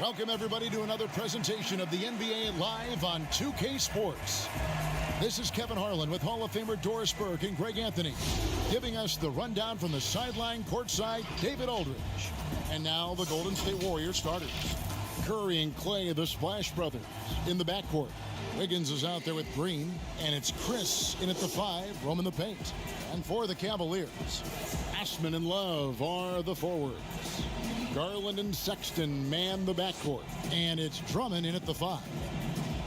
Welcome, everybody, to another presentation of the NBA Live on 2K Sports. This is Kevin Harlan with Hall of Famer Doris Burke and Greg Anthony, giving us the rundown from the sideline courtside, David Aldridge. And now the Golden State Warriors starters. Curry and Clay, the Splash Brothers, in the backcourt. Wiggins is out there with Green, and it's Chris in at the 5, roaming the paint. And for the Cavaliers, Ashman and Love are the forwards. Garland and Sexton man the backcourt, and it's Drummond in at the 5.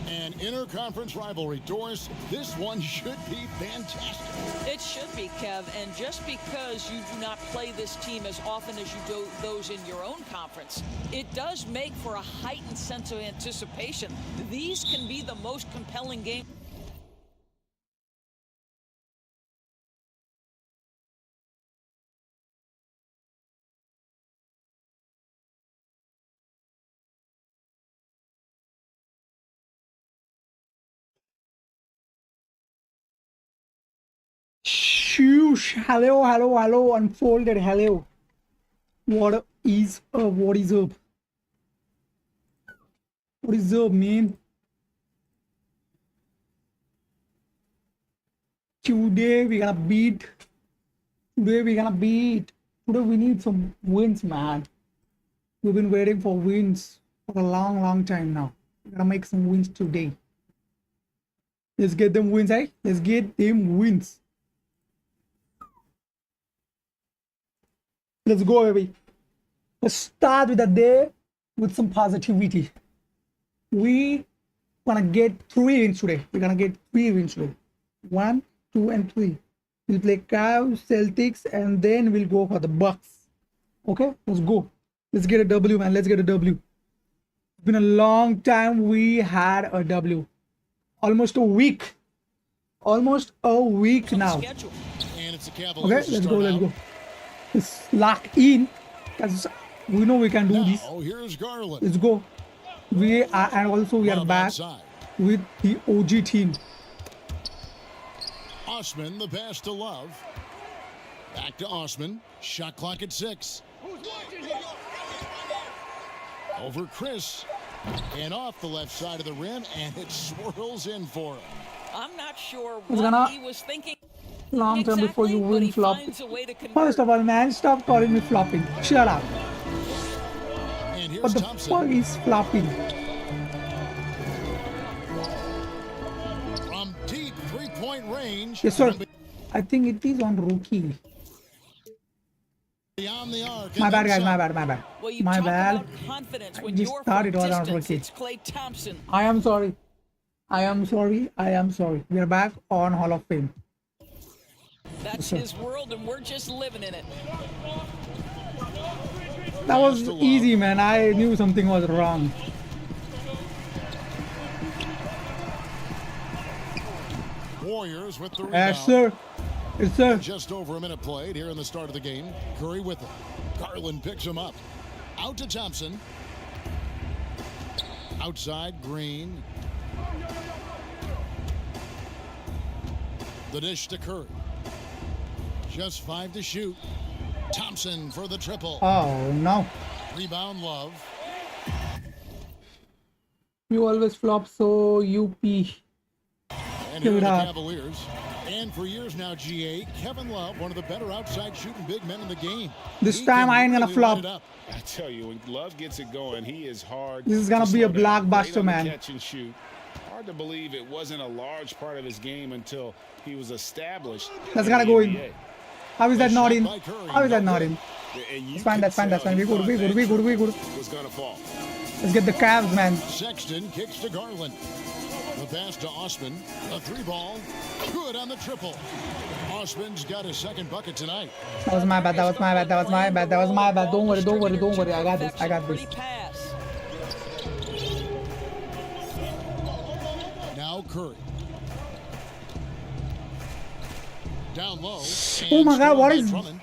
An interconference rivalry. Doris, this one should be fantastic. It should be, Kev, and just because you do not play this team as often as you do those in your own conference, it does make for a heightened sense of anticipation. These can be the most compelling games. Shoosh, hello, unfolded, hello. What is up? What is up, man? Today we need some wins, man. We've been waiting for wins for a long time now. We're gonna make some wins today. Let's get them wins, eh? Let's get them wins. Let's go, baby. Let's start with the day with some positivity. We gonna get 3 wins today. We're gonna get 3 wins today. 1, 2, and 3. We'll play Cavs, Celtics, and then we'll go for the Bucks. Okay, let's go. Let's get a W, man. Let's get a W. It's been a long time we had a W. Almost a week. Almost a week now. And it's the Cavaliers. Okay, let's go. Let's lock in, because we know we can do this. Here's Garland. Let's go. We are, and also we are back with the OG team. Osman, the pass to Love. Back to Osman. Shot clock at 6. Over Chris. And off the left side of the rim, and it swirls in for him. I'm not sure what he was thinking. Long time before you win flop. First of all, man, stop calling me flopping. Shut up. What the fuck is flopping? From deep 3-point range. Yes, sir. I think it is on rookie. Beyond the arc. My bad, guys. My bad. Well, My bad. I just thought it was on rookie. I am sorry. We are back on Hall of Fame. That's his world, and we're just living in it. That was easy, man. I knew something was wrong. Warriors with the rebound. Yes, sir. Yes, sir. Just over a minute played here in the start of the game. Curry with it. Garland picks him up. Out to Thompson. Outside, Green. The dish to Curry. Just 5 to shoot. Thompson for the triple. Oh, no. Rebound, Love. You always flop, so UP. And here are the Cavaliers. And for years now, GA, Kevin Love, one of the better outside shooting big men in the game. This time I ain't gonna flop. I tell you, when Love gets it going, he is hard. This is gonna be a blockbuster, man. Catch and shoot. Hard to believe it wasn't a large part of his game until he was established. That's gonna go in. How is that not in? How is that not in? That's fine. We good. Was gonna fall. Let's get the Cavs, man. Sexton kicks to Garland. The pass to Osman. A 3-ball. Good on the triple. Osman's got his second bucket tonight. That was my bad. Don't worry. I got this. Now Curry. Down low. Oh my God, what is... Okay,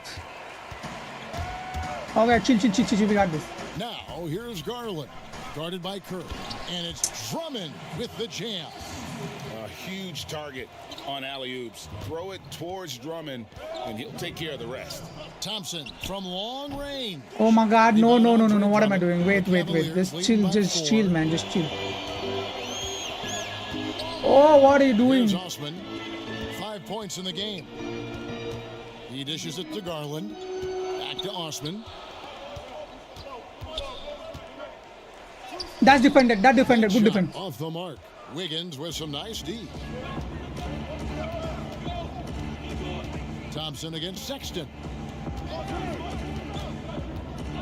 chill, we got this. Now, here's Garland. Guarded by Curry. And it's Drummond with the jam. A huge target on alley-oops. Throw it towards Drummond, and he'll take care of the rest. Thompson from long range. Oh my God, no. What am I doing? Wait. Just chill, man. Just chill. Oh, what are you doing? Here's Osman. 5 points in the game. He dishes it to Garland. Back to Osman. That's defended. Good defense. Off the mark. Wiggins with some nice D. Thompson against Sexton.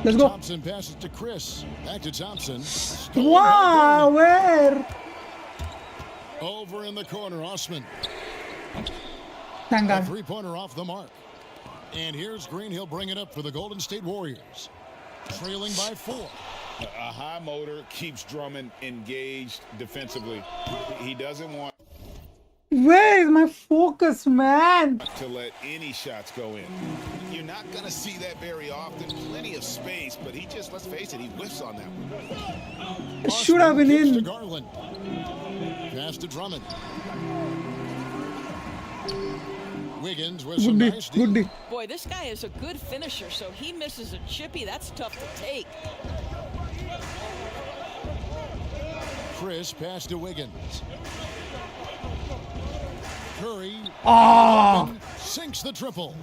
Let's go. Thompson passes to Chris. Back to Thompson. Wow, where? Over in the corner, Osman. Thank A God. three-pointer off the mark. And here's Green. He'll bring it up for the Golden State Warriors. Trailing by 4. A high motor keeps Drummond engaged defensively. He doesn't want Where is my focus, man? to let any shots go in. You're not going to see that very often. Plenty of space, but he just, let's face it, he whiffs on that one. It should have been Gives to in. Garland. Pass to Drummond. Wiggins with some nice D. Good D. Boy, this guy is a good finisher, so he misses a chippy. That's tough to take. Chris pass to Wiggins. Curry sinks the triple.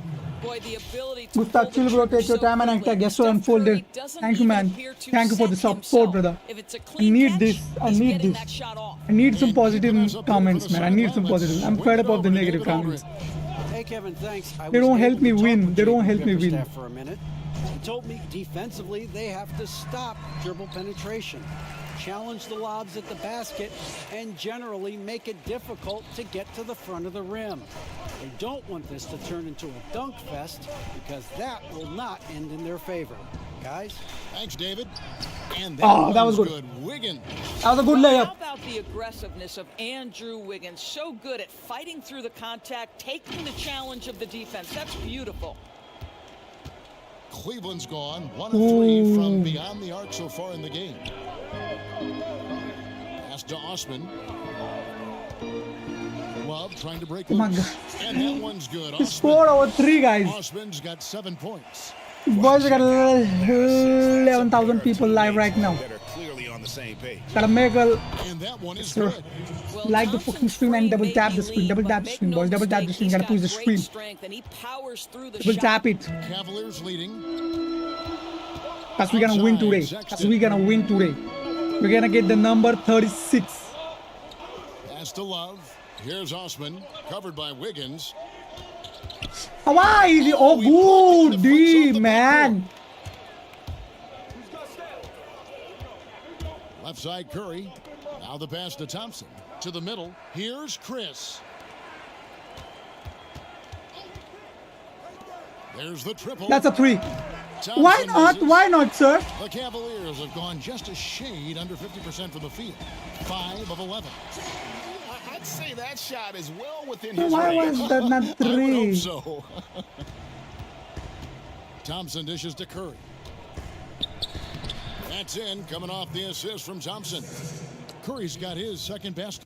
Boy, the ability to Gustav, chill, bro. Take your time and I guess so unfolded. Thank you, man. Thank you for the support, brother. I need this. I need some positive comments, man. I need some positive. I'm fed up of the negative comments. Hey, Kevin, thanks. They don't help me win. They don't help me win. For a minute. He told me defensively they have to stop dribble penetration, challenge the lobs at the basket, and generally make it difficult to get to the front of the rim. They don't want this to turn into a dunk fest because that will not end in their favor. Guys? Thanks, David. And that was good. Wiggins. That was a good How layup. about the aggressiveness of Andrew Wiggins? So good at fighting through the contact, taking the challenge of the defense. That's beautiful. Cleveland's gone 1 of 3 from beyond the arc so far in the game. Pass to Osman. Love trying to break my loose. God. And that one's good. It's 4 over 3, guys. Osman's got 7 points. Boys, we got 11,000 people live right now. That are clearly on the same page. Gotta make a And that one is Sure. good. Well, like the Thompson's fucking screen and double frame tap may the be screen. lean, Double but tap the make screen, no boys. Double tap the mistake, screen. he's Gotta got push the great screen. strength, and he powers through the Double shot. tap it. Cavaliers leading. Cause we're gonna win today. Cause we're gonna win today. We're gonna get the number 36. Pass to Love. Here's Osman. Covered by Wiggins. Why is it? Oh, good D, man. Left side Curry. Now the pass to Thompson. To the middle. Here's Chris. There's the triple. That's a 3. Thompson Why not? misses. Why not, sir? The Cavaliers have gone just a shade under 50% from the field. 5 of 11. I'd say that shot is well within his Why range. was that not I would hope 3? so. Thompson dishes to Curry. That's in, coming off the assist from Thompson. Curry's got his second best.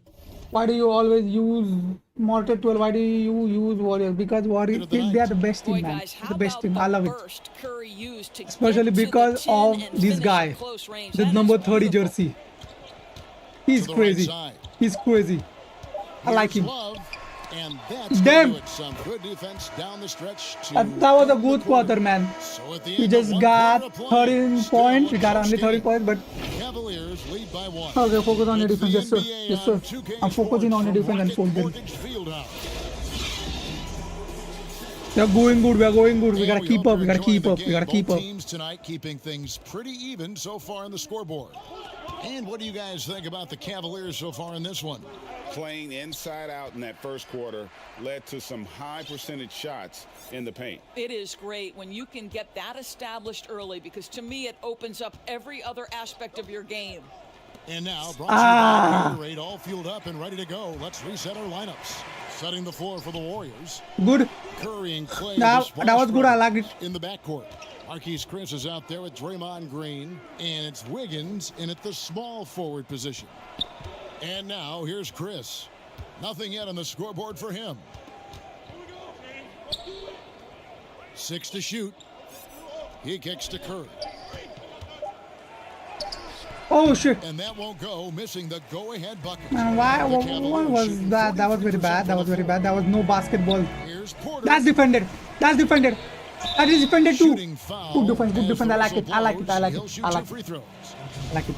Why do you always use Mortar 12? Why do you use Warriors? Because Warriors, they are the best Boy, team, man. guys, how The best about team. the I love it. burst Curry used to Especially get to the because 10 of and this finish guy. at close range. The That number is 30 beautiful. jersey. He's To the crazy. right side. He's crazy. I like Here's him. Love, and that's Damn. gonna do it. Some good defense down the stretch. To That was a open the good quarter, man. So at the We end just of one got quarter play, 13 still points. a We got close only 30 game. points, but Cavaliers lead by 1. okay, focus on your It's defense. Yes, sir. the NBA Yes, on sir. 2K I'm focusing on your Sports defense and from folding. Mortgage Fieldhouse. We are going good. We are going good. We And gotta keep hope up. We you're gotta keep enjoying up. the We gotta game. keep Both up. teams tonight keeping things pretty even so far on the scoreboard. And what do you guys think about the Cavaliers so far in this one? Playing inside out in that first quarter led to some high percentage shots in the paint. It is great when you can get that established early, because to me it opens up every other aspect of your game. And now, brought to you by Gatorade, all fueled up and ready to go. Let's reset our lineups. Setting the floor for the Warriors. Good. Curry and Clay. That was good. I like it. In the backcourt. Marquise Chris is out there with Draymond Green. And it's Wiggins in at the small forward position. And now, here's Chris. Nothing yet on the scoreboard for him. 6 to shoot. He kicks to Curry. Oh shit. And that won't go, missing the go-ahead bucket. Man, why? The What Cavaliers was shooting that? That was very 43% bad. That was from the very bad. floor. That was no basketball. Here's Porter. That's defended. That's defended. That is defended too. Shooting foul Good defense. Good as defense. the I like it. whistle I like it. I blows. like He'll it. shoot I two like free it. throws. I like it.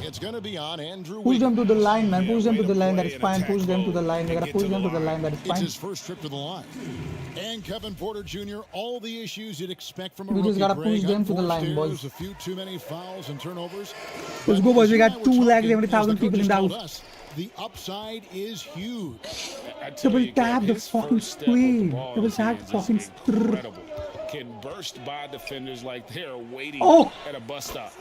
It's going to be on Andrew Push them Wiggins. to the line, man. Push them way to the to line. play That is and fine. attack Push them to the low line. We and gotta get push to them the to the line. line. That is It's fine. his first trip to the line. And Kevin Porter Jr., all the issues you'd expect from a We rookie. just gotta Greg. push them to the Unforced line, boys. errors, a few too many fouls and turnovers. Let's But go, boys. as We you and got I were 270,000 talking, as people in the coaches house. told us, the upside is huge. I tell Double you, Kev, tap the his fucking first step with the screen. ball in Double his tap hands is fucking screen. incredible. Can burst by defenders like they're waiting Oh. at a bus stop.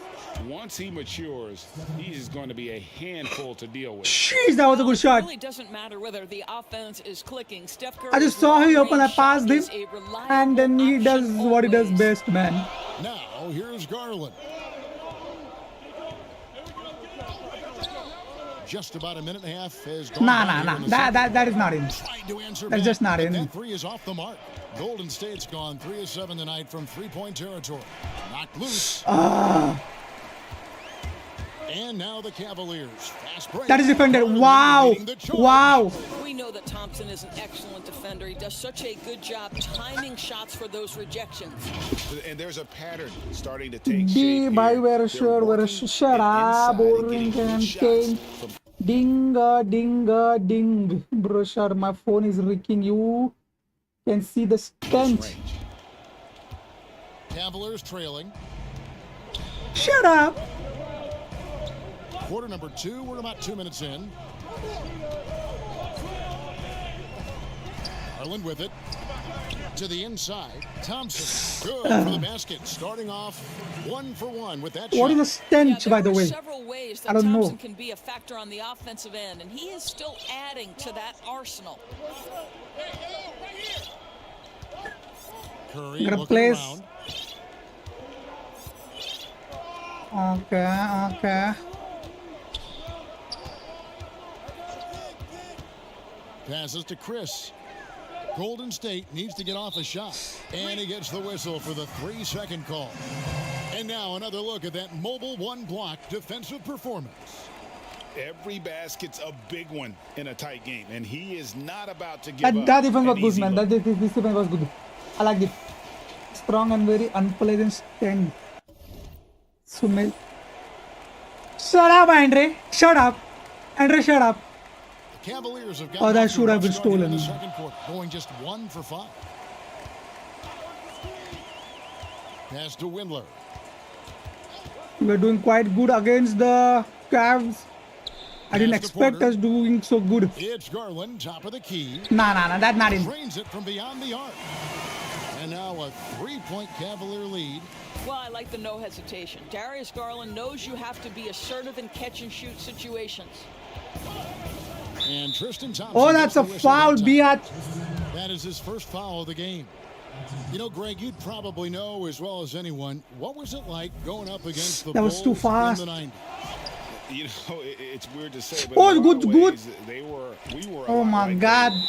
Once he matures, he is going to be a handful to deal with. Jeez, that was a good It shot. really doesn't matter whether the offense is clicking. Steph Curry's I just saw him open. I long-range passed shot him, is a reliable and then he does option what he does always. best, man. Now, here's Garland. Just about a minute and a half has gone by here in the second. That is not in. Tried to answer That's back, just not but in. That three is off the mark. Golden State's gone 3 of 7 tonight from three-point territory. Knocked loose. And now the Cavaliers. Fast break. That is defended. Garland Wow. leading the charge. Wow. We know that Thompson is an excellent defender. He does such a good job timing shots for those rejections. And there's a pattern starting to take D shape by here. where They're shirt where working shut it up inside and boring getting and good shots cane. from Ding. Bro, sir, my phone is ringing. You can see the stench. range. Cavaliers trailing. Shut up. Quarter number 2. We're about 2 minutes in. Garland with it. To the inside. Thompson. Good for the basket. Starting off 1 for 1 with that What shot. is the stench, there by the are way? several ways I that don't know. Thompson can be a factor on the offensive end, and he is still adding to that arsenal. Curry Gonna looking place. around. Okay. Passes to Chris. Golden State needs to get off a shot. And he gets the whistle for the 3-second call. And now another look at that mobile one-block defensive performance. Every basket's a big one in a tight game, and he is not about to give That up defense an was good, easy man. look. This defense was good. I like it. Strong and very unpleasant stand. Sumel. Shut up, Andre. Shut up. Andre, shut up. The Cavaliers have got Oh, that should have been in the stolen. second quarter, going just 1 for 5. Pass to Windler. We were doing quite good against the Cavs. I didn't Pass to expect Porter. us doing so good. It's Garland, top of the key. Nah, that's not in. Drains it from beyond the arc. And now a 3-point Cavalier lead. Well, I like the no hesitation. Darius Garland knows you have to be assertive in catch-and-shoot situations. And Tristan Thompson. Oh, gets that's the a whistle foul, that time. biatch. That is his first foul of the game. You know, Greg, you'd probably know as well as anyone, what was it like going up against the That was too Bulls fast. in the 90s? You know, it's weird to say, but Oh, in a lot of good. ways, we were a Oh lot my like God. them.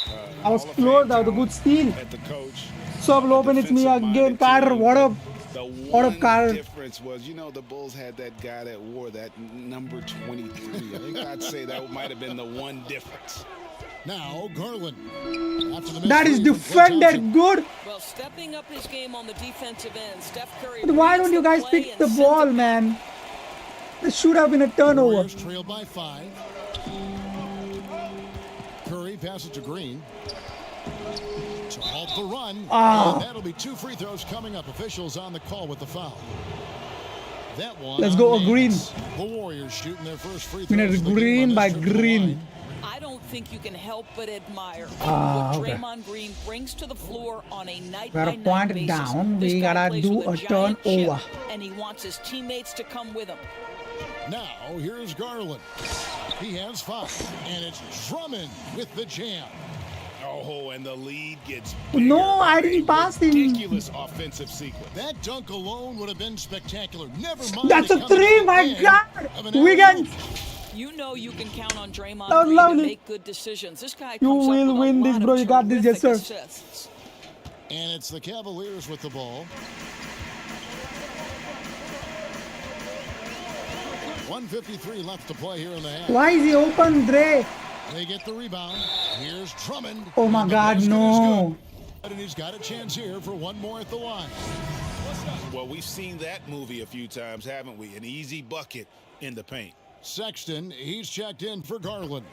I was Hall of floored. Fame That was a good talent steal. at the coach. So, Lopin, it's me again. Carter, what up? The What up, one Carter? difference was, the Bulls had that guy that wore that number 23. I think I'd say that might have been the one difference. Now, Garland. After the That is missed three from Klay defended good. Well, stepping up his game on the defensive end, Steph Curry. But why reads don't you the guys play pick and the sends ball, it man? This should have been a Thompson. turnover. Warriors trailed by 5. Curry passes to Green. To halt the run. And that'll be 2 free throws coming up. Officials on the call with the foul. That one. Let's on go, Nance. Green. The Warriors shooting their first free We need throws. of the game Green on by this trip to the Green. line. I don't think you can help but admire Ah, what okay. Draymond Green brings to the floor on a We night-by-night gotta point basis. down. This We guy gotta plays do with a giant chip, turnover. and he wants his teammates to come with him. Now, here's Garland. He has 5. And it's Drummond with the jam. Oh, and the lead gets No, bigger. I didn't pass him. Ridiculous offensive sequence. That dunk alone would have been spectacular. Never mind. That's it a coming three, at my the end God. of an Wiggins. alley-oop. You know you can count on Draymond That was Green to lovely. make good decisions. This guy You comes up will with win a this, lot bro. of You got this, yes, terrific sir. assists. And it's the Cavaliers with the ball. 1:53 left to play here in the half. Why is he open, Dre? They get the rebound. Here's Drummond. Oh my And the God, basket is no. good. And he's got a chance here for one more at the line. Well, we've seen that movie a few times, haven't we? An easy bucket in the paint. Sexton, he's checked in for Garland.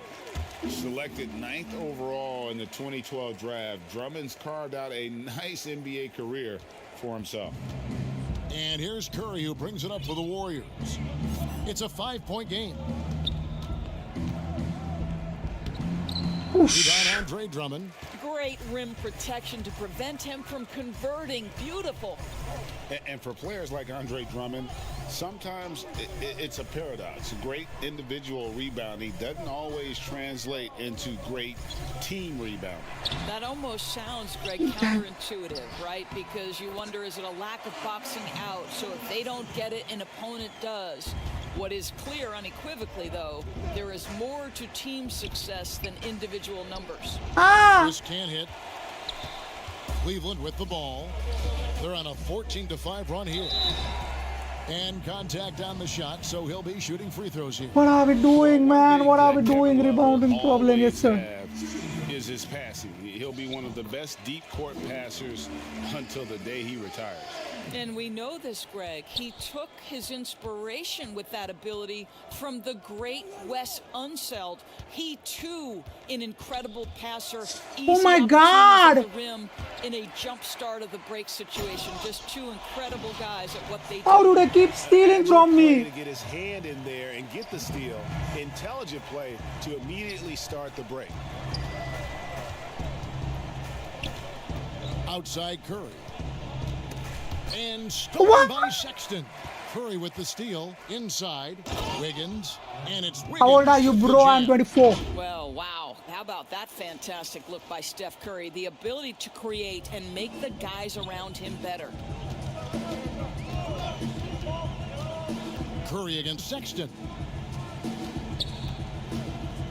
Selected 9th overall in the 2012 draft, Drummond's carved out a nice NBA career for himself. And here's Curry, who brings it up for the Warriors. It's a 5-point game. Rebound Andre Drummond. Great rim protection to prevent him from converting. Beautiful. And for players like Andre Drummond, sometimes it's a paradox. Great individual rebounding doesn't always translate into great team rebounding. That almost sounds, Greg, counterintuitive, right? Because you wonder, is it a lack of boxing out? So if they don't get it, an opponent does. What is clear unequivocally, though, there is more to team success than individual numbers. This can't hit. Cleveland with the ball. They're on a 14-5 run here. And contact on the shot, so he'll be shooting free throws here. What are we doing, man? What are we doing? Rebounding problem, yes, sir. Is his passing. He'll be one of the best deep court passers until the day he retires. And we know this, Greg. He took his inspiration with that ability from the great Wes Unseld. He, too, an incredible passer. Oh my Easy God! opportunities at the rim in a jump start of the break situation. Just two incredible guys at what they do. How do they keep stealing from me? To get his hand in there and get the steal. Intelligent play to immediately start the break. Outside Curry. And stolen by Sexton. Curry with the steal. Inside. Wiggins. And it's Wiggins. How old are you, with the bro? I'm jam. 24. Well, wow. How about that fantastic look by Steph Curry? The ability to create and make the guys around him better. Curry against Sexton.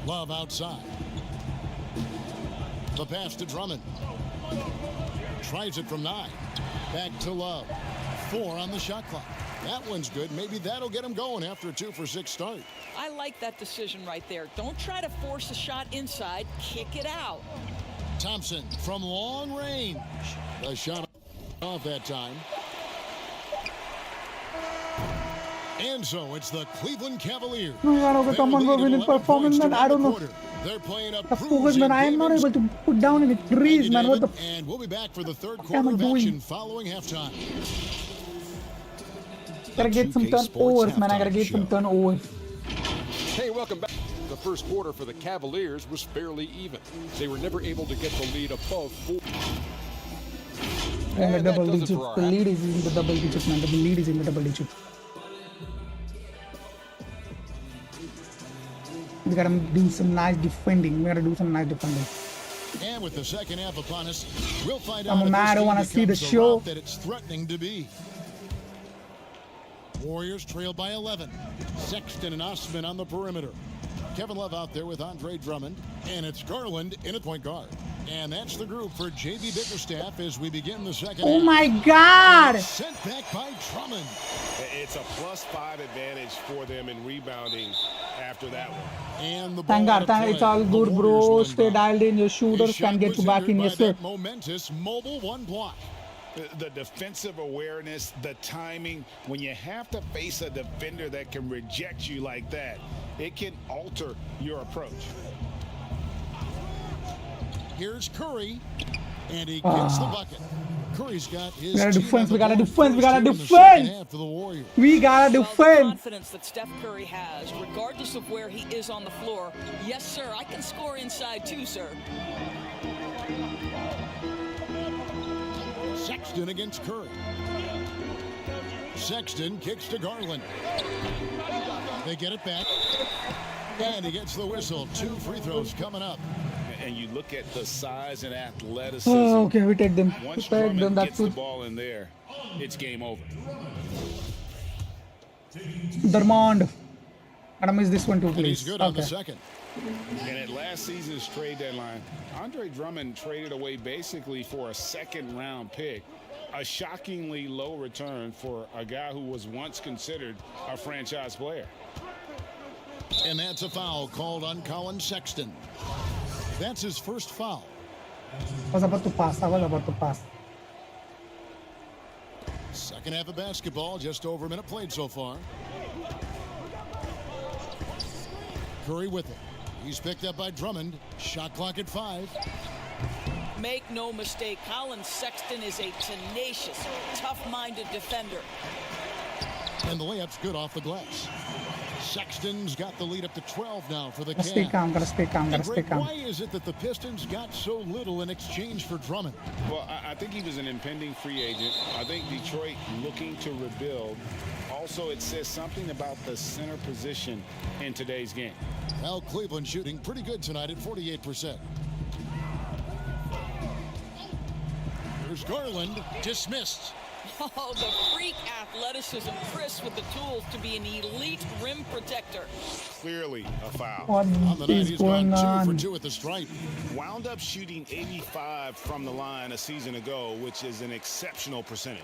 Love outside. The pass to Drummond. Tries it from 9. Back to Love. 4 on the shot clock. That one's good. Maybe that'll get him going after a 2-for-6 start. I like that decision right there. Don't try to force a shot inside. Kick it out. Thompson from long range. The shot off that time. And so it's the Cleveland Cavaliers. No, yaar, okay, They're someone go leading win in 11 performance, points man. to I don't know. quarter. They're playing a The focus, bruising man. I am not game. able to put down any trees, man. What the f? And we'll be back for the third am I quarter of doing? action following halftime. Gotta get some 2K turnovers, Sports man. I gotta halftime get some show. turnovers. Hey, welcome back. The first quarter for the Cavaliers was fairly even. They were never able to get the lead above 4. And the that double does it digits. for our The lead is in the double digits, man. The lead is in the double digits. We gotta do some nice defending. We gotta do some nice defending. And with the second half upon us, we'll find I'm out if mad. this I don't team wanna see the becomes the show. rout that it's threatening to be. Warriors trail by 11. Sexton and Osman on the perimeter. Kevin Love out there with Andre Drummond. And it's Garland in at point guard. And that's the group for J.B. Bickerstaff as we begin the second Oh half. my God! Sent back by Drummond. It's a +5 advantage for them in rebounding after that one. And the Thank ball God, out of it's play. all The good, bro. Warriors Stay win by. dialed in. Your His shooters shot can get was you back in, hindered yes, by sir. that momentous mobile one block. The defensive awareness, the timing, when you have to face a defender that can reject you like that, it can alter your approach. Here's Curry, and he gets the bucket. Curry's got his We gotta team defend, on the we gotta board defend, we first gotta here in the defend. second half for the Warriors. We gotta Well, the defend. confidence that Steph Curry has, regardless of where he is on the floor. Yes, sir, I can score inside too, sir. Sexton against Curry. Sexton kicks to Garland. They get it back. And he gets the whistle. 2 free throws coming up. And you look at the size and athleticism. Oh, okay, we take them. We Once take them. Drummond That's gets the good. ball in there, it's game over. Drummond. Gotta miss this one too, And he's please. good on the Okay. second. And at last season's trade deadline, Andre Drummond traded away basically for a second-round pick, a shockingly low return for a guy who was once considered a franchise player. And that's a foul called on Colin Sexton. That's his first foul. I was about to pass. Second half of basketball, just over a minute played so far. Curry with it. He's picked up by Drummond. Shot clock at 5. Make no mistake, Colin Sexton is a tenacious, tough-minded defender. And the layup's good off the glass. Sexton's got the lead up to 12 now for the Gotta stay Cavs. calm, gotta stay calm, gotta And stay Greg, calm. why is it that the Pistons got so little in exchange for Drummond? Well, I think he was an impending free agent. I think Detroit looking to rebuild. Also, it says something about the center position in today's game. Well, Cleveland shooting pretty good tonight at 48%. Here's Garland, dismissed. Oh, the freak athleticism, Chris with the tools to be an elite rim protector. Clearly a foul. What On the night, is he's gone going 2 on? for 2 at the stripe. Wound up shooting 85 from the line a season ago, which is an exceptional percentage.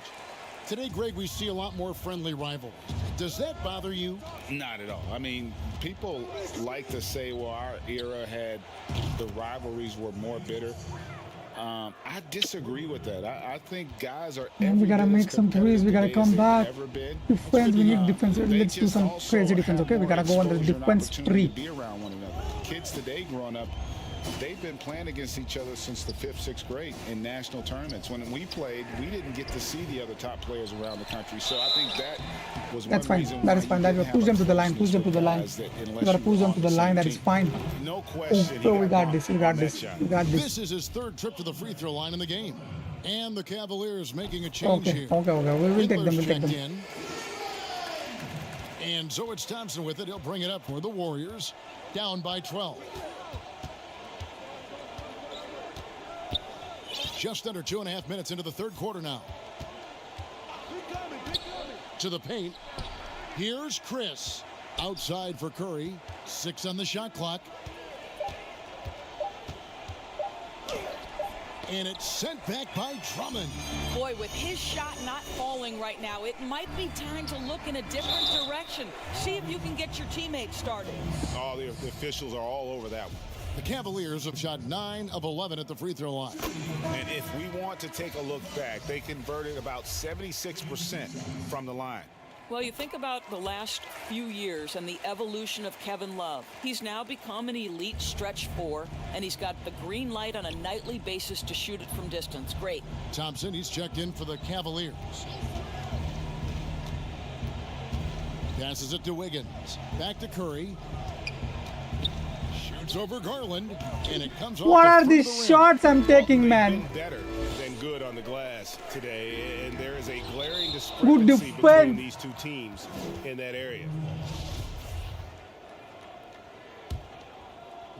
Today, Greg, we see a lot more friendly rivalries. Does that bother you? Not at all. I mean, people like to say, well, our era had the rivalries were more bitter. I disagree with that. I think guys are Man, every we gotta bit as make some threes. We gotta competitive come today back. as they've ever been. Defense, we need defense. They Let's do just some also crazy defense, have okay? We more gotta go on the exposure and defense opportunity spree. to be around one another. Kids today growing up, they've been playing against each other since the 5th, 6th grade in national tournaments. When we played, we didn't get to see the other top players around the country. So I think that was one That's fine. reason That why is fine. you That didn't will have push a them to the line. closeness Push them to with the line. guys that We unless gotta you push were them on to the the line. same That is team. fine. No question. Oh, we got bumped this. We on got that this. shot. We got this. This is his 3rd trip to the free throw line in the game. And the Cavaliers making a change Okay, here. okay. We'll take them. Hitler's We'll take checked them. in. And so it's Thompson with it. He'll bring it up for the Warriors. Down by 12. Just under 2.5 minutes into the 3rd quarter now. To the paint. Here's Chris. Outside for Curry. 6 on the shot clock. And it's sent back by Drummond. Boy, with his shot not falling right now, it might be time to look in a different direction. See if you can get your teammates started. Oh, the officials are all over that one. The Cavaliers have shot 9 of 11 at the free throw line. And if we want to take a look back, they converted about 76% from the line. Well, you think about the last few years and the evolution of Kevin Love. He's now become an elite stretch 4, and he's got the green light on a nightly basis to shoot it from distance. Great. Thompson, he's checked in for the Cavaliers. Passes it to Wiggins. Back to Curry. Shoots over Garland, and it comes off What the are front these of the rim. shots I'm taking, They've man? been better than good on the glass today, and there is a glaring Good discrepancy between defense. these two teams in that area.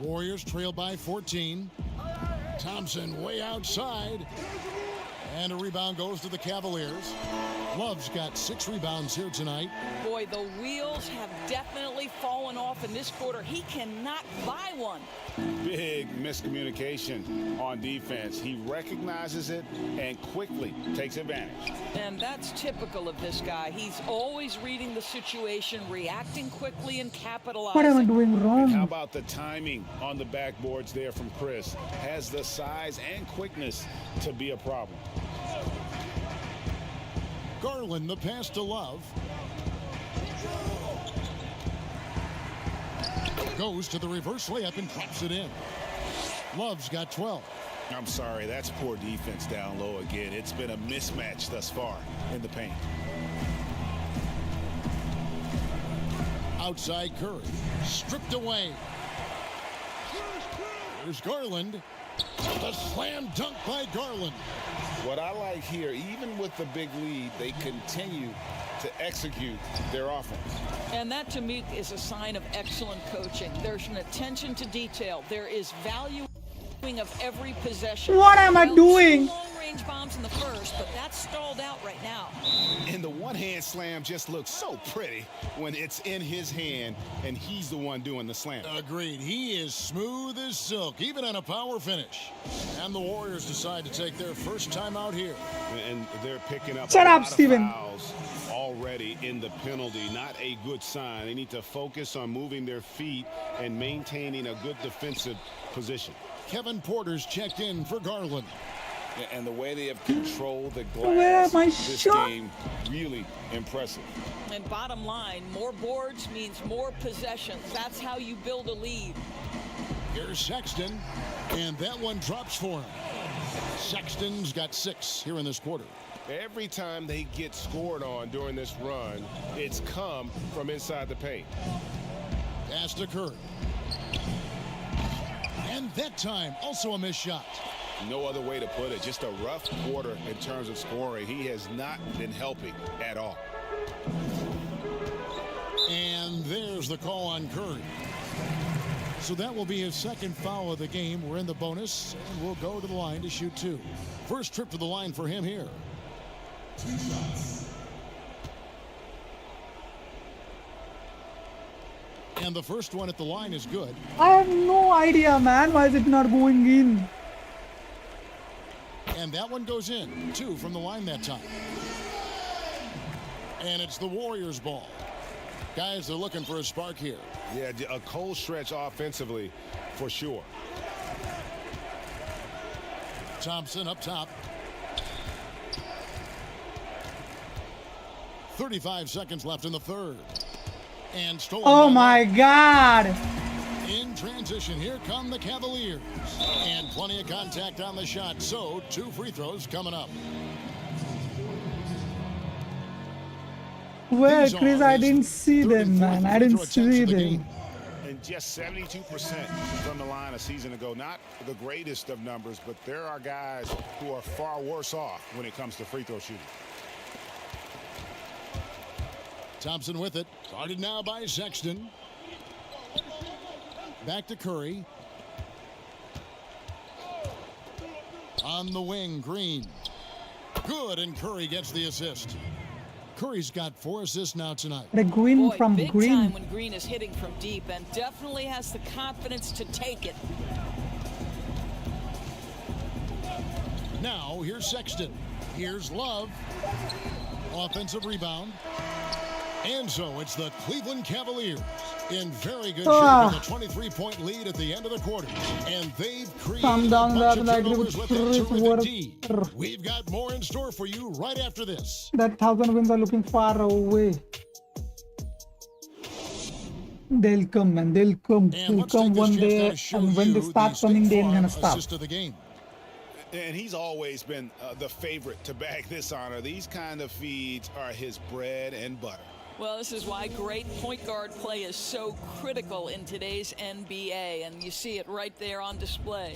Warriors trail by 14. Thompson way outside. And a rebound goes to the Cavaliers. Love's got 6 rebounds here tonight. Boy, the wheels have definitely fallen off in this quarter. He cannot buy one. Big miscommunication on defense. He recognizes it and quickly takes advantage. And that's typical of this guy. He's always reading the situation, reacting quickly, and capitalizing. What am I doing How wrong? about the timing on the backboards there from Chris? Has the size and quickness to be a problem. Garland, the pass to Love. Goes to the reverse layup and drops it in. Love's got 12. I'm sorry, that's poor defense down low again. It's been a mismatch thus far in the paint. Outside Curry. Stripped away. Here's Garland. The slam dunk by Garland. What I like here, even with the big lead, they continue to execute their offense. And that, to me, is a sign of excellent coaching. There's an attention to detail. There is valuing of every possession. What am I Well, doing? two long mid-range bombs in the first, but that's stalled out right now. And the one-hand slam just looks so pretty when it's in his hand and he's the one doing the slam. Agreed. He is smooth as silk, even on a power finish. And the Warriors decide to take their first time out here. And they're picking up Shut a up, lot of Steven. fouls already in the penalty. Not a good sign. They need to focus on moving their feet and maintaining a good defensive position. Kevin Porter's checked in for Garland. And the way they have controlled the Where glass my this shot? game, really impressive. And bottom line, more boards means more possessions. That's how you build a lead. Here's Sexton, and that one drops for him. Sexton's got 6 here in this quarter. Every time they get scored on during this run, it's come from inside the paint. Pass to Curry. And that time, also a missed shot. No other way to put it. Just a rough quarter in terms of scoring. He has not been helping at all. And there's the call on Curry. So that will be his second foul of the game. We're in the bonus, and we'll go to the line to shoot 2. First trip to the line for him here. 2 shots. And the first one at the line is good. I have no idea, man. Why is it not going in? And that one goes in. 2 from the line that time. And it's the Warriors' ball. Guys, they're looking for a spark here. Yeah, a cold stretch offensively for sure. Thompson up top. 35 seconds left in the third. And stolen. Oh my God. In transition, here come the Cavaliers. And plenty of contact on the shot. So 2 free throws coming up. Where, These Chris? are I his didn't see third and them, man. fourth I free didn't throw attempts see of the them. And just 72% from the line a season ago. Not the greatest of numbers, but there are guys who are far worse off when it comes to free throw shooting. Thompson with it. Guarded now by Sexton. Back to Curry. On the wing, Green. Good, and Curry gets the assist. Curry's got 4 assists now tonight. The Green Boy, from big Green. time when Green is hitting from deep and definitely has the confidence to take it. Now, here's Sexton. Here's Love. Offensive rebound. And so it's the Cleveland Cavaliers in very good shape with a 23-point lead at the end of the quarter. And they've created a bunch of turnovers with that terrific D. We've got more in store for you right after this. That 1,000 wins are looking far away. They'll come, man. They'll come. And They'll let's take come this one chance now day, to show and when they you start the coming, State they ain't Farm gonna stop. assist of the game. And he's always been the favorite to bag this honor. These kind of feeds are his bread and butter. Well, this is why great point guard play is so critical in today's NBA, and you see it right there on display.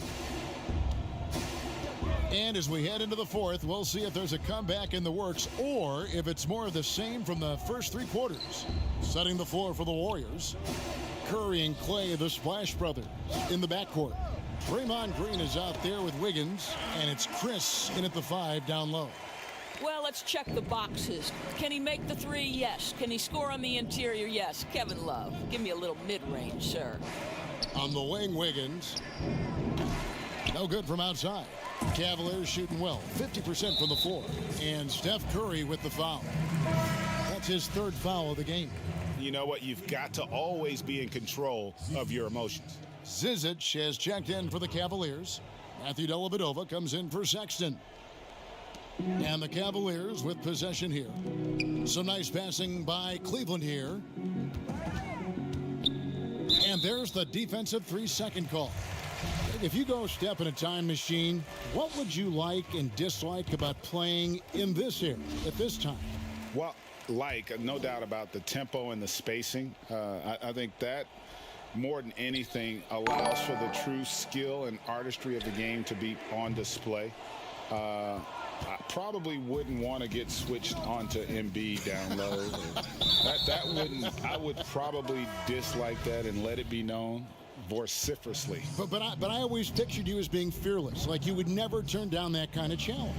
And as we head into the fourth, we'll see if there's a comeback in the works or if it's more of the same from the first 3 quarters. Setting the floor for the Warriors. Curry and Clay, the Splash Brothers, in the backcourt. Draymond Green is out there with Wiggins, and it's Chris in at the 5 down low. Well, let's check the boxes. Can he make the 3? Yes. Can he score on the interior? Yes. Kevin Love, give me a little mid-range, sir. On the wing, Wiggins. No good from outside. Cavaliers shooting well, 50% from the floor. And Steph Curry with the foul. That's his 3rd foul of the game. You know what? You've got to always be in control of your emotions. Zizic has checked in for the Cavaliers. Matthew Dellavedova comes in for Sexton. And the Cavaliers with possession here. Some nice passing by Cleveland here. And there's the defensive 3-second call. If you go step in a time machine, what would you like and dislike about playing in this area at this time? Well, no doubt about the tempo and the spacing. I think that more than anything allows for the true skill and artistry of the game to be on display. I probably wouldn't want to get switched onto Embiid down low. I would probably dislike that and let it be known. vociferously. But I always pictured you as being fearless, like you would never turn down that kind of challenge.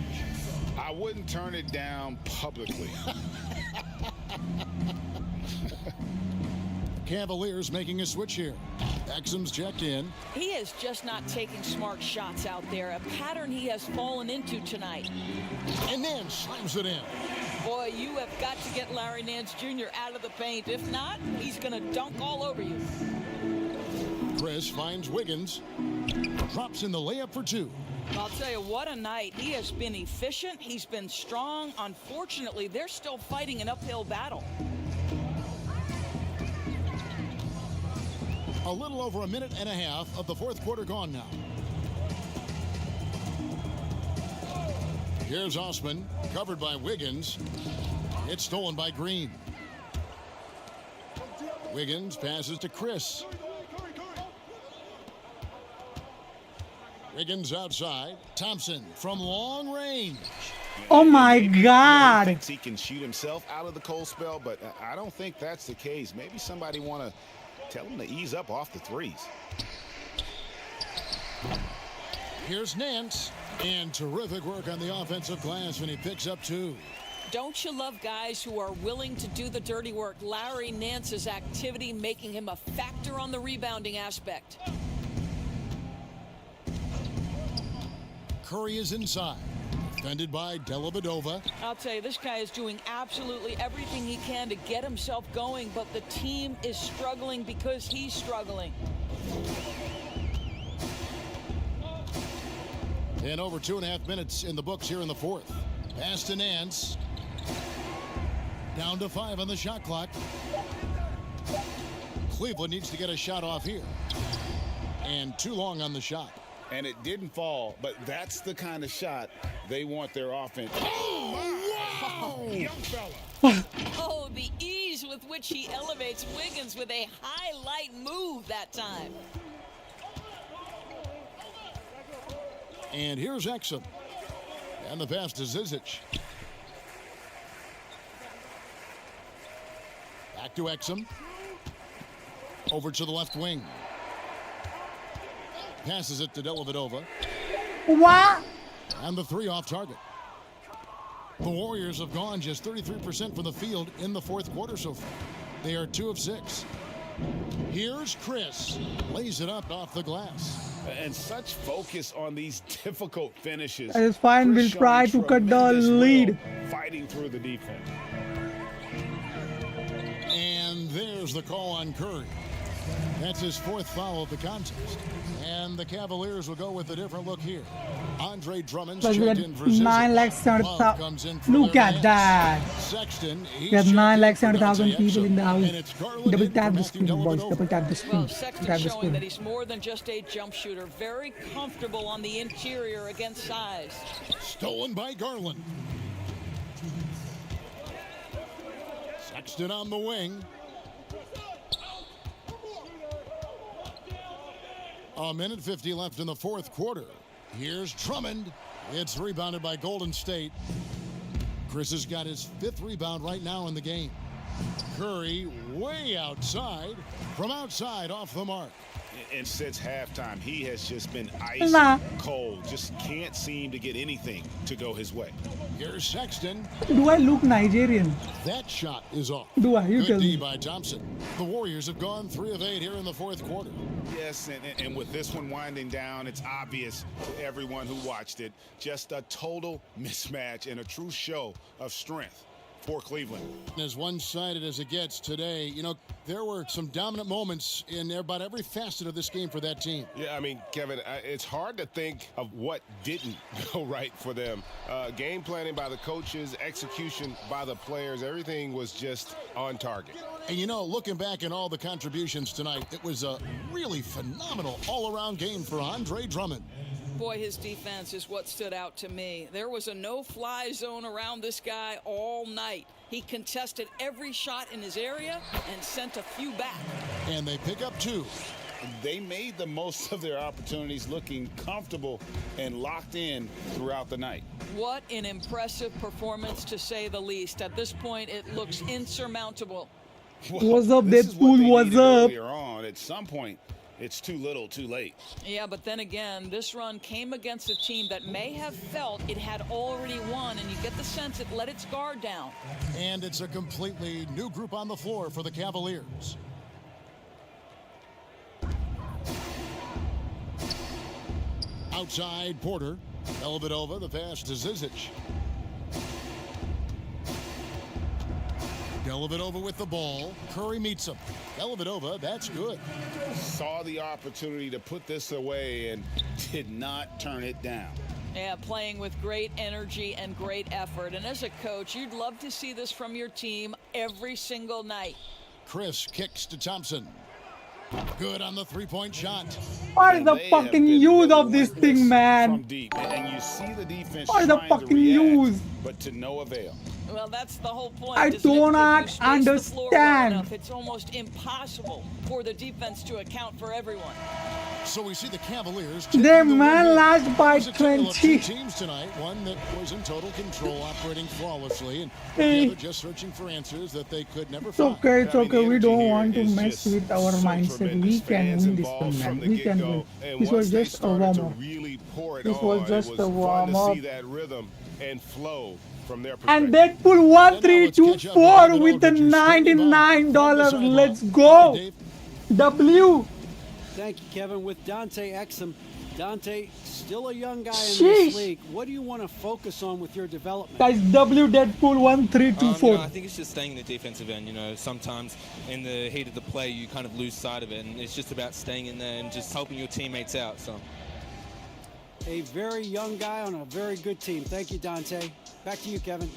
I wouldn't turn it down publicly. Cavaliers making a switch here. Exum's checked in. He is just not taking smart shots out there, a pattern he has fallen into tonight. And then slams it in. Boy, you have got to get Larry Nance Jr. out of the paint. If not, he's going to dunk all over you. Chris finds Wiggins. Drops in the layup for two. I'll tell you, what a night. He has been efficient. He's been strong. Unfortunately, they're still fighting an uphill battle. A little over a minute and a half of the fourth quarter gone now. Here's Osman, covered by Wiggins. It's stolen by Green. Wiggins passes to Chris. Wiggins outside. Thompson from long range. Oh my He God. thinks he can shoot himself out of the cold spell, but I don't think that's the case. Maybe somebody want to tell him to ease up off the threes. Here's Nance. And terrific work on the offensive glass, and he picks up two. Don't you love guys who are willing to do the dirty work? Larry Nance's activity making him a factor on the rebounding aspect. Curry is inside. Defended by Dellavedova. I'll tell you, this guy is doing absolutely everything he can to get himself going, but the team is struggling because he's struggling. And over 2.5 minutes in the books here in the fourth. Pass to Nance. Down to 5 on the shot clock. Cleveland needs to get a shot off here. And too long on the shot. And it didn't fall, but that's the kind of shot they want their offense. Oh, young fella. Oh, the ease with which he elevates Wiggins with a highlight move that time. And here's Exum. And the pass to Zizic. Back to Exum. Over to the left wing. Passes it to Dellavedova. What? And the three off target. The Warriors have gone just 33% from the field in the fourth quarter so far. They are 2 of 6. Here's Chris. Lays it up off the glass. And such focus on these difficult finishes. That is fine. Chris We'll try showing to cut the tremendous will, lead. Fighting through the defense. And there's the call on Curry. That's his 4th foul of the contest. And the Cavaliers will go with a different look here. Andre Drummond's But we checked had in for Zizic. 9,70,000. Comes in for Look their at hands. that. Sexton, We have 9,70,000 people in the house. And it's Garland Double in tap for the Matthew screen, boys. Dellavedova. Double tap the screen. Well, Sexton Tap the showing that screen. he's more than just a jump shooter. Very comfortable on the interior against size. Stolen by Garland. Sexton on the wing. A minute 50 left in the fourth quarter. Here's Drummond. It's rebounded by Golden State. Chris has got his 5th rebound right now in the game. Curry way outside. From outside off the mark. And since halftime, he has just been ice cold. Just can't seem to get anything to go his way. Here's Sexton. Do I look Nigerian? That shot is off. Do I? You Good tell D me. by Thompson. The Warriors have gone 3 of 8 here in the fourth quarter. Yes, and with this one winding down, it's obvious to everyone who watched it. Just a total mismatch and a true show of strength for Cleveland. As one-sided as it gets today, you know, there were some dominant moments in about every facet of this game for that team. Yeah, I mean, Kevin, it's hard to think of what didn't go right for them. Game planning by the coaches, execution by the players, everything was just on target. And you know, looking back at all the contributions tonight, it was a really phenomenal all-around game for Andre Drummond. Boy, his defense is what stood out to me. There was a no-fly zone around this guy all night. He contested every shot in his area and sent a few back. And they pick up 2. They made the most of their opportunities, looking comfortable and locked in throughout the night. What an impressive performance, to say the least. At this point, it looks insurmountable. What's up, this is what Deadpool? they What's needed up? earlier on. At some point, it's too little, too late. Yeah, but then again, this run came against a team that may have felt it had already won, and you get the sense it let its guard down. And it's a completely new group on the floor for the Cavaliers. Outside, Porter. Dellavedova, the pass to Zizic. Dellavedova with the ball. Curry meets him. Dellavedova, that's good. Saw the opportunity to put this away and did not turn it down. Yeah, playing with great energy and great effort. And as a coach, you'd love to see this from your team every single night. Chris kicks to Thompson. Good on the three-point shot. What is the fucking use of this thing, From man? deep, and you see the defense What is the trying to fucking react, use? but to no avail. Well, that's the whole point. I isn't it? do If you not space the floor well understand. enough, it's almost impossible for the defense to account for everyone. So we see the Cavaliers. They taking the man lead. lost by It was a tale of two 20. teams tonight. One that was in total control, operating flawlessly, and Hey. the other just searching for answers that they could never It's find. okay, it's I mean, the okay. We energy don't here want to is mess just with our so mindset. We tremendous. can Fans win this involved one, man. from the We can get-go. win. And This once was they just a started to warm-up. really pour it This on, was just it a was fun warm-up. to see that rhythm and flow from their And perspective. Deadpool let's catch up 1324 with with the Aldridge, who's standing by $99. from the Let's sideline. go. Hi, Dave. W. Thank you, Kevin. With Dante Exum, Dante, still a young guy in Sheesh. this league. What do you want to focus on with your development? Guys, W Deadpool 1324. I think it's just staying in the defensive end. Sometimes in the heat of the play, you kind of lose sight of it, and it's just about staying in there and just helping your teammates out. So, A very young guy on a very good team. Thank you, Dante. Back to you, Kevin.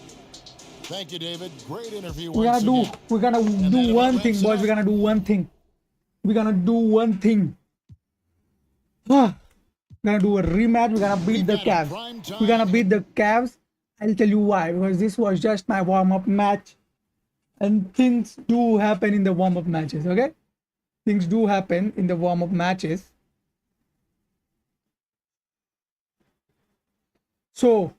Thank you, David. Great interview. We're gonna once again. we're gonna that do about one thing, wraps it boys. up. We're gonna do one thing. We're gonna do one thing. We're gonna do a rematch. We're gonna beat We've the got a Cavs. prime time. We're gonna beat the Cavs. I'll tell you why. Because this was just my warm-up match, and things do happen in the warm-up matches. Okay, things do happen in the warm-up matches. So,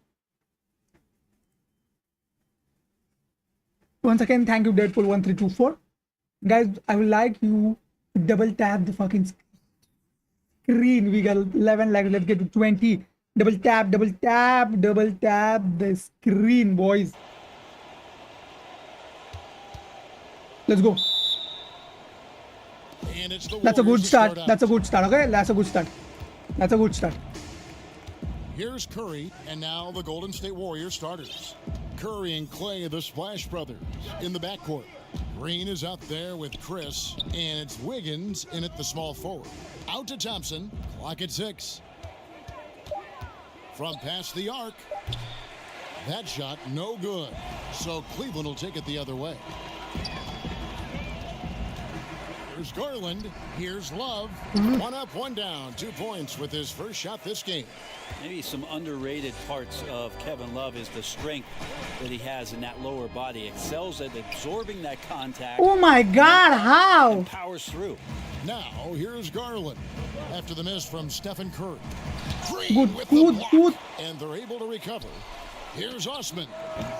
once again, thank you, Deadpool 1324. Guys, I would like you to double tap the fucking screen. We got 11 likes. Let's get to 20. Double tap the screen, boys. Let's go. And it's the That's a Warriors good to start. out. That's a good start. Okay, that's a good start. That's a good start. Here's Curry, and now the Golden State Warriors starters. Curry and Clay, the Splash Brothers, in the backcourt. Green is out there with Chris, and it's Wiggins in at the small forward. Out to Thompson, clock at 6. From past the arc. That shot, no good. So Cleveland will take it the other way. Here's Garland. Here's Love. One up, one down. 2 points with his first shot this game. Maybe some underrated parts of Kevin Love is the strength that he has in that lower body. Excels at absorbing that contact. Oh my God, how? And powers through. Now, here's Garland. After the miss from Stephen Curry. Green Good, with good, the block. good. And they're able to recover. Here's Osman.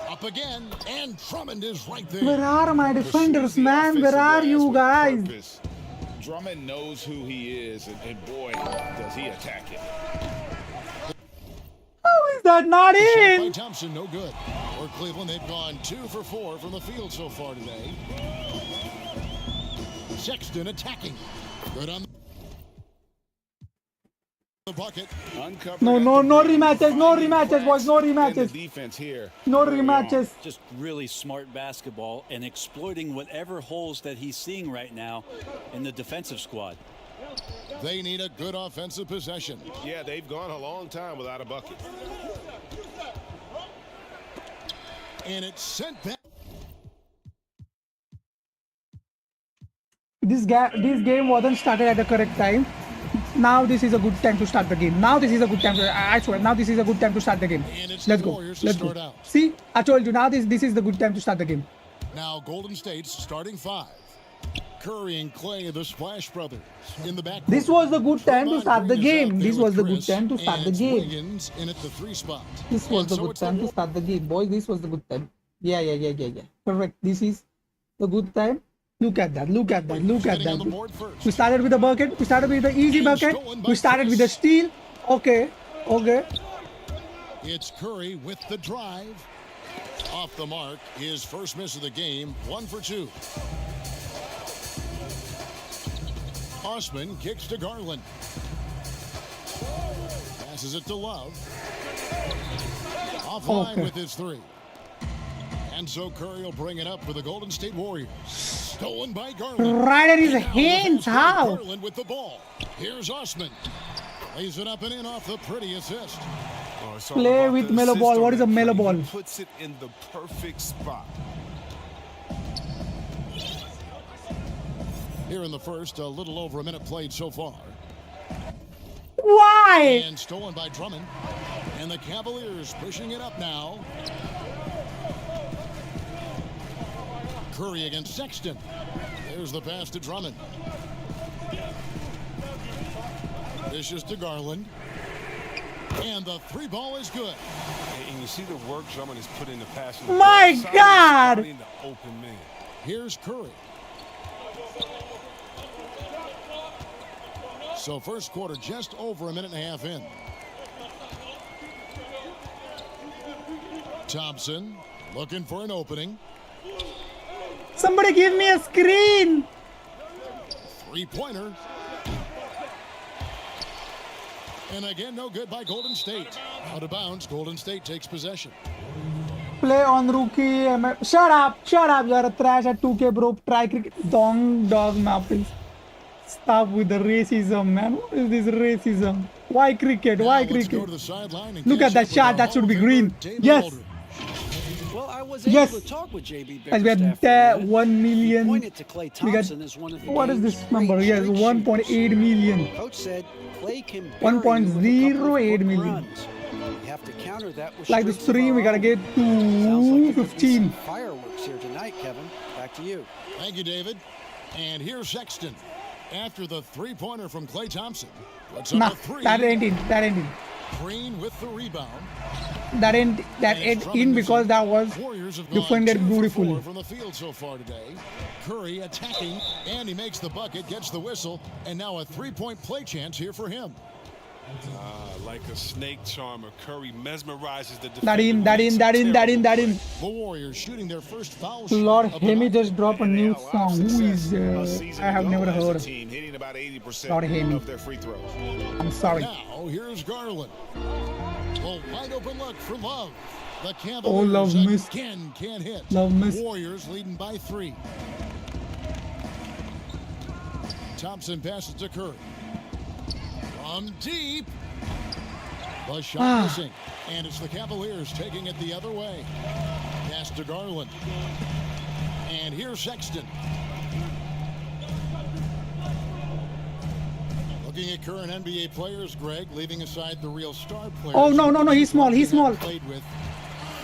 Up again. And Drummond is right there. Where are my defenders, The man? Where offensive are glass you with guys? purpose. Drummond knows who he is, and boy, does he attack it. How is that not Shot by in? Thompson, no good. For Cleveland, they've gone 2 for 4 from the field so far today. Sexton attacking. Good on the bucket. Uncovered No, at no, the no rim, rematches, no finding rematches, boys, no cracks in the rematches. defense here. No early on. rematches. Just really smart basketball and exploiting whatever holes that he's seeing right now in the defensive squad. They need a good offensive possession. Yeah, they've gone a long time without a bucket. And it's sent back. This game wasn't started at the correct time. Now this is a good time to start the game. Now this is a good time I swear, now this is a good time to start the game. And it's Let's the go. Warriors to Let's start go. out. See, I told you, now this is the good time to start the game. Now Golden State's starting 5. Curry and Clay, the Splash Brothers, in the back. This was the good time to Draymond start the Green is out game. there This with was the good Chris, time to start and the it's game. Wiggins in at the 3 spot. This was And the so good it's the time to start the game, boys. This was the good time. Yeah. Correct. This is the good time Look at that. Look at that. Look at Getting on the that. board first. We started with the bucket. We started with the easy And bucket. stolen by We started with the Chris. steal. Okay. Okay. It's Curry with the drive. Off the mark. His first miss of the game. 1 for 2. Osman kicks to Garland. Passes it to Love. Offline Okay. with his 3. And so Curry will bring it up for the Golden State Warriors. Stolen by Garland. Right at his And now the hands. fast break, How? Garland with the ball. Here's Osman. Lays it up and in off the pretty assist. Oh, it's all Play about with the mellow assist ball. on What is that a mellow play. ball? He puts it in the perfect spot. Here in the first, a little over a minute played so far. Why? And stolen by Drummond. And the Cavaliers pushing it up now. Curry against Sexton. There's the pass to Drummond. Dishes to Garland. And the 3 ball is good. And you see the work Drummond has put into passing. My God! The open man. Here's Curry. So first quarter just over a minute and a half in. Thompson looking for an opening. Somebody give me a screen. 3-pointer. And again, no good by Golden State. Out of bounds, Golden State takes possession. Play on rookie. Shut up. Shut up. You're a trash at 2K, bro. Try cricket. Dog now, please. Stop with the racism, man. What is this racism? Why cricket? Why Now let's go cricket? to the sideline and Look catch at that up with shot. our That should Hall be of Famer, green. David Yes. Aldridge. Well, I was Yes. able to talk with JB As we Bickerstaff. had for a minute. 1 He million. pointed to Klay We got, Thompson as one of the what is game's this great number? Yes, straight 1.8 shooters. million. Coach said Klay can 1.08 million. runs. You have to counter that with Like this streaks of 3, our we gotta own. get Sounds like there could be 215. some fireworks here tonight, Kevin. Back to you. Thank you, David. And here's Sexton. After the 3-pointer from Klay Thompson. Puts up Nah, a 3. that ain't in. That ain't in. Green with the rebound. That ain't in because that was Warriors have gone defended 2 for beautifully. 4 from the field so far today. Curry attacking, and he makes the bucket, gets the whistle, and now a 3-point play chance here for him. Like a snake charmer, Curry mesmerizes the defender. That in. The Warriors shooting their first foul Lord, shot. hear me just drop a new song. Who is? I have never heard of. Team hitting about 80% Lord, hear me. of their free throws. I'm sorry. Now here's Garland. A wide open look for Love. The Cavaliers Oh, Love missed. again can't hit. Love missed. Warriors leading by 3. Thompson passes to Curry. From deep. The shot missing. And it's the Cavaliers taking it the other way. Pass to Garland. And here's Sexton. Looking at current NBA players, Greg, leaving aside the real star players. Oh, no, he's small, he's small. Played with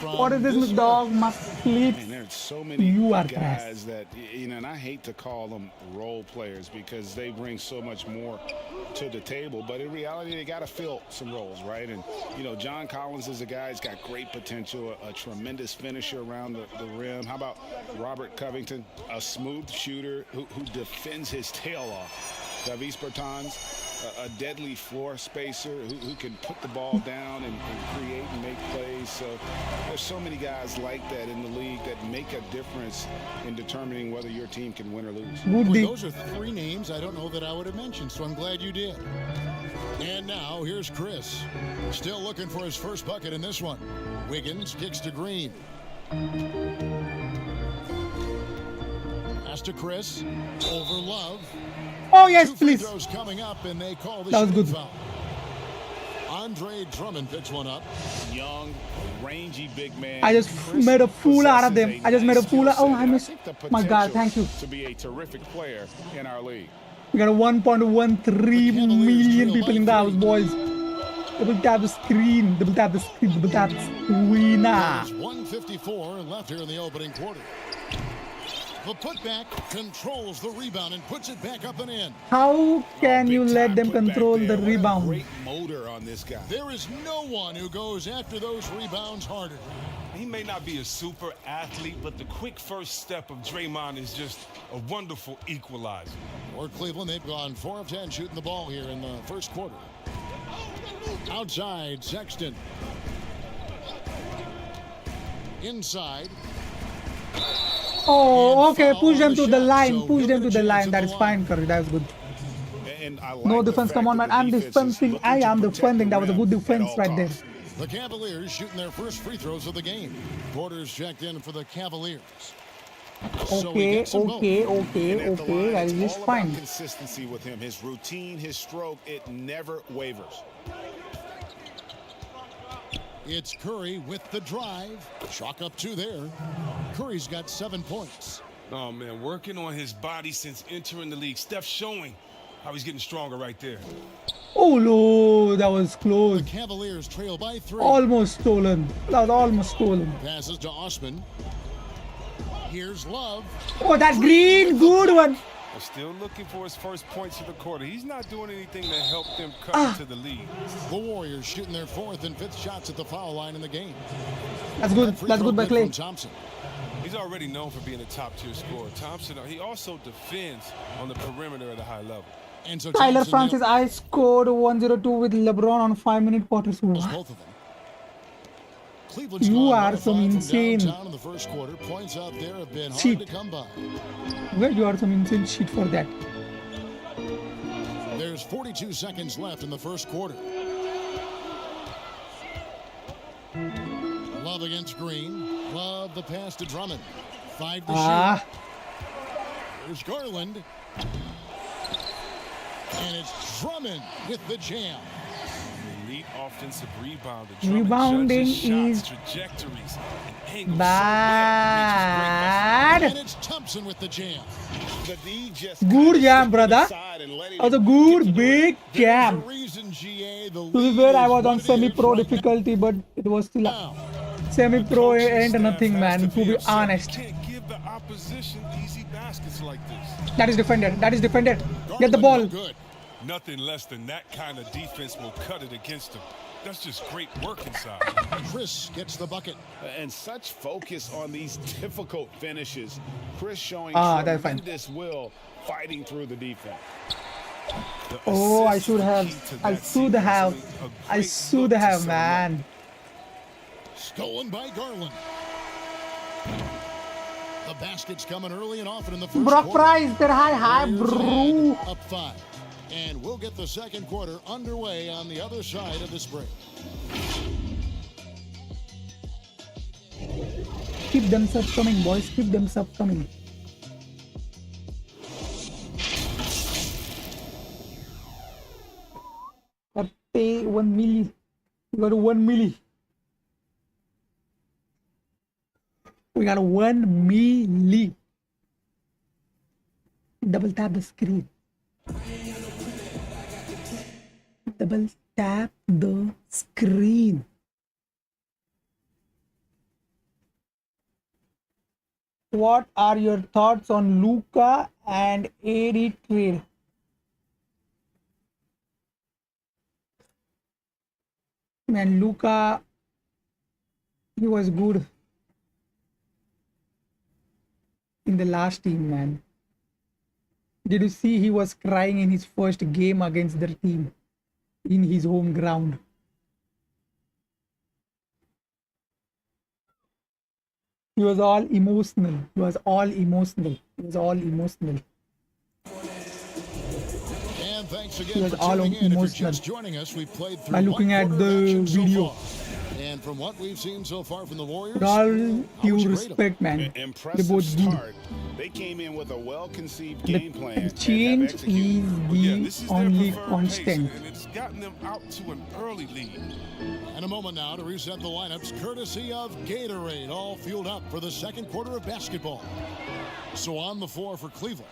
from What is this dog? Must sleep. And there's so many You are guys that, you know, and I hate to call them role players because they bring so much more to the table. But in reality, they got to fill some roles, right? And, you know, John Collins is a guy who's got great potential, a tremendous finisher around the rim. How about Robert Covington, a smooth shooter who defends his tail off? Davis Bertans, a deadly floor spacer who can put the ball down and create and make plays. So there's so many guys like that in the league that make a difference in determining whether your team can win or lose. Good Well, D. those are 3 names I don't know that I would have mentioned, so I'm glad you did. And now here's Chris. Still looking for his first bucket in this one. Wiggins kicks to Green. Pass to Chris. Over Love. Oh, yes, 2 free please. throws coming up, and they call the That was shooting good. foul. Andre Drummond picks one up. Young, rangy big man. I just Chris made a fool out of possesses them. I just made a nice fool out. skill Oh, set, I and missed. think the My God, potential thank you. to be a terrific player in our league. We got a 1.13 million people in the house, boys. Double tap the screen. Double tap the screen. Double tap the screen. There's 1:54 left here in the opening quarter. The putback controls the rebound and puts it back up and in. How can Big you let time them put back control there. the What a rebound? Great motor on this guy. There is no one who goes after those rebounds harder. He may not be a super athlete, but the quick first step of Draymond is just a wonderful equalizer. For Cleveland, they've gone 4 of 10 shooting the ball here in the first quarter. Outside, Sexton. Inside. Oh, okay. Push them to the line. Push them to the line. That is fine, Curry. That was good. And I like No the defense. fact Come on, that man. I'm the defense is defending. looking I to am protect defending. the That was a good rim at defense all right there. costs. The Cavaliers shooting their first free throws of the game. Porter's checked in for the Cavaliers. Okay, okay. That is It's just all fine. about consistency with him. His routine, his stroke, it never wavers. It's Curry with the drive. Chalk up 2 there. Curry's got 7 points. Oh, man, working on his body since entering the league. Steph showing how he's getting stronger right there. Oh no, that was close. The Cavaliers trail by 3. Almost stolen. That was almost stolen. Passes to Osman. Here's Love. Oh, that green, good one. But still looking for his first points of the quarter. He's not doing anything to help them cut into the lead. The Warriors shooting their 4th and 5th shots at the foul line in the game. That's good. Free That's throw good by good Clay. from Thompson. He's already known for being a top-tier scorer. Thompson, he also defends on the perimeter at a high level. And so Tyler Thompson Francis, I scored 102 with LeBron on 5-minute quarters. nails Wow. both of them. Cleveland's You gone are 1 of some 5 from insane downtown in the first quarter. Points out there have been hard cheat. to come by. Where you are some insane shit for that. There's 42 seconds left in the first quarter. Love against Green. Love the pass to Drummond. 5 to shoot. There's Garland. And it's Drummond with the jam. Elite offensive rebounder. Rebounding is trajectories and angles bad. And it's Thompson with the jam. The D just Good jam, stepped brother. aside and letting That was a him good get to the big There's a jam. reason, GA, the To be lead fair, I is was on what it is semi-pro right difficulty, but it was still now. semi-pro Coaching ain't staff nothing, has man. To be upset. honest. You can't give the opposition easy baskets like this. That is defended. That is defended. Get the Garland, ball. no good. Nothing less than that kind of defense will cut it against them. That's just great work inside. Chris gets the bucket. And such focus on these difficult finishes. Chris showing That's fine. tremendous will fighting through the defense. The Oh, I assist should is the have. key to I that should have. sequence. A I great should look to have, set 'em up. man. Stolen by Garland. The basket's coming early and often in the first Brock quarter. Price, they're high, Warriors bro. ahead, up 5. And we'll get the second quarter underway on the other side of this break. Keep them sub coming, boys. Keep them sub coming. Pay 1 milli. We got 1 milli. We got 1 milli. Double tap the screen. Double tap the screen. What are your thoughts on Luka and AD trade? Man, Luka, he was good in the last team, man. Did you see he was crying in his first game against their team in his home ground? He was all emotional. He was all emotional. He was all emotional. And thanks He again was for all tuning in. If you're emotional. just joining us, we've played through By looking one at quarter of the action so video. far. And from what we've seen so far from the Warriors, With all I was due great respect, man. They Impressive both good. start. They came in with a well-conceived The game plan. and have change executed. is Yeah, the this is their only preferred constant. pace, and it's gotten them out to an early lead. And a moment now to reset the lineups, courtesy of Gatorade, all fueled up for the second quarter of basketball. So on the floor for Cleveland,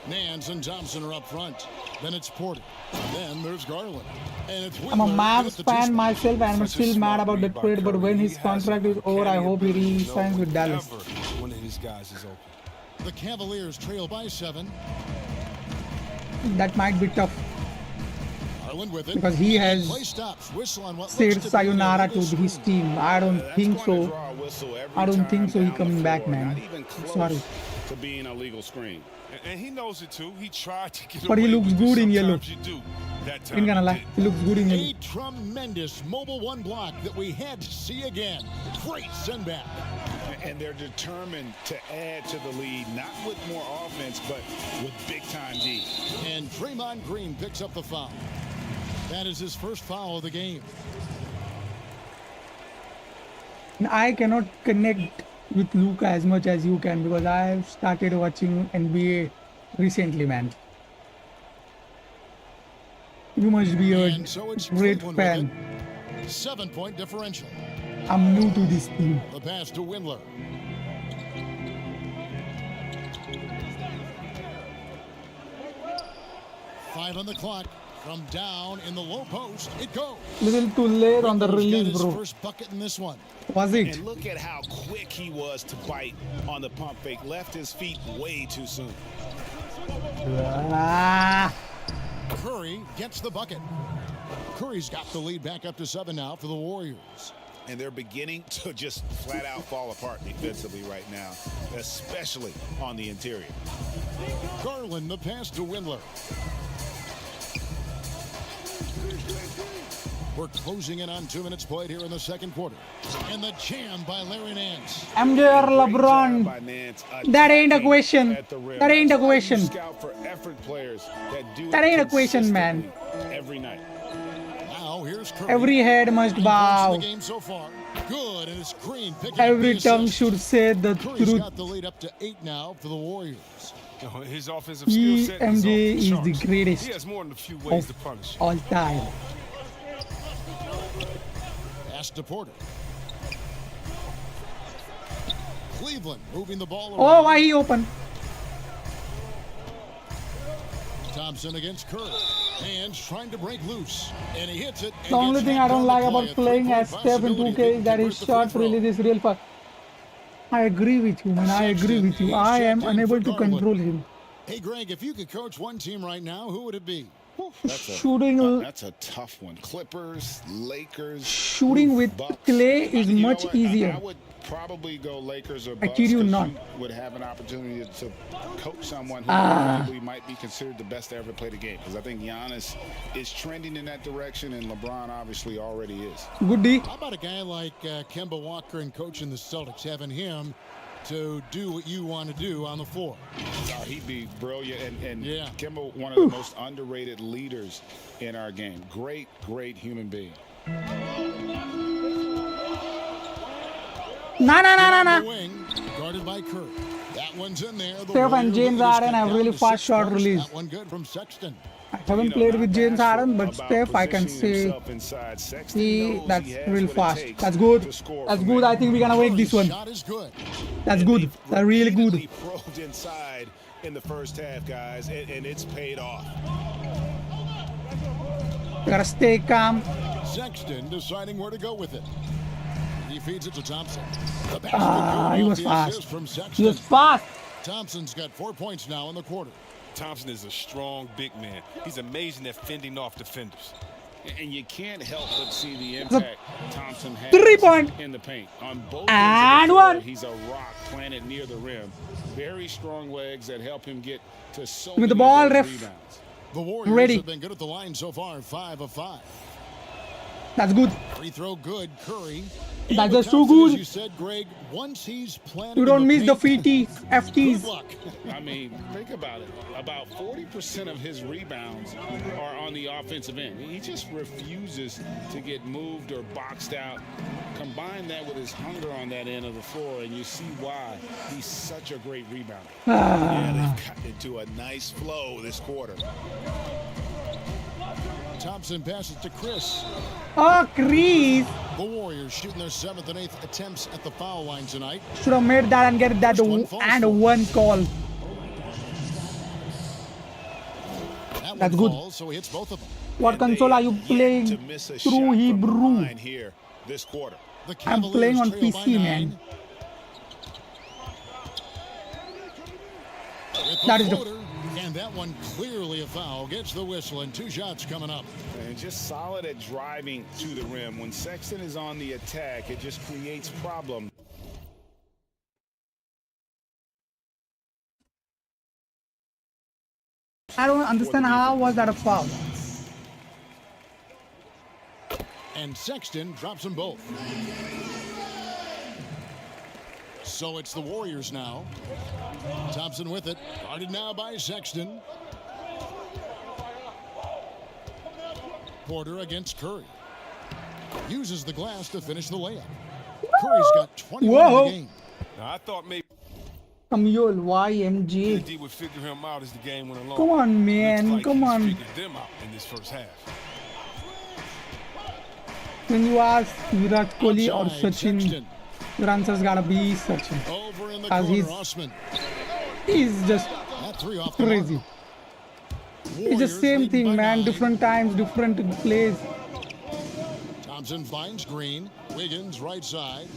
Nance and Thompson are up front. Then it's Porter. Then there's Garland. And it's I'm a Whitmer Mavs at the fan two-spot. myself, and I'm Such a still mad smart about the read by trade. But Curry. when He his has contract a is over, I uncanny hope he ability to know re-signs with Dallas. whenever one of his guys is open. The Cavaliers trail by 7. That might be tough. Garland with it. because he has Play stops. Whistle on what said looks to be sayonara an to illegal his screen. team. I don't That's think going to so. draw a whistle every I don't think time so. He down the coming back, floor. man. Not even close Sorry. to being a legal screen. And he knows it too. He tried to get But he away looks with good it. in yellow. Sometimes you do. That time Ain't gonna he lie. didn't. He looks good in yellow. A tremendous mobile one block that we had to see again. Great send back. And they're determined to add to the lead, not with more offense, but with big-time D. And Draymond Green picks up the foul. That is his first foul of the game. I cannot connect with Luka as much as you can because I've started watching NBA recently, man. You must be a And so it's great Cleveland fan. with it. 7-point differential. I'm new to this team. The pass to Windler. Five on the clock. From down in the low post, it goes. Little too late on the Windler's got release, his bro. first bucket in this one. Was it? And look at how quick he was to bite on the pump fake. Left his feet way too soon. Ah, Curry gets the bucket. Curry's got the lead back up to 7 now for the Warriors. And they're beginning to just flat out fall apart defensively right now, especially on the interior. Garland, the pass to Windler. We're closing in on 2 minutes played here in the second quarter. And the jam by Larry Nance. MJ or LeBron. That ain't a question. That ain't a question. Scout for effort players that do That ain't a question, man. Every night. Now here's Curry. Every head must The bow. game so far. Good, and it's Green picking Every up the tongue assist. should say the Curry's truth. got the lead up to 8 now for the Warriors. His offensive skill set MJ is off the charts. greatest He has more than a few ways to of punish. all time. Pass to Porter. Cleveland moving the ball around. Oh, why he open? Thompson against Curry. Hands trying to break loose. And he hits it. The only thing I don't like about playing as Steph in 2K is that his shot release is real fast. I agree with you, man. I agree with you. I am unable to control him. Hey, Greg, if you could coach one team right now, who would it be? Shooting That's a tough one. Clippers, Lakers. Shooting with Bucks. clay is You know much what? easier. I would probably go Lakers or I Bucks. kid you 'cause not. would have an opportunity to coach someone who probably might be considered the best to ever play the game. Because I think Giannis is trending in that direction, and LeBron obviously already is. Good D. How about a guy like Kemba Walker and coaching the Celtics, having him to do what you want to do on the floor? He'd be brilliant. And Yeah. Kemba, one of the most underrated leaders in our game. Great, great human being. The wing, guarded by Curry. That one's in there. The Steph and Warriors James lead is Harden cut have down really to fast 6 shot points. release. That one good from Sexton. I haven't played with James Harden, but Steph, I can say that's real fast. That's good. That's good. I think we're gonna win this one. Shot is good. That's good. That's really good. Probed inside in the first half, guys, and it's paid off. We gotta stay calm. Sexton deciding where to go with it. He feeds it to Thompson. The basket Ah, he goes was off the fast. assist from He Sexton. was fast. Thompson's got 4 points now in the quarter. Thompson is a strong big man. He's amazing at fending off defenders. And you can't help but see the impact Thompson has 3-point. in the paint. On both And ends of the floor, one. he's a rock planted near the rim. Very strong legs that help him get to so With the many ball, of those ref. rebounds. The Warriors Ready. have been good at the line so far, 5 of 5. That's good. Free throw good, Curry. That's And just too Thompson, good. As you said, Greg, once he's planted You in don't miss the paint, FTs. good FTs. luck. I mean, think about it. About 40% of his rebounds are on the offensive end. He just refuses to get moved or boxed out. Combine that with his hunger on that end of the floor, and you see why he's such a great rebounder. Yeah, they've got into a nice flow this quarter. Thompson passes to Chris. Oh, Chris. The Warriors shooting their 7th and 8th attempts at the foul line tonight. Should have made that and get that and one call. That That's one good. falls, so he hits both of them. What console are you playing To miss a through shot from Hebrew? behind here this quarter. The I'm Cavaliers playing on trail by PC, 9. man. With the That is the floater, And that one clearly a foul. Gets the whistle and 2 shots coming up. And just solid at driving to the rim. When Sexton is on the attack, it just creates problems. I don't understand how was that a foul. And Sexton drops them both. So it's the Warriors now. Thompson with it. Guarded now by Sexton. Porter against Curry. Uses the glass to finish the layup. Curry's got 21 in the game. Now, I thought maybe Samuel, YMG. D would figure him out as the game went along. Come on, man. Looks like Come he's on. figured them out in this first half. When you ask Virat Kohli or Outside, Sachin, Sexton. your answer's gotta be Sachin. Over in the Because corner, Osman. he's just That 3 off the crazy. mark. It's the Warriors same leading thing, by man. 9. Different times, different plays. Thompson finds Green. Wiggins right side.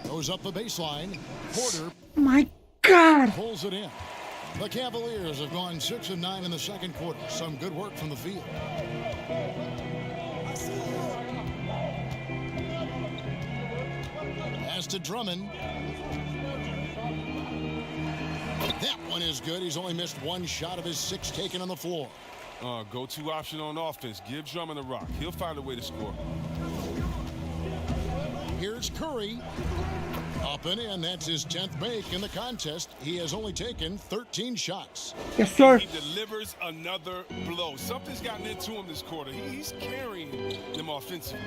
Goes up the baseline. Porter My God. pulls it in. The Cavaliers have gone 6 of 9 in the second quarter. Some good work from the field. Pass to Drummond. That one is good. He's only missed 1 shot of his 6 taken on the floor. Go-to option on offense. Give Drummond a rock. He'll find a way to score. Here's Curry. Up and in. That's his 10th make in the contest. He has only taken 13 shots. Yes, sir. He delivers another blow. Something's gotten into him this quarter. He's carrying them offensively.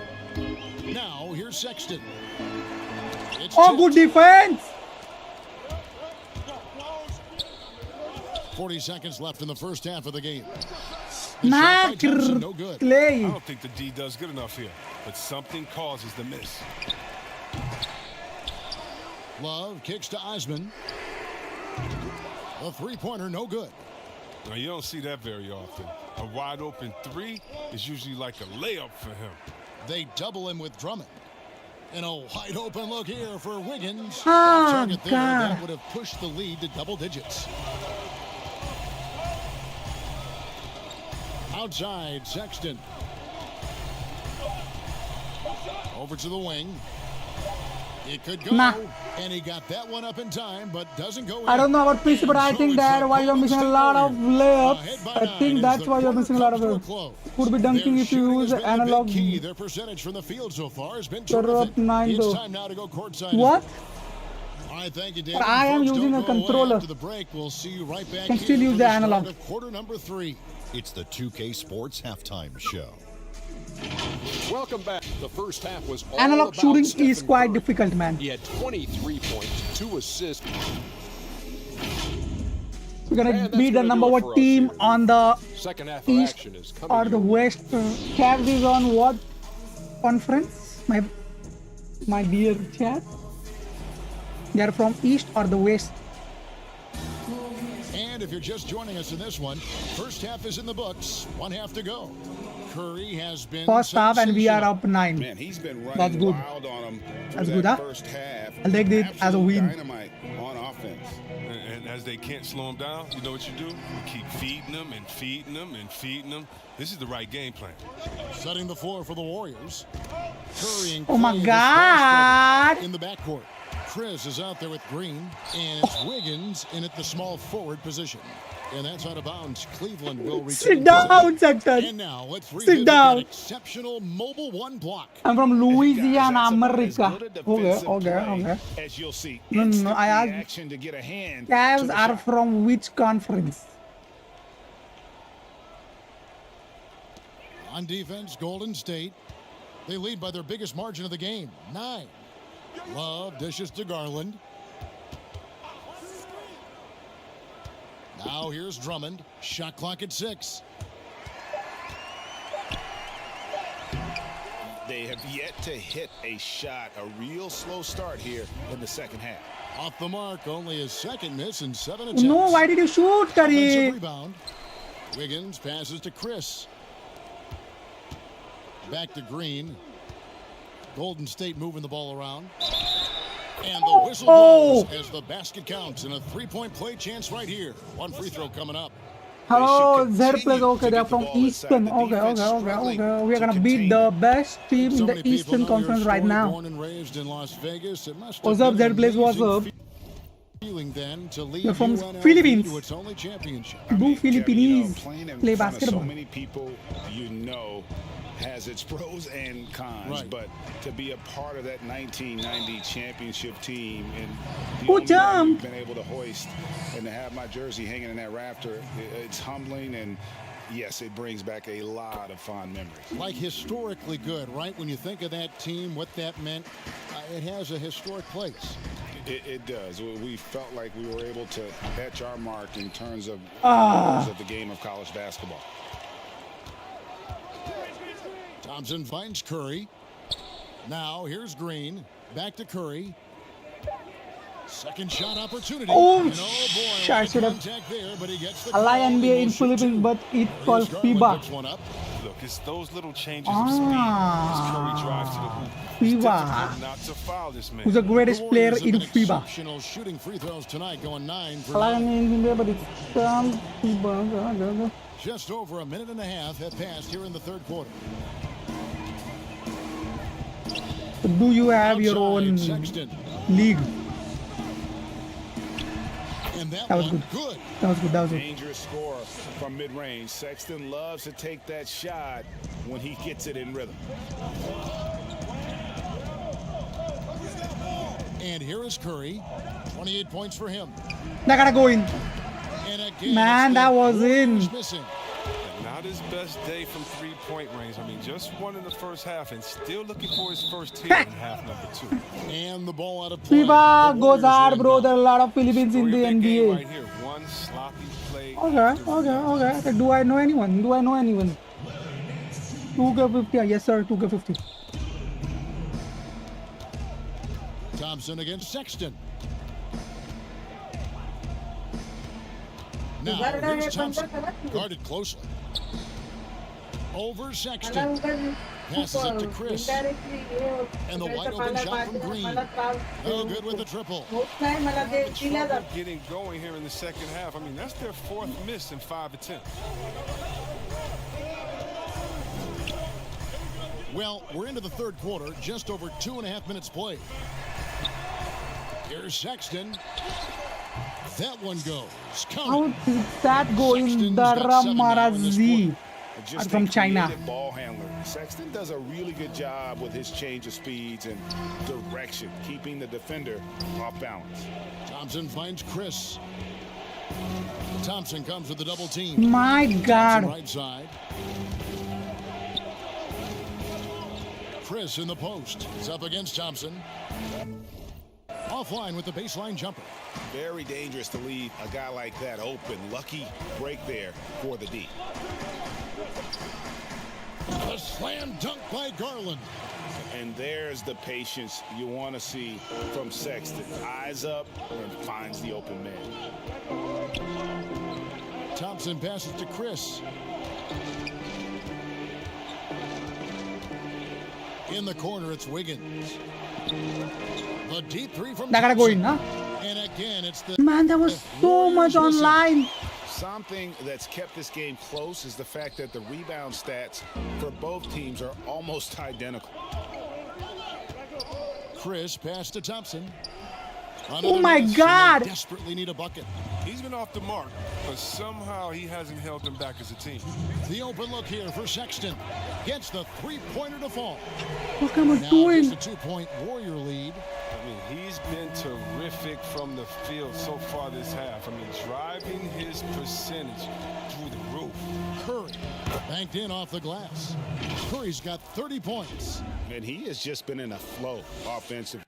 Now, here's Sexton. It's Oh, good tipped. defense. 40 seconds left in the first half of the game. The shot by Not Thompson, no good. I play. don't think the D does good enough here, but something causes the miss. Love kicks to Osman. A 3-pointer, no good. Now, you don't see that very often. A wide open 3 is usually like a layup for him. They double him with Drummond. And a wide open look here for Wiggins. Oh, Off target there. God. That would have pushed the lead to double digits. Outside, Sexton. Over to the wing. It could go. Nah. And he got that one up in time, but doesn't go in. I don't know about PC, but I And think so that it's why the you're missing a Golden lot of State Warriors. Ahead layups. by I 9 think as that's the why you're quarter missing a lot of comes to a it. close. Could be dunking Their if you shooting use has been a big analog. key. Their percentage from the field so far has been You're terrific. up 9 It's though. time now to go courtside. What? All right, thank you, But David. I am Folks, using don't a go away. controller. After the break, we'll see you right back Can here still use for the start analog. of quarter number 3. It's the 2K Sports Halftime Show. Welcome back. The first half was all Analog about shooting Stephen is quite Curry. difficult, man. He had 23 points, 2 assists. We're gonna And that's be the gonna number do it one for us team here. on the Second half of East action is coming or the your way. West. Cavs is on what conference? My dear chat. They are from East or the West. And if you're just joining us in this one, first half is in the books. 1 half to go. Curry has been First half and we are sensational. up 9. Man, he's been running That's good. wild on him through That's that good, huh? first half. I'll take it as a Absolute win. dynamite on offense. And as they can't slow him down, you know what you do? You keep feeding them and feeding them and feeding them. This is the right game plan. Setting the floor for the Warriors. Curry and Oh my Clay with God. in the backcourt. Chris is out there with Green, and it's Wiggins in at the small forward position. And that's out of bounds. Cleveland will return. Sit down, Sexton. And now let's Sit revisit down. that exceptional mobile 1 block. I'm from Louisiana, Guys, that's about as America. good a Okay, defensive okay, play okay. as you'll see. No, no, Instant I asked- reaction to get a hand to Cavs the are shot. from which conference? On defense, Golden State. They lead by their biggest margin of the game, 9. Love dishes to Garland. Now here's Drummond. Shot clock at 6. They have yet to hit a shot, a real slow start here in the second half. Off the mark, only his second miss in 7 attempts. No, why did you shoot, Offensive Curry? rebound. Wiggins passes to Chris. Back to Green. Golden State moving the ball around. And the whistle blows as the basket counts, and a 3-point play chance right here. 1 free throw coming up. Hello, Z plays. Okay, they're from Eastern. Okay. We are gonna beat the best team in the Eastern Conference right now. Born and raised in Las Vegas. It must What's have up, been Z plays? What's amazing up? feeling then to lead You're from UNLV Philippines. to its only championship. Do Filipinos playing in play front of basketball? so many people, has its pros and cons. Right. But to be a part of that 1990 championship team and the Good only one job. you've been able to hoist and to have my jersey hanging in that rafter, it's humbling, and yes, it brings back a lot of fond memories. Like historically good, right? When you think of that team, what that meant, it has a historic place. It does. We felt like we were able to etch our mark in terms of the game of college basketball. Thompson finds Curry. Now here's Green. Back to Curry. Second shot opportunity. Oh, and boy, I should have contact there, but he gets the Allow call. NBA He in will shoot Philippines, two. but it's called Garland FIBA. picks one up. Look, it's those little changes of speed as Curry drives to the hoop. It's FIBA. difficult not to foul this man. Who's the greatest The player Warriors have in been FIBA? exceptional shooting free throws tonight, going 9 for Allow 9. in India, but it's FIBA. Just over a minute and a half have passed here in the third quarter. Do you have your Outside, own Sexton. league? And that That was one good. good. That was good. That was good. Dangerous score from mid-range. Sexton loves to take that shot when he gets it in rhythm. And here is Curry. 28 points for him. That gotta go in. And again, Man, it's the that was Warriors in. missing. Not his best day from three-point range. I mean, just one in the first half and still looking for his first hit in half number 2. And the ball out of play. FIBA The goes Warriors hard, will bro. inbound. There are a lot of Philippines in the Big game NBA. right here. One sloppy play. Okay. Do I know anyone? 2K50. Yes, sir. 2K50. Thompson against Sexton. Now, here's Thompson. Guarded closely. Over Sexton. Passes it to Chris. And the wide open shot from Green. No good with the triple. Trouble getting going here in the second half. I mean, that's their 4th miss in 5 attempts. Well, we're into the third quarter. Just over 2.5 minutes played. Here's Sexton. That one goes. How did that go in Sexton's got 7 now in this Daramarazi? Just From a China. creative ball handler. Sexton does a really good job with his change of speeds and direction, keeping the defender off balance. Thompson finds Chris. Thompson comes with the double team. My Thompson God. right side. Chris in the post. It's up against Thompson. Offline with the baseline jumper. Very dangerous to leave a guy like that open. Lucky break there for the D. A slam dunk by Garland. And there's the patience you want to see from Sexton. Eyes up and finds the open man. Thompson passes to Chris. In the corner, it's Wiggins. A deep three from That gotta go in, Thompson. huh? And again, it's the Man, there was so much online. Something that's kept this game close is the fact that the rebound stats for both teams are almost identical. Chris pass to Thompson. Oh my miss, and God. they desperately need a bucket. He's been off the mark, but somehow he hasn't held them back as a team. The open look here for Sexton. Gets the three-pointer to fall. What am I Now doing? just a 2-point Warrior lead. I mean, he's been terrific from the field so far this half. I mean, driving his percentage through the roof. Curry banked in off the glass. Curry's got 30 points. And he has just been in a flow offensive.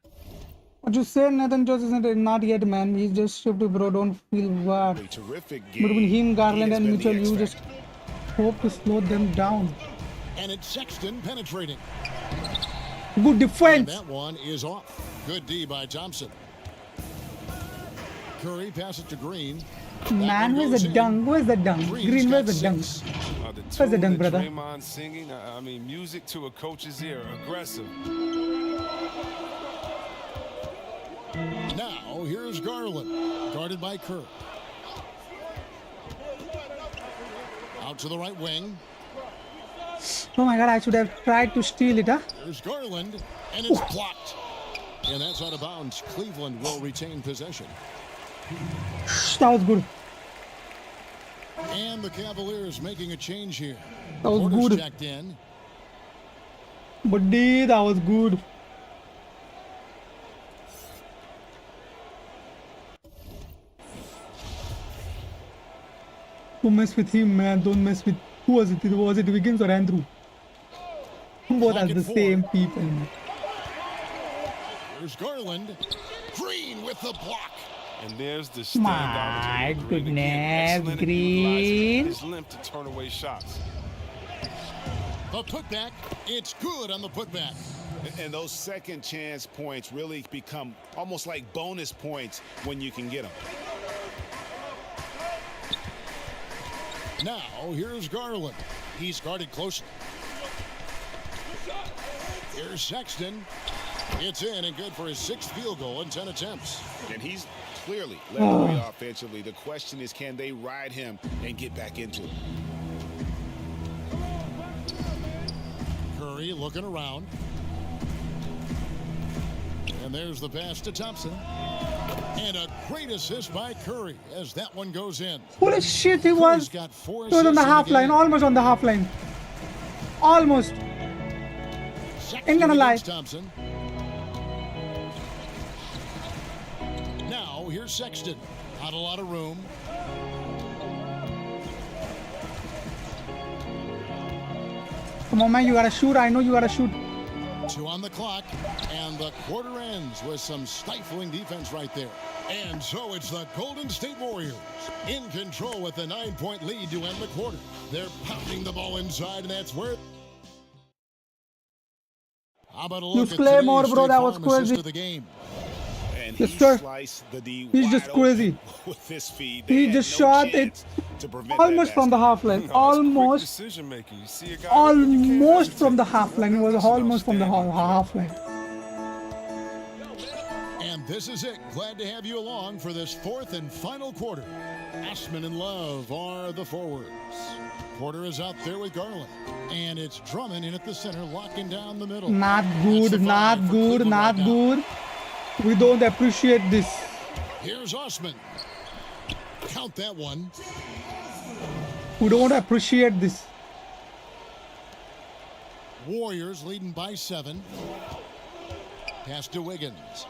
What you said, Nathan Jones isn't it? Not yet, man. He's just shifted, bro. Don't feel bad. A terrific game. Between him, Garland, He has and been the Mitchell, you X just factor. hope to slow them down. And it's Sexton penetrating. Good And defense. that one is off. Good D by Thompson. Curry passes to Green. Man, where's the dunk? Where's the dunk? Green, where's the dunk? The Where's the tune dunk, that brother? Draymond singing, I mean, music to a coach's ear, aggressive. Now, here's Garland. Guarded by Curry. Out to the right wing. Oh my God, I should have tried to steal it, huh? There's Garland, and it's blocked. And that's out of bounds. Cleveland will retain possession. That was good. And the Cavaliers making a change here. That was Porter's good. checked in. Buddy, that was good. Don't mess with him, man. Don't mess with... Who was it? Was it Wiggins or Andrew? Both are the same people, man. There's Garland. Green with the block. And there's the standout. My goodness, Excellent at Green. utilizing his length to turn away shots. The putback. It's good on the putback. And those second chance points really become almost like bonus points when you can get them. Now, here's Garland. He's guarded closely. Here's Sexton. It's in and good for his 6th field goal in 10 attempts. And he's clearly led the way offensively. The question is, can they ride him and get back into it? Curry looking around. And there's the pass to Thompson. And a great assist by Curry as that one goes in. Holy shit, he was on the half line, almost on the half line. Almost. Ain't gonna lie. Thompson. Now, here's Sexton. Not a lot of room. Come on, man, you gotta shoot. I know you gotta shoot. 2 on the clock, and the quarter ends with some stifling defense right there. And so it's the Golden State Warriors in control with a 9-point lead to end the quarter. They're pounding the ball inside, and that's where... How about a look at Claymore, today's bro, that State was Farm crazy. assist of the game. And Yes, he sir. sliced the D He's wide just open crazy. with this feed. He They just had no shot it chance to prevent that almost from the basket. half line. No, it's quick Almost. decision making. You see a guy open, you can't Almost from the hesitate. half line. It was almost from the half line. And this is it. Glad to have you along for this 4th and final quarter. Ashman and Love are the forwards. Porter is out there with Garland. And it's Drummond in at the center, locking down the middle. Not That's good, the not five for good, Cleveland not right now. good. We don't appreciate this. Here's Osman. Count that one. We don't appreciate this. Warriors leading by 7. Pass to Wiggins.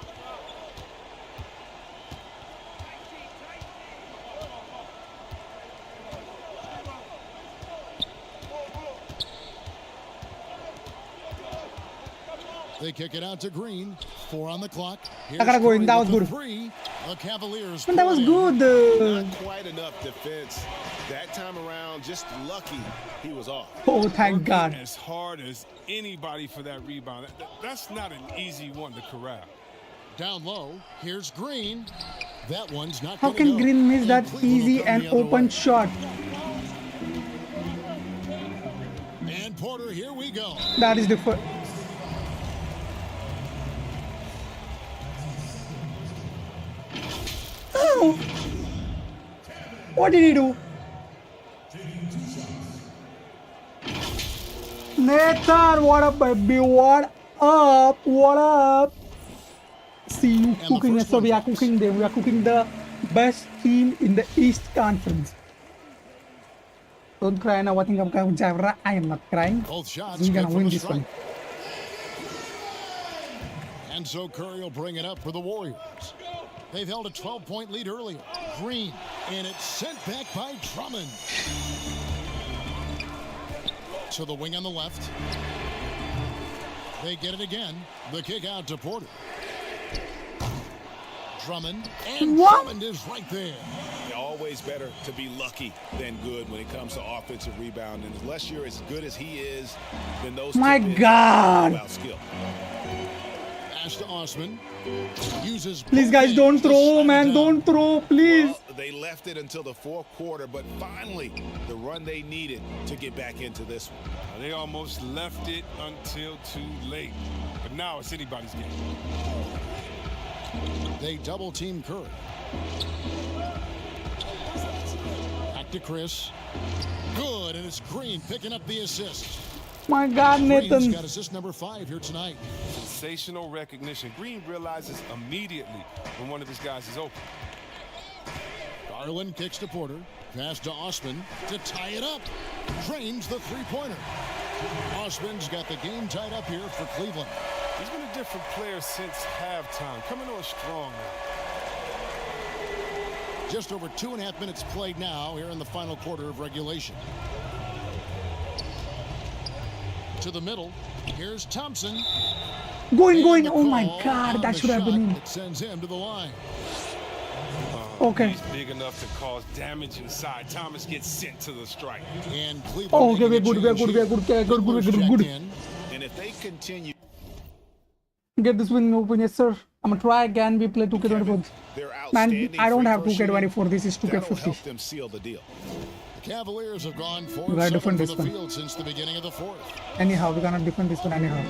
They kick it out to Green. 4 on the clock. Here's I gotta go in. Curry That was with the good. 3. The Cavaliers. And that was pull in. good. Not quite enough defense. That time around, just lucky he was off. Oh, thank Working God. as hard as anybody for that rebound. That's not an easy one to corral. Down low. Here's Green. That one's not How gonna can go. Green miss And that Cleveland will easy come and the other open way. shot? And Porter, here we go. That is the first. Oh. What did he do? Nathan, what up, baby? What up? What up? See you the cooking. first So we one are drops. cooking them. We are cooking the best team in the East Conference. Don't cry now. I think I am not crying. Both shots We're good gonna from win the this strike. one. And so Curry will bring it up for the Warriors. They've held a 12-point lead earlier. Green, and it's sent back by Drummond. To the wing on the left. They get it again. The kick out to Porter. Drummond, and What? Drummond is right there. Always better to be lucky than good when it comes to offensive rebound. And unless you're as good as he is, then those My tip-ins God. are about skill. Pass to Osman. Uses Please, both guys, hands don't to throw, shut man. it down. Don't throw, please. Well, they left it until the 4th quarter, but finally the run they needed to get back into this one. They almost left it until too late. But now it's anybody's game. They double team Curry. Back Back to Chris. Good, and it's Green picking up the assist. My God, Green's Nathan. got assist number 5 here tonight. Sensational recognition. Green realizes immediately when one of his guys is open. Garland kicks to Porter. Pass to Osman to tie it up. Drains the three-pointer. Osman's got the game tied up here for Cleveland. He's been a different player since halftime. Coming on strong now. Just over 2.5 minutes played now here in the final quarter of regulation. To the middle. Here's Thompson. Going. Oh my God, that should have been in. It sends him to the line. Okay. He's big enough to cause damage inside. Thomas gets sent to the strike. And Cleveland. Oh, okay, making a good. change. Good. And if they continue, Get this win open, yes sir. I'm gonna try again. We play 2K24. their Man, outstanding I don't free have throw shooting, 2K24. This is that'll 2K50. help them seal the deal. The Cavaliers have gone 4 We gotta 7 defend from this the one. field since the beginning of the fourth. Anyhow, we cannot defend this one anyhow.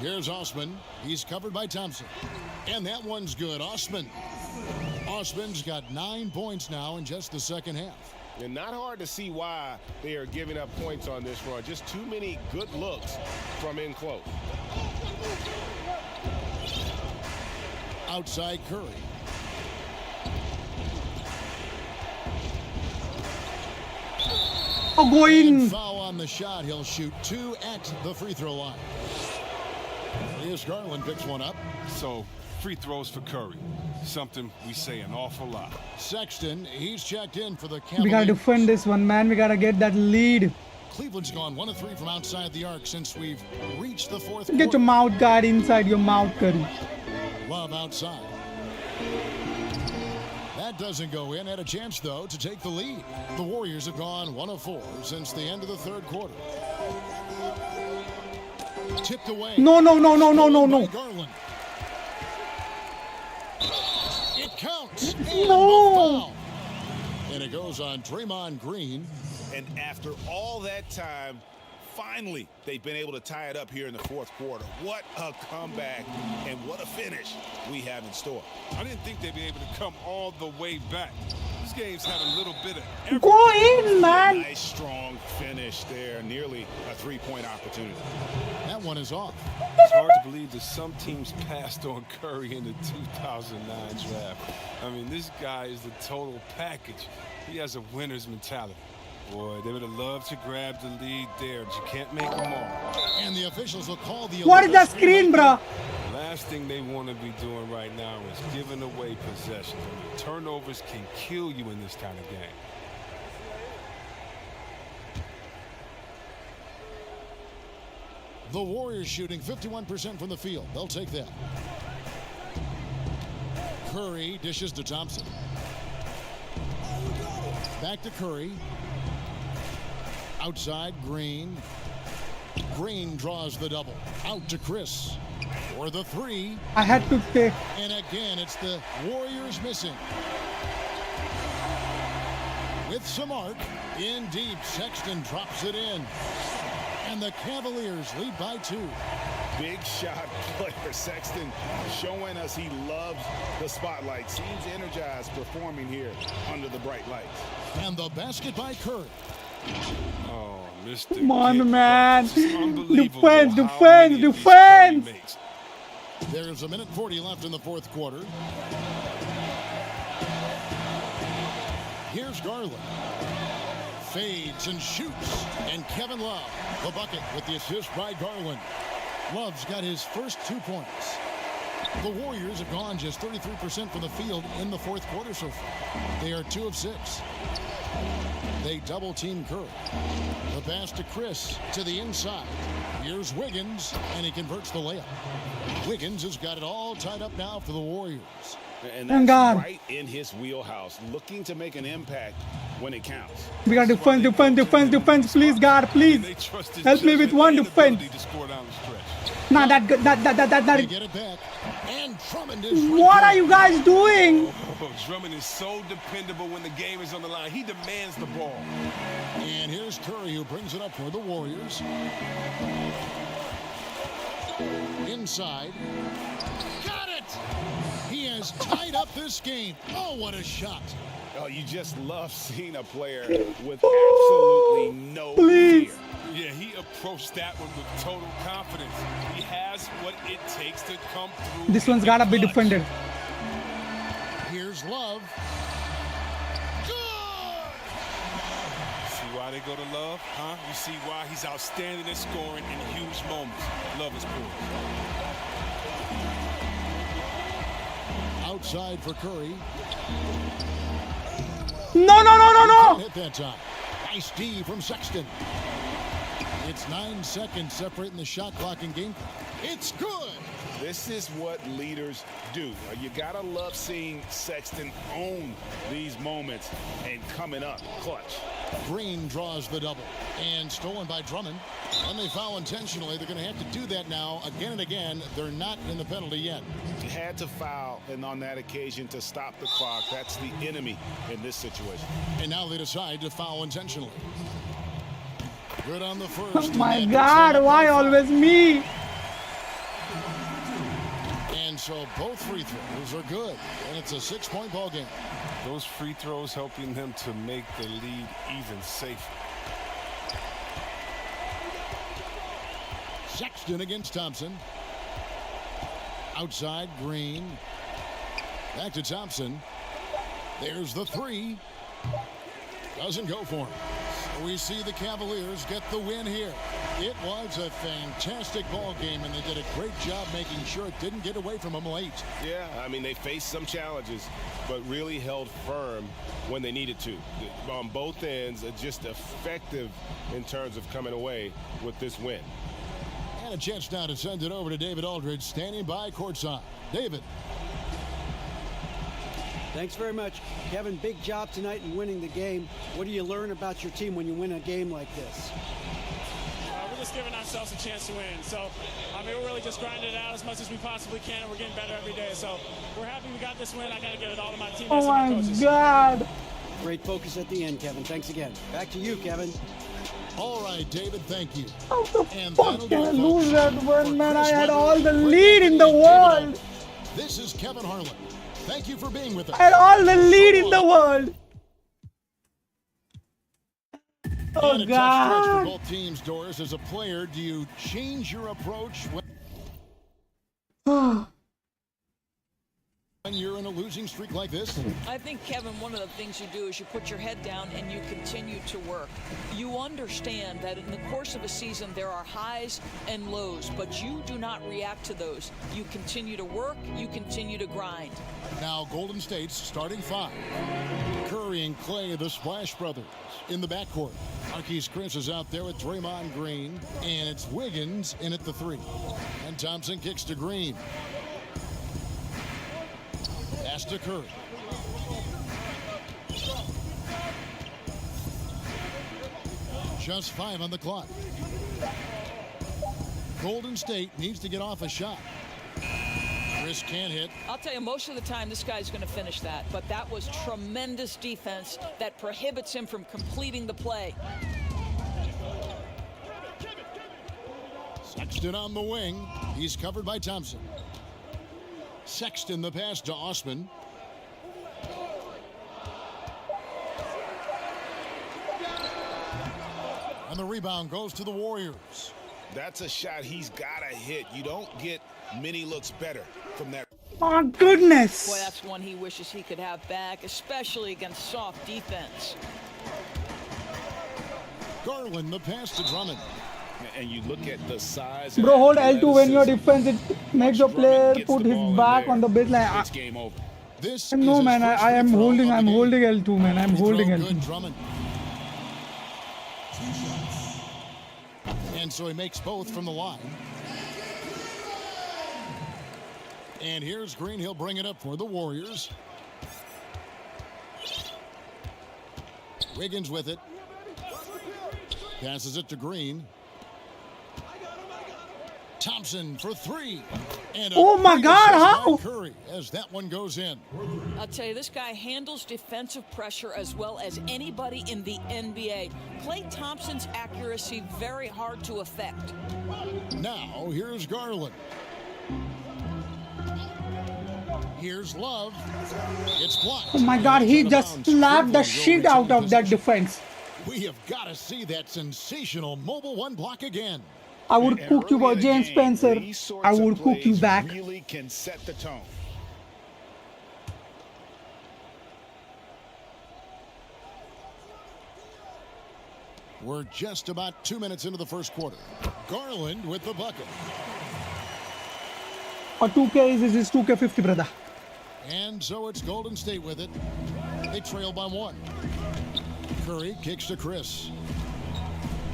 Here's Osman. He's covered by Thompson. And that one's good. Osman's got 9 points now in just the second half. And not hard to see why they are giving up points on this run. Just too many good looks from in close. Outside Curry. Oh, going. And foul on the shot. He'll shoot 2 at the free throw line. Here's Garland picks one up. So, free throws for Curry. Something we say an awful lot. Sexton, he's checked in for the Cavaliers. We gotta defend this one, man. We gotta get that lead. Cleveland's gone 1 of 3 from outside the arc since we've reached the fourth Get your quarter. mouth guard inside your mouth, Curry. Love outside. That doesn't go in. Had a chance, though, to take the lead. The Warriors have gone 1 of 4 since the end of the third quarter. Tipped away. No. By Garland. It counts. And No. foul. And it goes on Draymond Green. And after all that time, finally, they've been able to tie it up here in the fourth quarter. What a comeback and what a finish we have in store. I didn't think they'd be able to come all the way back. This game's had a little bit of everything. Go in, man. Nice, strong finish there. Nearly a three-point opportunity. That one is off. It's hard to believe that some teams passed on Curry in the 2009 draft. I mean, this guy is the total package. He has a winner's mentality. Boy, they would have loved to grab the lead there, but you can't make them all. And the officials will call the... What is that screen, bro? Last thing they want to be doing right now is giving away possessions. I mean, turnovers can kill you in this kind of game. The Warriors shooting 51% from the field. They'll take that. Curry dishes to Thompson. Back to Curry. Outside, Green. Green draws the double. Out to Chris. For the 3. I had to take. And again, it's the Warriors missing. With some arc. In deep, Sexton drops it in. And the Cavaliers lead by 2. Big shot player Sexton showing us he loves the spotlight. Seems energized performing here under the bright lights. And the basket by Curry. Oh, Mr. Come on, Kid man. Bucks. It's unbelievable how many Defense. of these Curry makes. There's a minute 40 left in the fourth quarter. Here's Garland. Fades and shoots. And Kevin Love, the bucket with the assist by Garland. Love's got his first 2 points. The Warriors have gone just 33% from the field in the fourth quarter so far. They are 2 of 6. They double team Curry. The pass to Chris to the inside. Here's Wiggins, and he converts the layup. Wiggins has got it all tied up now for the Warriors. And Thank that's God. right in his wheelhouse, looking to make an impact when it counts. We got defense. Please, God, please. They trust his Help me with judgment one and defense. ability to score down the stretch. Nah, that good. That. They get it back. And Drummond is right What there. are you guys doing? Oh, Drummond is so dependable when the game is on the line. He demands the ball. And here's Curry who brings it up for the Warriors. Inside. Got it! He has tied up this game. Oh, what a shot. Oh, you just love seeing a player with absolutely no fear. Yeah, he approached that one with total confidence. He has what it takes to come through. This one's gotta be defended. Here's Love. See why they go to Love? Huh? You see why he's outstanding at scoring in huge moments. Love is poor. Outside for Curry. No. Hit that time. Nice D from Sexton. It's 9 seconds separating the shot clock and game clock. It's good. This is what leaders do. You gotta love seeing Sexton own these moments and coming up clutch. Green draws the double and stolen by Drummond. And they foul intentionally. They're going to have to do that now again and again. They're not in the penalty yet. You had to foul, and on that occasion to stop the clock. That's the enemy in this situation. And now they decide to foul intentionally. Good on the first. Oh my God, why always me? And so both free throws are good. And it's a 6-point ball game. Those free throws helping them to make the lead even safer. Sexton against Thompson. Outside, Green. Back to Thompson. There's the three. Doesn't go for him. So we see the Cavaliers get the win here. It was a fantastic ball game, and they did a great job making sure it didn't get away from them late. Yeah, I mean, they faced some challenges, but really held firm when they needed to. On both ends, just effective in terms of coming away with this win. And a chance now to send it over to David Aldridge, standing by courtside. David. Thanks very much. Kevin, big job tonight in winning the game. What do you learn about your team when you win a game like this? We're just giving ourselves a chance to win. So, we're really just grinding it out as much as we possibly can, and we're getting better every day. So, we're happy we got this win. I got to give it all to my teammates and my coaches. Oh my God. Great focus at the end, Kevin. Thanks again. Back to you, Kevin. All right, David, thank you. How the And fuck that'll can I do it, lose folks, that one, for man? Chris I had Webber, all the Greg lead in Anthony, the and David world. Aldridge. This is Kevin Harlan. Thank you for being with us. I had all the lead in the world. Oh And a tough stretch for God. both teams, Doris. As a player, do you change your approach when you're in a losing streak like this? I think, Kevin, one of the things you do is you put your head down and you continue to work. You understand that in the course of a season there are highs and lows, but you do not react to those. You continue to work, you continue to grind. Now Golden State's starting five. Curry and Clay, the Splash Brothers, in the backcourt. Marquise Chris is out there with Draymond Green, and it's Wiggins in at the three. And Thompson kicks to Green. Pass to Curry. Just 5 on the clock. Golden State needs to get off a shot. Chris can't hit. I'll tell you, most of the time this guy's going to finish that, but that was tremendous defense that prohibits him from completing the play. Sexton on the wing. He's covered by Thompson. Sexton the pass to Osman. And the rebound goes to the Warriors. That's a shot he's got to hit. You don't get many looks better from that. My goodness. Boy, that's one he wishes he could have back, especially against soft defense. Garland the pass to Drummond. And you look at the size. Bro, hold L2 when your defense. It makes the player put his back on the baseline. It's game over. This No, is man, his first I am free throw holding of the game. L2, man. I'm Free throw holding good, L2. Drummond. And so he makes both from the line. And here's Green. He'll bring it up for the Warriors. Wiggins with it. Passes it to Green. Thompson for three. And Oh my God, how? Curry as that one goes in. I'll tell you, this guy handles defensive pressure as well as anybody in the NBA. Klay Thompson's accuracy very hard to affect. Now here's Garland. Here's Love. It's blocked. Oh my God, he just slapped the shit out of that defense. We have got to see that sensational mobile one block again. I would cook you for James Spencer. I would cook you back. Really can set the tone. We're just about 2 minutes into the first quarter. Garland with the bucket. A 2K is 2K50, brother. And so it's Golden State with it. They trail by 1. Curry kicks to Chris.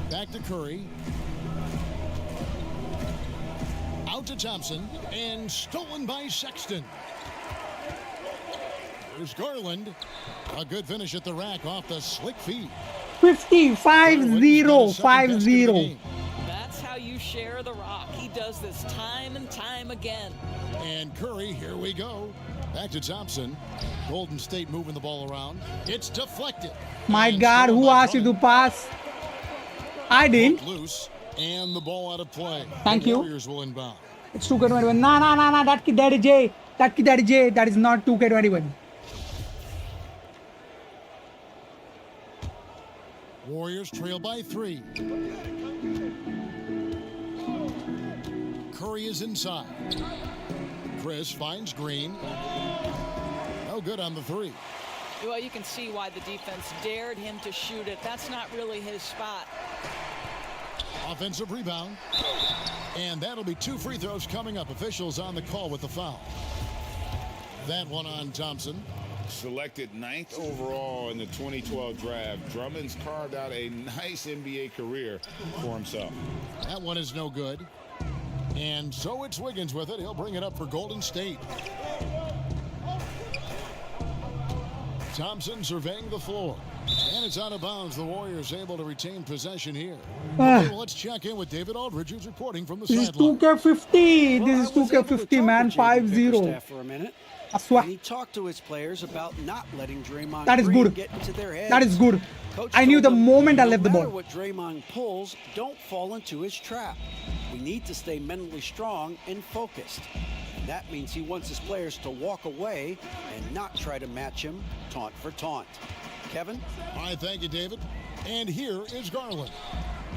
Back to Curry. Out to Thompson. And stolen by Sexton. There's Garland. A good finish at the rack off the slick feed. 50, 5-0, 5-0. That's how you share the rock. He does this time and time again. And Curry, here we go. Back to Thompson. Golden State moving the ball around. It's deflected. My God, who asked you to pass? I didn't. Loose. And the ball out of play. Thank you. Warriors will inbound. It's 2K21. No. That kid, Daddy J. That is not 2K21. Warriors trail by 3. Curry is inside. Chris finds Green. No good on the 3. Well, you can see why the defense dared him to shoot it. That's not really his spot. Offensive rebound. And that'll be 2 free throws coming up. Officials on the call with the foul. That one on Thompson. Selected 9th overall in the 2012 draft, Drummond's carved out a nice NBA career for himself. That one is no good. And so it's Wiggins with it. He'll bring it up for Golden State. Thompson surveying the floor. And it's out of bounds. The Warriors able to retain possession here. Okay, well, let's check in with David Aldridge, who's reporting from the This is sideline. 2K50. This is 2K50, man. 5-0. For a minute. I swear. He talked to his players about not letting Draymond That is Green good. get into their heads. That is good. Coach I knew told the them, moment I left the no matter ball. what Draymond pulls, don't fall into his trap. We need to stay mentally strong and focused. And that means he wants his players to walk away and not try to match him taunt for taunt. Kevin? All right, thank you, David. And here is Garland.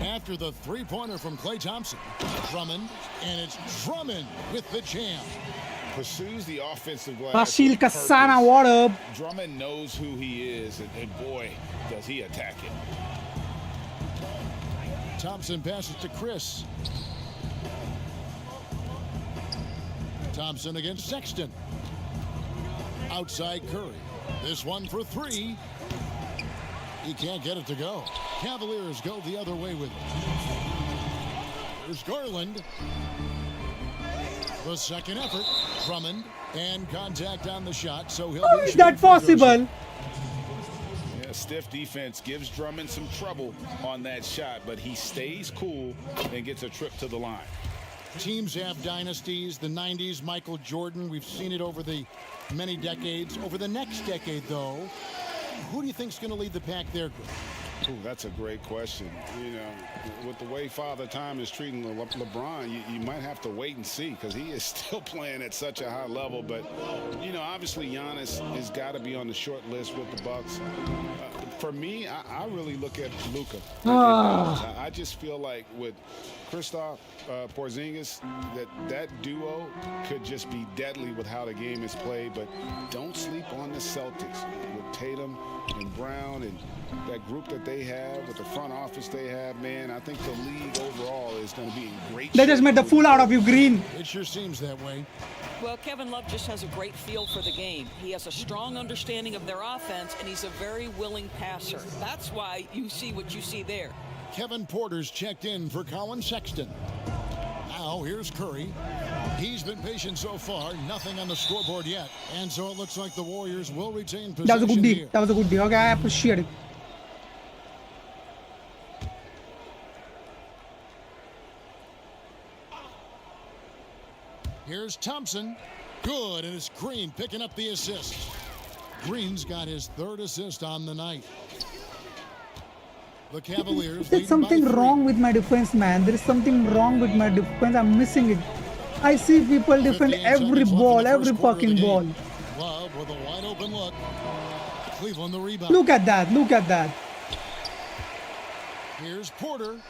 After the three-pointer from Klay Thompson. Drummond, and it's Drummond with the jam. Pursues the offensive glass. Rashil Kassana, what up? Drummond knows who he is, and boy, does he attack it. Thompson passes to Chris. Thompson against Sexton. Outside Curry. This one for 3. He can't get it to go. Cavaliers go the other way with it. There's Garland. The second effort. Drummond. And contact on the shot, so he'll How be is that possible? Yeah, stiff defense gives Drummond some trouble on that shot, but he stays cool and gets a trip to the line. Teams have dynasties. The 90s, Michael Jordan. We've seen it over the many decades. Over the next decade, though, who do you think is going to lead the pack there, Greg? Ooh, that's a great question. You know, with the way Father Time is treating LeBron, you might have to wait and see because he is still playing at such a high level. But, you know, obviously Giannis has got to be on the short list with the Bucks. For me, I really look at Luka. I just feel like with Kristaps Porzingis, that duo could just be deadly with how the game is played. But don't sleep on the Celtics with Tatum and Brown and that group that they have with the front office they have. Man, I think the league overall is going to be in great shape. They just made the fool out of you, Green. It sure seems that way. Well, Kevin Love just has a great feel for the game. He has a strong understanding of their offense, and he's a very willing passer. That's why you see what you see there. Kevin Porter's checked in for Colin Sexton. Now here's Curry. He's been patient so far. Nothing on the scoreboard yet. And so it looks like the Warriors will retain possession. That was a good here. D. That was a good D. Okay, I appreciate it. Here's Thompson. Good, and it's Green picking up the assist. Green's got his 3rd assist on the night. The Cavaliers. There's something wrong with my defense, man. There is something wrong with my defense. I'm missing it. I see people defend every ball, every fucking ball. Love with a wide open look. Cleveland the rebound. Look at that. Look at that. Here's Porter.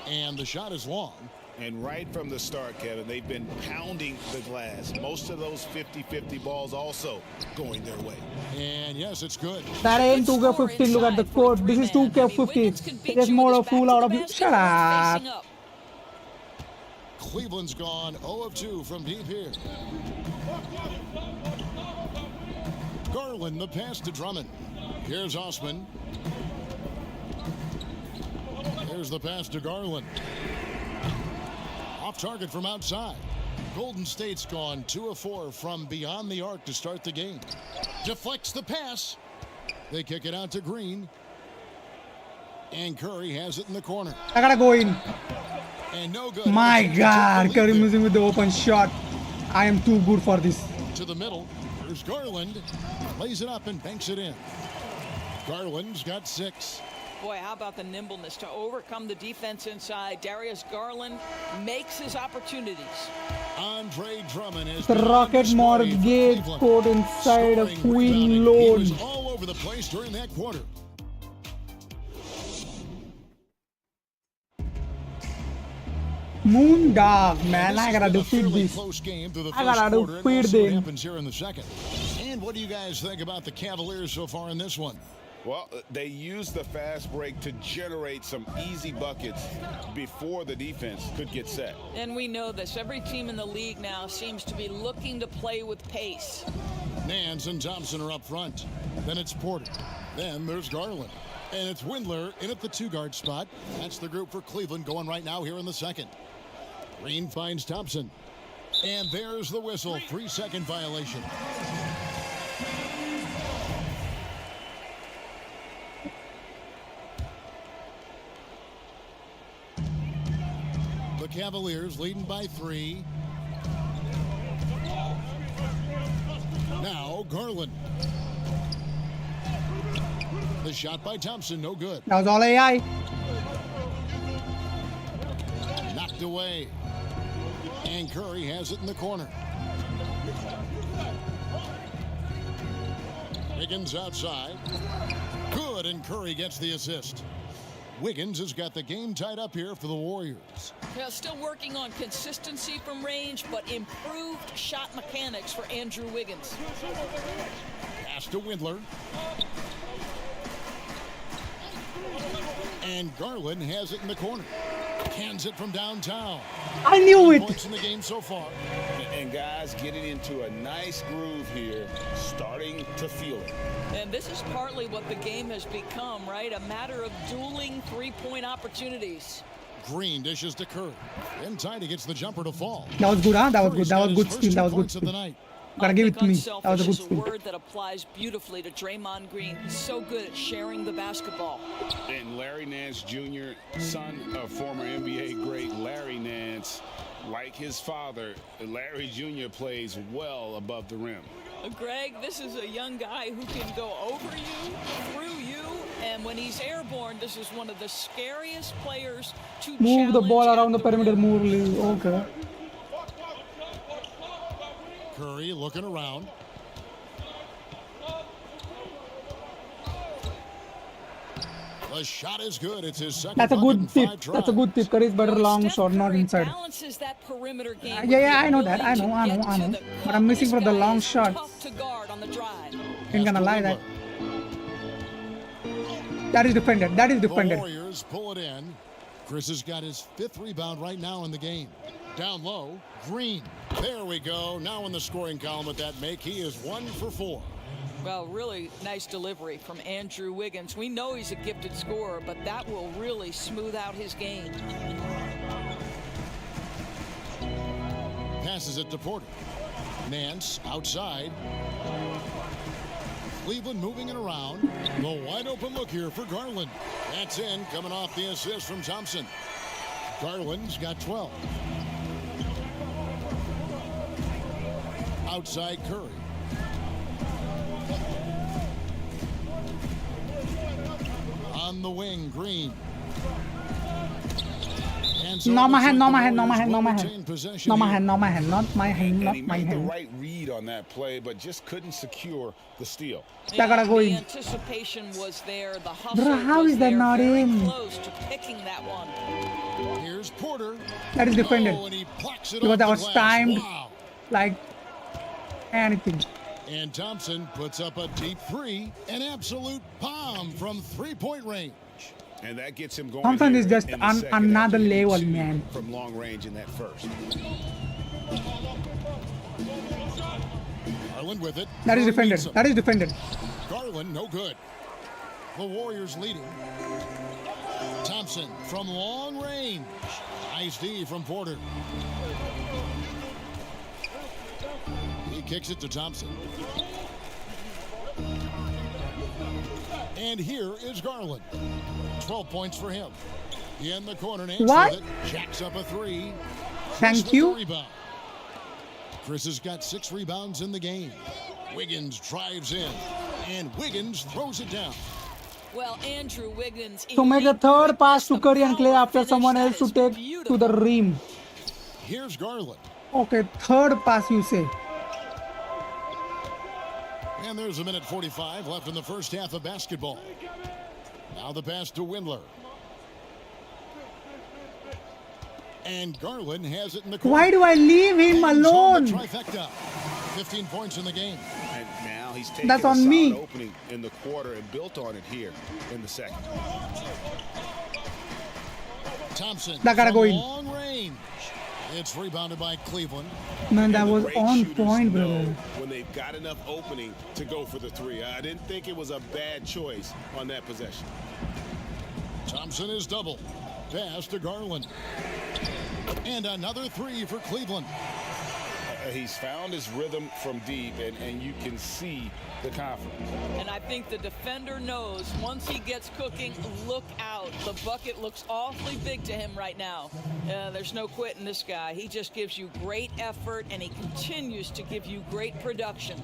And the shot is long. And right from the start, Kevin, they've been pounding the glass. Most of those 50-50 balls also going their way. And yes, it's good. That ain't 2K15. Look at the court. This is 2K15. There's more of fool out of you. Shut up. Cleveland's gone 0 of 2 from deep here. Garland, the pass to Drummond. Here's Osman. Here's the pass to Garland. Off target from outside. Golden State's gone 2 of 4 from beyond the arc to start the game. Deflects the pass. They kick it out to Green. And Curry has it in the corner. I gotta go in. And no good. My God, Curry missing with the open shot. I am too good for this. To the middle. Here's Garland. Lays it up and banks it in. Garland's got 6. Boy, how about the nimbleness to overcome the defense inside. Darius Garland makes his opportunities. Andre Drummond has the Rocket Mortgage code inside of Queen Loan. He was all over the place during that quarter. Moondog, man, I gotta defeat this. I gotta defeat them. Happens here in the second. And what do you guys think about the Cavaliers so far in this one? Well, they used the fast break to generate some easy buckets before the defense could get set. And we know this. Every team in the league now seems to be looking to play with pace. Nance and Thompson are up front. Then it's Porter. Then there's Garland. And it's Windler in at the 2-guard spot. That's the group for Cleveland going right now here in the second. Green finds Thompson. And there's the whistle. 3-second violation. The Cavaliers leading by 3. Now Garland. The shot by Thompson, no good. That was all AI. Knocked away. And Curry has it in the corner. Wiggins outside. Good, and Curry gets the assist. Wiggins has got the game tied up here for the Warriors. Yeah, still working on consistency from range, but improved shot mechanics for Andrew Wiggins. Pass to Windler. And Garland has it in the corner. Cans it from downtown. I knew it. Points in the game so far. And guys getting into a nice groove here, starting to feel it. And this is partly what the game has become, right? A matter of dueling three-point opportunities. Green dishes to Curry. Inside, he gets the jumper to fall. That was good, huh? That was good. That was good steal. That was good steal. Gotta give it to me. That was a good steal. A word that applies beautifully to Draymond Green. He's so good at sharing the basketball. And Larry Nance Jr., son of former NBA great Larry Nance, like his father, Larry Jr. plays well above the rim. Greg, this is a young guy who can go over you, through you, and when he's airborne, this is one of the scariest players to move the ball around the perimeter more. Okay. Curry looking around. The shot is good. It's his second. That's a good tip. That's a good tip. Curry's better long shot, not inside. That perimeter game yeah, I know that. I know. But I'm missing for the long shots. Ain't gonna lie that. That is defended. That is defended. The Warriors pull it in. Chris has got his 5th rebound right now in the game. Down low, Green. There we go. Now in the scoring column with that make, he is 1 for 4. Well, really nice delivery from Andrew Wiggins. We know he's a gifted scorer, but that will really smooth out his game. Passes it to Porter. Nance outside. Cleveland moving it around. The wide open look here for Garland. That's in, coming off the assist from Thompson. Garland's got 12. Outside Curry. On the wing, Green. And And so Not my it looks hand, like not the my hand, not my Warriors hand, will not my hand. retain possession Not my here. hand, not my hand, not my hand, And not he my made the hand. right read on that play, but just couldn't secure the steal. That gotta go the in. anticipation was there. The Bro, hustle how was is that there. not Very in? close to picking that one. Here's Porter. That is defended. Oh, and he plucks it Because off that the was glass. timed Wow. like anything. And Thompson puts up a deep three, an absolute bomb from three-point range. And that gets him going. Thompson is here just in the on second another after hitting level, 2 man. from long range in that first. Garland with it. That is Curry defended. beats him. That is defended. Garland, no good. The Warriors leading. Thompson from long range. Nice D from Porter. He kicks it to Thompson. And here is Garland. 12 points for him. In the corner, Nance What? with it. Jacks up a three. Thank Chris with you. the rebound. Chris has got 6 rebounds in the game. Wiggins drives in. And Wiggins throws it down. Well, Andrew Wiggins. To make a third pass to Curry and Clay after finish, someone that else to is take beautiful. to the rim. Here's Garland. Okay, third pass you say. And there's a minute 45 left in the first half of basketball. Now the pass to Windler. And Garland has it in the corner. Why do I leave him Hangs on alone? the trifecta. 15 points in the game. And now he's taken That's a on solid me. opening in the quarter and built on it here in the second. Thompson That gotta from go in. long range. It's rebounded by Cleveland. Man, that And the was great on shooters point, know brother. when they've got enough opening to go for the three. I didn't think it was a bad choice on that possession. Thompson is double. Pass to Garland. And another three for Cleveland. He's found his rhythm from deep, and you can see the confidence. And I think the defender knows once he gets cooking, look out. The bucket looks awfully big to him right now. There's no quitting this guy. He just gives you great effort, and he continues to give you great production.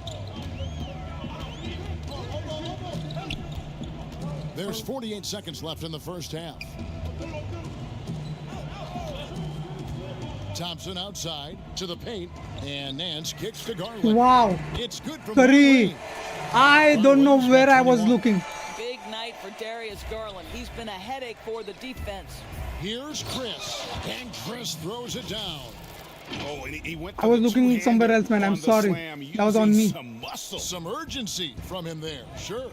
There's 48 seconds left in the first half. Thompson outside to the paint, and Nance kicks to Garland. Wow. It's good from Curry. long range. I don't know where I was looking. Big night for Darius Garland. He's been a headache for the defense. Here's Chris, and Chris throws it down. Oh, and he went I was looking somewhere else, man. I'm sorry. That was on me. Some muscle. Some urgency from him there, sure.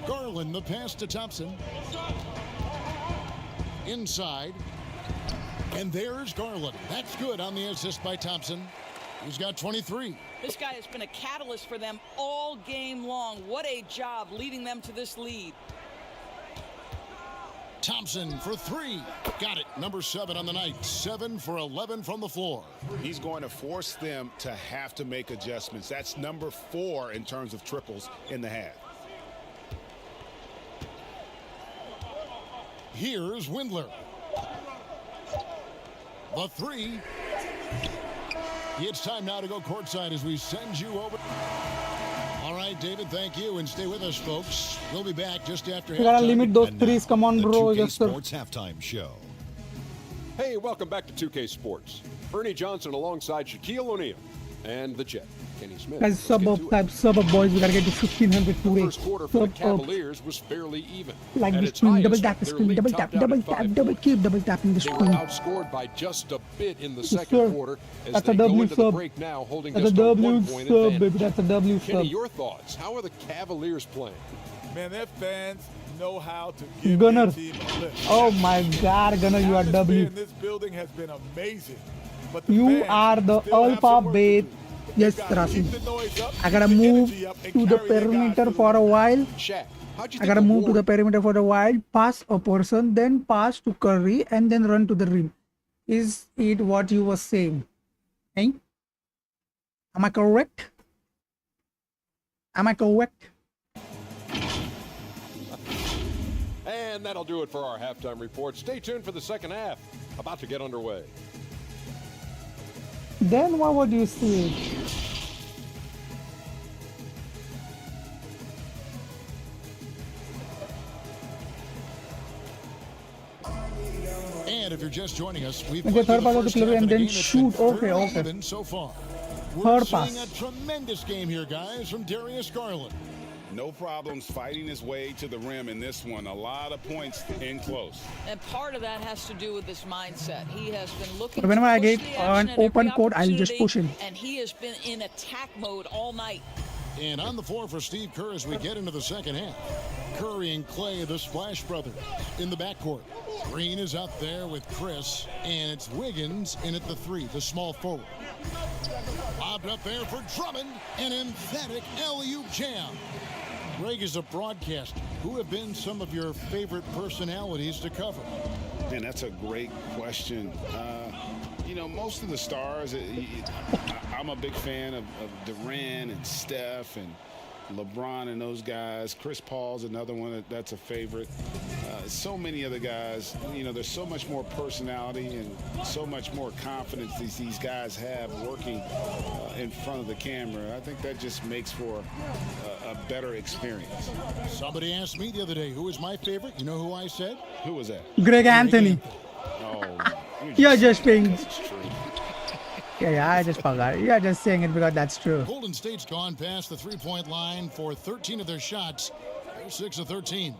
Garland, the pass to Thompson. Inside. And there's Garland. That's good on the assist by Thompson. He's got 23. This guy has been a catalyst for them all game long. What a job leading them to this lead. Thompson for three. Got it. Number 7 on the night. 7 for 11 from the floor. He's going to force them to have to make adjustments. That's number 4 in terms of triples in the half. Here's Windler. The three. It's time now to go courtside as we send you over. All right, David, thank you. And stay with us, folks. We'll be back just after You gotta halftime. limit those And now, threes. Come on, the bro. 2K Yes, sir. Sports Halftime Show. Hey, welcome back to 2K Sports. Ernie Johnson alongside Shaquille O'Neal and the Jet, Kenny Smith. Guys, Let's sub get up to it. type, sub up, boys. We gotta get to 1500 The today. first quarter for the Sub up. Cavaliers was fairly even. Like At the its screen, double highest, tap the their screen, lead double topped tap, out double at 5 tap, double points. keep, double tapping the They were screen. outscored by just a bit in the Yes, second sir. quarter as That's they a go W into the sub. break now holding That's a just a W 1-point sub, advantage. baby. That's a W Kenny, sub. your thoughts? How are the Cavaliers playing? Man, their fans know how to give Gunner. their team a lift. Oh my God, Gunner, you are The atmosphere W. in this building has been amazing. But the You fans are the still have some alpha work to bait. do. Yes, They gotta Rafi. keep the noise up, I gotta keep the move energy up, and to the carry their guys perimeter to for the a while. Shaq, how'd you I think gotta of move to the Warren? perimeter for a while, pass a person, then pass to Curry, and then run to the rim. Is it what you were saying? Eh? Am I correct? Am I correct? And that'll do it for our halftime report. Stay tuned for the second half. About to get underway. Then what would you say? And if you're just joining us, we've Okay, played third the pass of the first half Cavaliers of and the then game. It's shoot. been Okay, fairly okay. even so far. We're Third seeing pass. a tremendous game here, guys, from Darius Garland. No problems fighting his way to the rim in this one. A lot of points in close. And part of that has to do with his mindset. He has been looking Whenever to I push get the an action at every open court, I'll just opportunity, push in. and he has been in attack mode all night. And on the floor for Steve Kerr as we get into the second half. Curry and Clay, the Splash Brothers, in the backcourt. Green is out there with Chris, and it's Wiggins in at the three, the small forward. Lobbed up there for Drummond, an emphatic alley-oop jam. Greg, is a broadcaster, who have been some of your favorite personalities to cover? Man, that's a great question. You know, most of the stars, I'm a big fan of Durant and Steph and LeBron and those guys. Chris Paul's another one that's a favorite. So many other guys, you know, there's so much more personality and so much more confidence these guys have working in front of the camera. I think that just makes for a better experience. Somebody asked me the other day, who was my favorite? You know who I said? Who was that? Greg Anthony. Oh, You're just being... That's true. Yeah, I just forgot. You're just saying it because that's true. Golden State's gone past the three-point line for 13 of their shots. They're 6 of 13.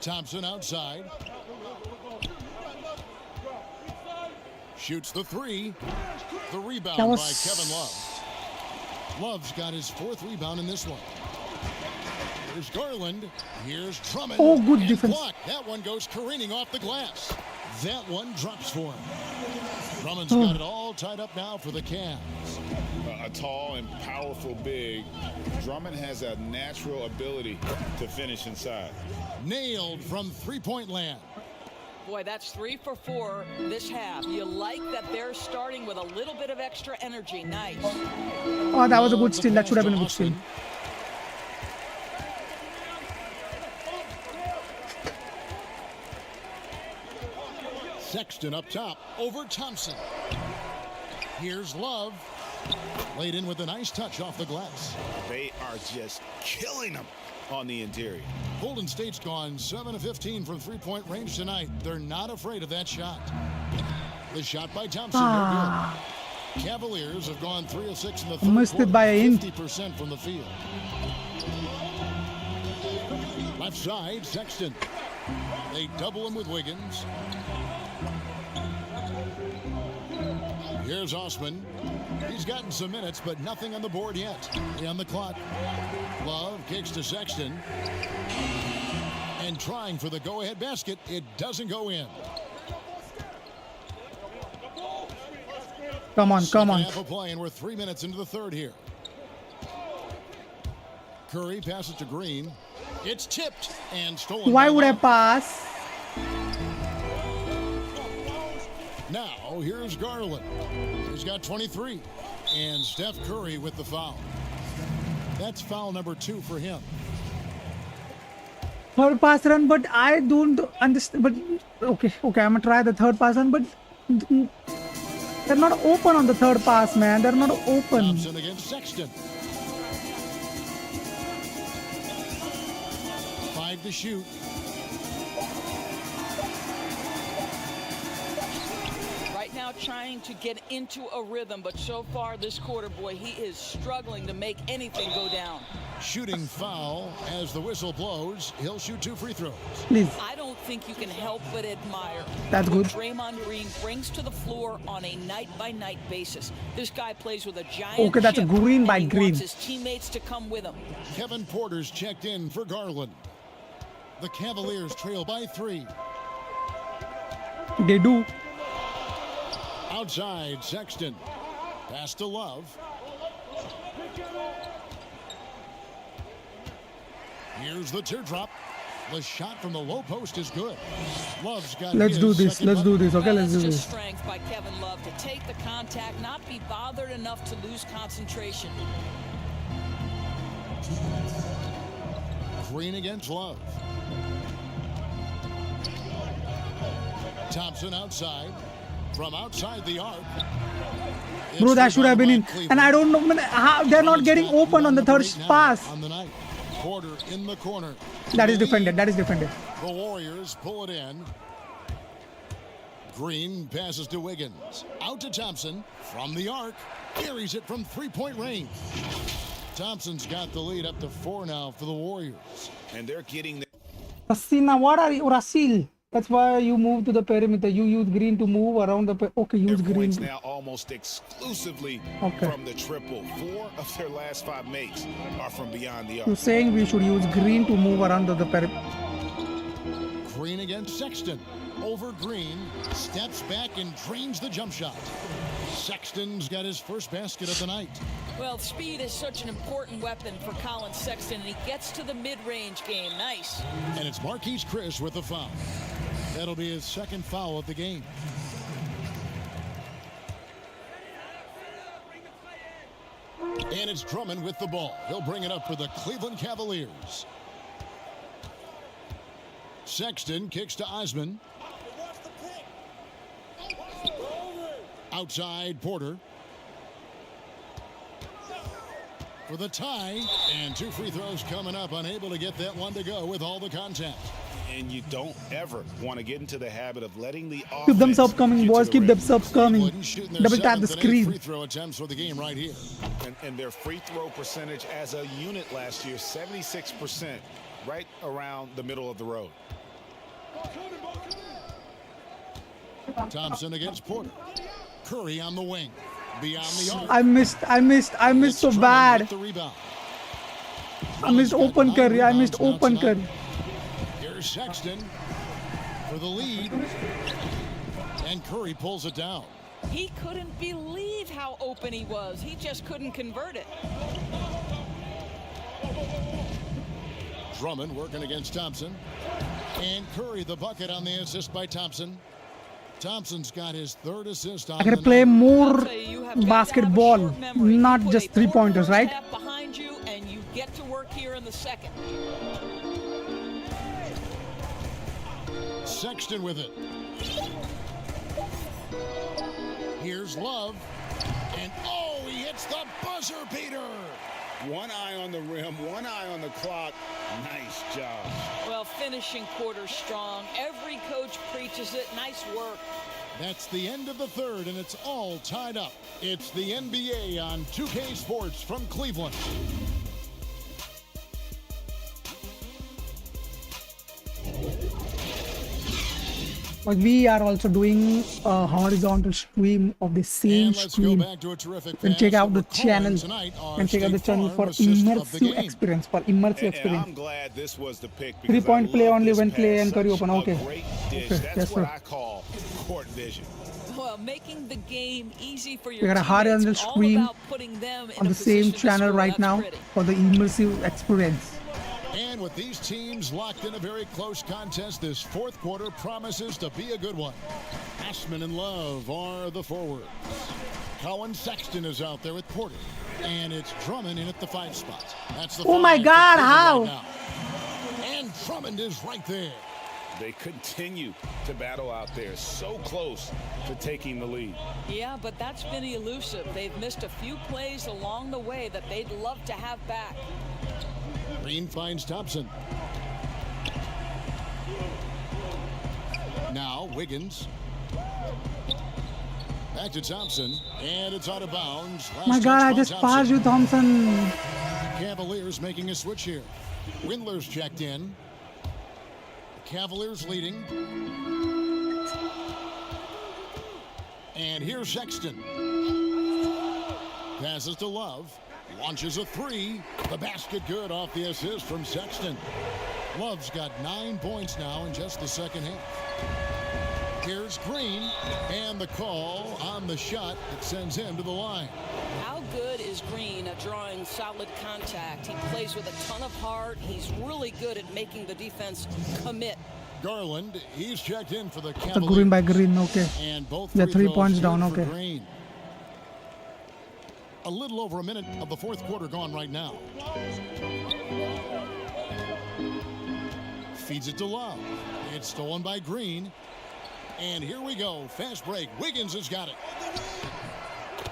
Thompson outside. Shoots the three. The rebound by Kevin Love. Love's got his 4th rebound in this one. Here's Garland. Here's Drummond. Oh, good defense. Blocked. That one goes careening off the glass. That one drops for him. Drummond's got it all tied up now for the Cavs. A tall and powerful big. Drummond has a natural ability to finish inside. Nailed from three-point land. Boy, that's 3 for 4 this half. You like that they're starting with a little bit of extra energy. Nice. Oh, that was a good steal. That should have been a good steal. Sexton up top over Thompson. Here's Love. Laid in with a nice touch off the glass. They are just killing them on the interior. Golden State's gone 7 of 15 from three-point range tonight. They're not afraid of that shot. The shot by Thompson, no good. Cavaliers have gone 3 of 6 in the third quarter, 50% from the field. Left side, Sexton. They double him with Wiggins. Here's Osman. He's gotten some minutes, but nothing on the board yet. 3 on the clock. Love kicks to Sexton. And trying for the go-ahead basket. It doesn't go in. Come on, come on. Half a play, and we're 3 minutes into the third here. Curry passes to Green. It's tipped and stolen. Why would I pass? Now, here's Garland. He's got 23. And Steph Curry with the foul. That's foul number 2 for him. Third pass run, but I don't understand. But okay, I'm gonna try the third pass run, but they're not open on the third pass, man. They're not open. Thompson against Sexton. 5 to shoot. Now trying to get into a rhythm, but so far this quarter, boy, he is struggling to make anything go down. Shooting foul as the whistle blows. He'll shoot 2 free throws. Please. I don't think you can help but admire That's what good. Draymond Green brings to the floor on a night-by-night basis. This guy plays with a giant Okay, that's a chip, green and by he Green. wants his teammates to come with him. Kevin Porter's checked in for Garland. The Cavaliers trail by 3. They do. Outside, Sexton. Pass to Love. Here's the teardrop. The shot from the low post is good. Love's got Let's do this. Let's do this. Okay, let's do That's this. just strength by Kevin Love to take the contact, not be bothered enough to lose concentration. Green against Love. Thompson outside. From outside the arc. Bro, that should have been in. And I don't know how they're not getting open on the third pass. On the night. Porter in the corner. That is defended. That is defended. The Warriors pull it in. Green passes to Wiggins. Out to Thompson from the arc. Carries it from three-point range. Thompson's got the lead up to 4 now for the Warriors. And they're getting the Rasina, what are you, Rasil? That's why you move to the perimeter. You use Green to move around the okay, use their Green. points now almost exclusively from the triple. 4 of their last 5 makes are from beyond the arc. You're saying we should use Green to move around the perimeter. Green against Sexton. Over Green. Steps back and drains the jump shot. Sexton's got his first basket of the night. Well, speed is such an important weapon for Colin Sexton, and he gets to the mid-range game. Nice. And it's Marquise Chris with the foul. That'll be his second foul of the game. And it's Drummond with the ball. He'll bring it up for the Cleveland Cavaliers. Sexton kicks to Osman. Outside Porter. For the tie. And 2 free throws coming up. Unable to get that one to go with all the contact. And you don't ever want to get into the habit of letting the offense Keep them subs coming, boys. Keep them subs coming. Double tap the screen. Free throw attempts for the game right here. And their free throw percentage as a unit last year, 76%, right around the middle of the road. Thompson against Porter. Curry on the wing. Beyond the arc. I missed so bad. I missed open Curry. I missed open Curry. Here's Sexton for the lead. And Curry pulls it down. He couldn't believe how open he was. He just couldn't convert it. Drummond working against Thompson. And Curry the bucket on the assist by Thompson. Thompson's got his 3rd assist on I gotta play more basketball, not just 3-pointers, right? Behind you, and you get to work here in the second. Sexton with it. Here's Love. And oh, he hits the buzzer beater. One eye on the rim, one eye on the clock. Nice job. Well, finishing quarter strong. Every coach preaches it. Nice work. That's the end of the 3rd, and it's all tied up. It's the NBA on 2K Sports from Cleveland. Like we are also doing a horizontal stream of the same screen. And check out the channel. And check out the channel for immersive experience. I'm glad this was the pick. 3-point play only when Clay and Curry open. Okay. That's what I call court vision. Well, making the game easy for your We got a horizontal stream on the same channel right now for the immersive experience. And with these teams locked in a very close contest, this 4th quarter promises to be a good one. Ashman and Love are the forwards. Colin Sexton is out there with Porter. And it's Drummond in at the 5 spot. That's the oh my God, how? Right, and Drummond is right there. They continue to battle out there, so close to taking the lead. Yeah, but that's been elusive. They've missed a few plays along the way that they'd love to have back. Green finds Thompson. Now Wiggins. Back to Thompson. And it's out of bounds. My God, I just passed you, Thompson. Cavaliers making a switch here. Windler's checked in. Cavaliers leading. And here's Sexton. Passes to Love. Launches a 3. The basket good off the assist from Sexton. Love's got 9 points now in just the second half. Here's Green. And the call on the shot that sends him to the line. How good is Green at drawing solid contact? He plays with a ton of heart. He's really good at making the defense commit. Garland, he's checked in for the The Cavaliers. Green by Green, okay. And both Yeah, 3 throws points good down, for okay. Green. A little over a minute of the 4th quarter gone right now. Feeds it to Love. It's stolen by Green. And here we go. Fast break. Wiggins has got it.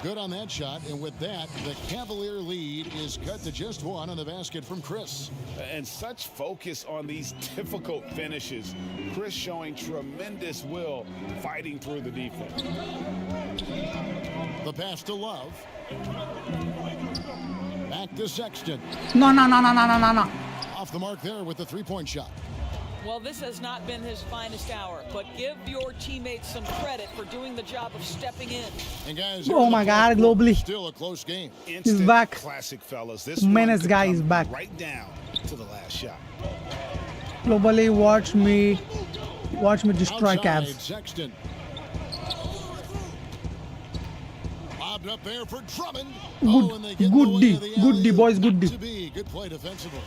Good on that shot, and with that, the Cavalier lead is cut to just one on the basket from Chris. And such focus on these difficult finishes. Chris showing tremendous will fighting through the defense. The pass to Love. Back to Sexton. No. Off the mark there with the three-point shot. Well, this has not been his finest hour, but give your teammates some credit for doing the job of stepping in. And guys, Oh my God, globally. Still a close game. He's back. Classic, fellas. This Menace one guy could is come back. right down to the last shot. Globally, watch me destroy Outside, Cavs. Sexton. Lobbed up there for Drummond. And they get Good in the way D. of the Good D, alley-oop. boys, good Not D. to be. Good play defensively.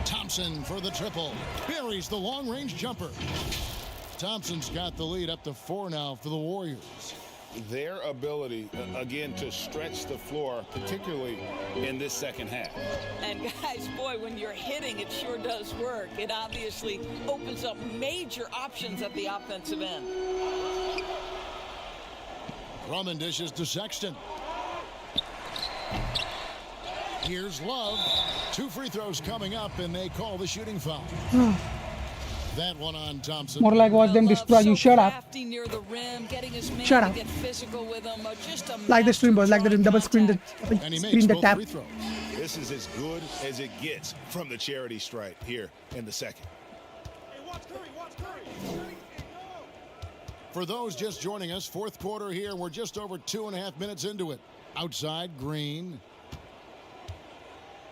Thompson for the triple. Buries the long-range jumper. Thompson's got the lead up to 4 now for the Warriors. Their ability, again, to stretch the floor, particularly in this second half. And guys, boy, when you're hitting, it sure does work. It obviously opens up major options at the offensive end. Drummond dishes to Sexton. Here's Love. 2 free throws coming up, and they call the shooting foul. That one on Thompson. More like watch them destroy you. Shut up. Near the rim, getting his man Shut to up. get physical with him. Just a Like the stream, boys. Like the double screen the And he makes screen the both tap. free throws. This is as good as it gets from the charity stripe here in the second. For those just joining us, fourth quarter here. We're just over 2.5 minutes into it. Outside, Green.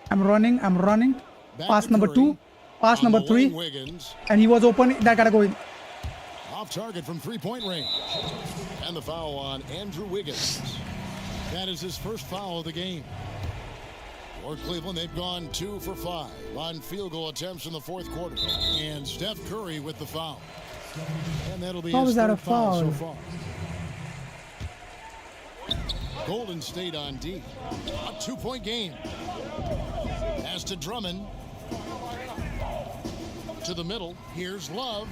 I'm running. Back Pass to number Curry. 2. Pass On number the 3. lane, Wiggins. And he was open. That gotta go in. Off target from three-point range. And the foul on Andrew Wiggins. That is his first foul of the game. For Cleveland, they've gone 2 for 5 on field goal attempts in the fourth quarter. And Steph Curry with the foul. And that'll be How his was that third a foul so foul? far. Golden State on D. A 2-point game. Pass to Drummond. To the middle. Here's Love.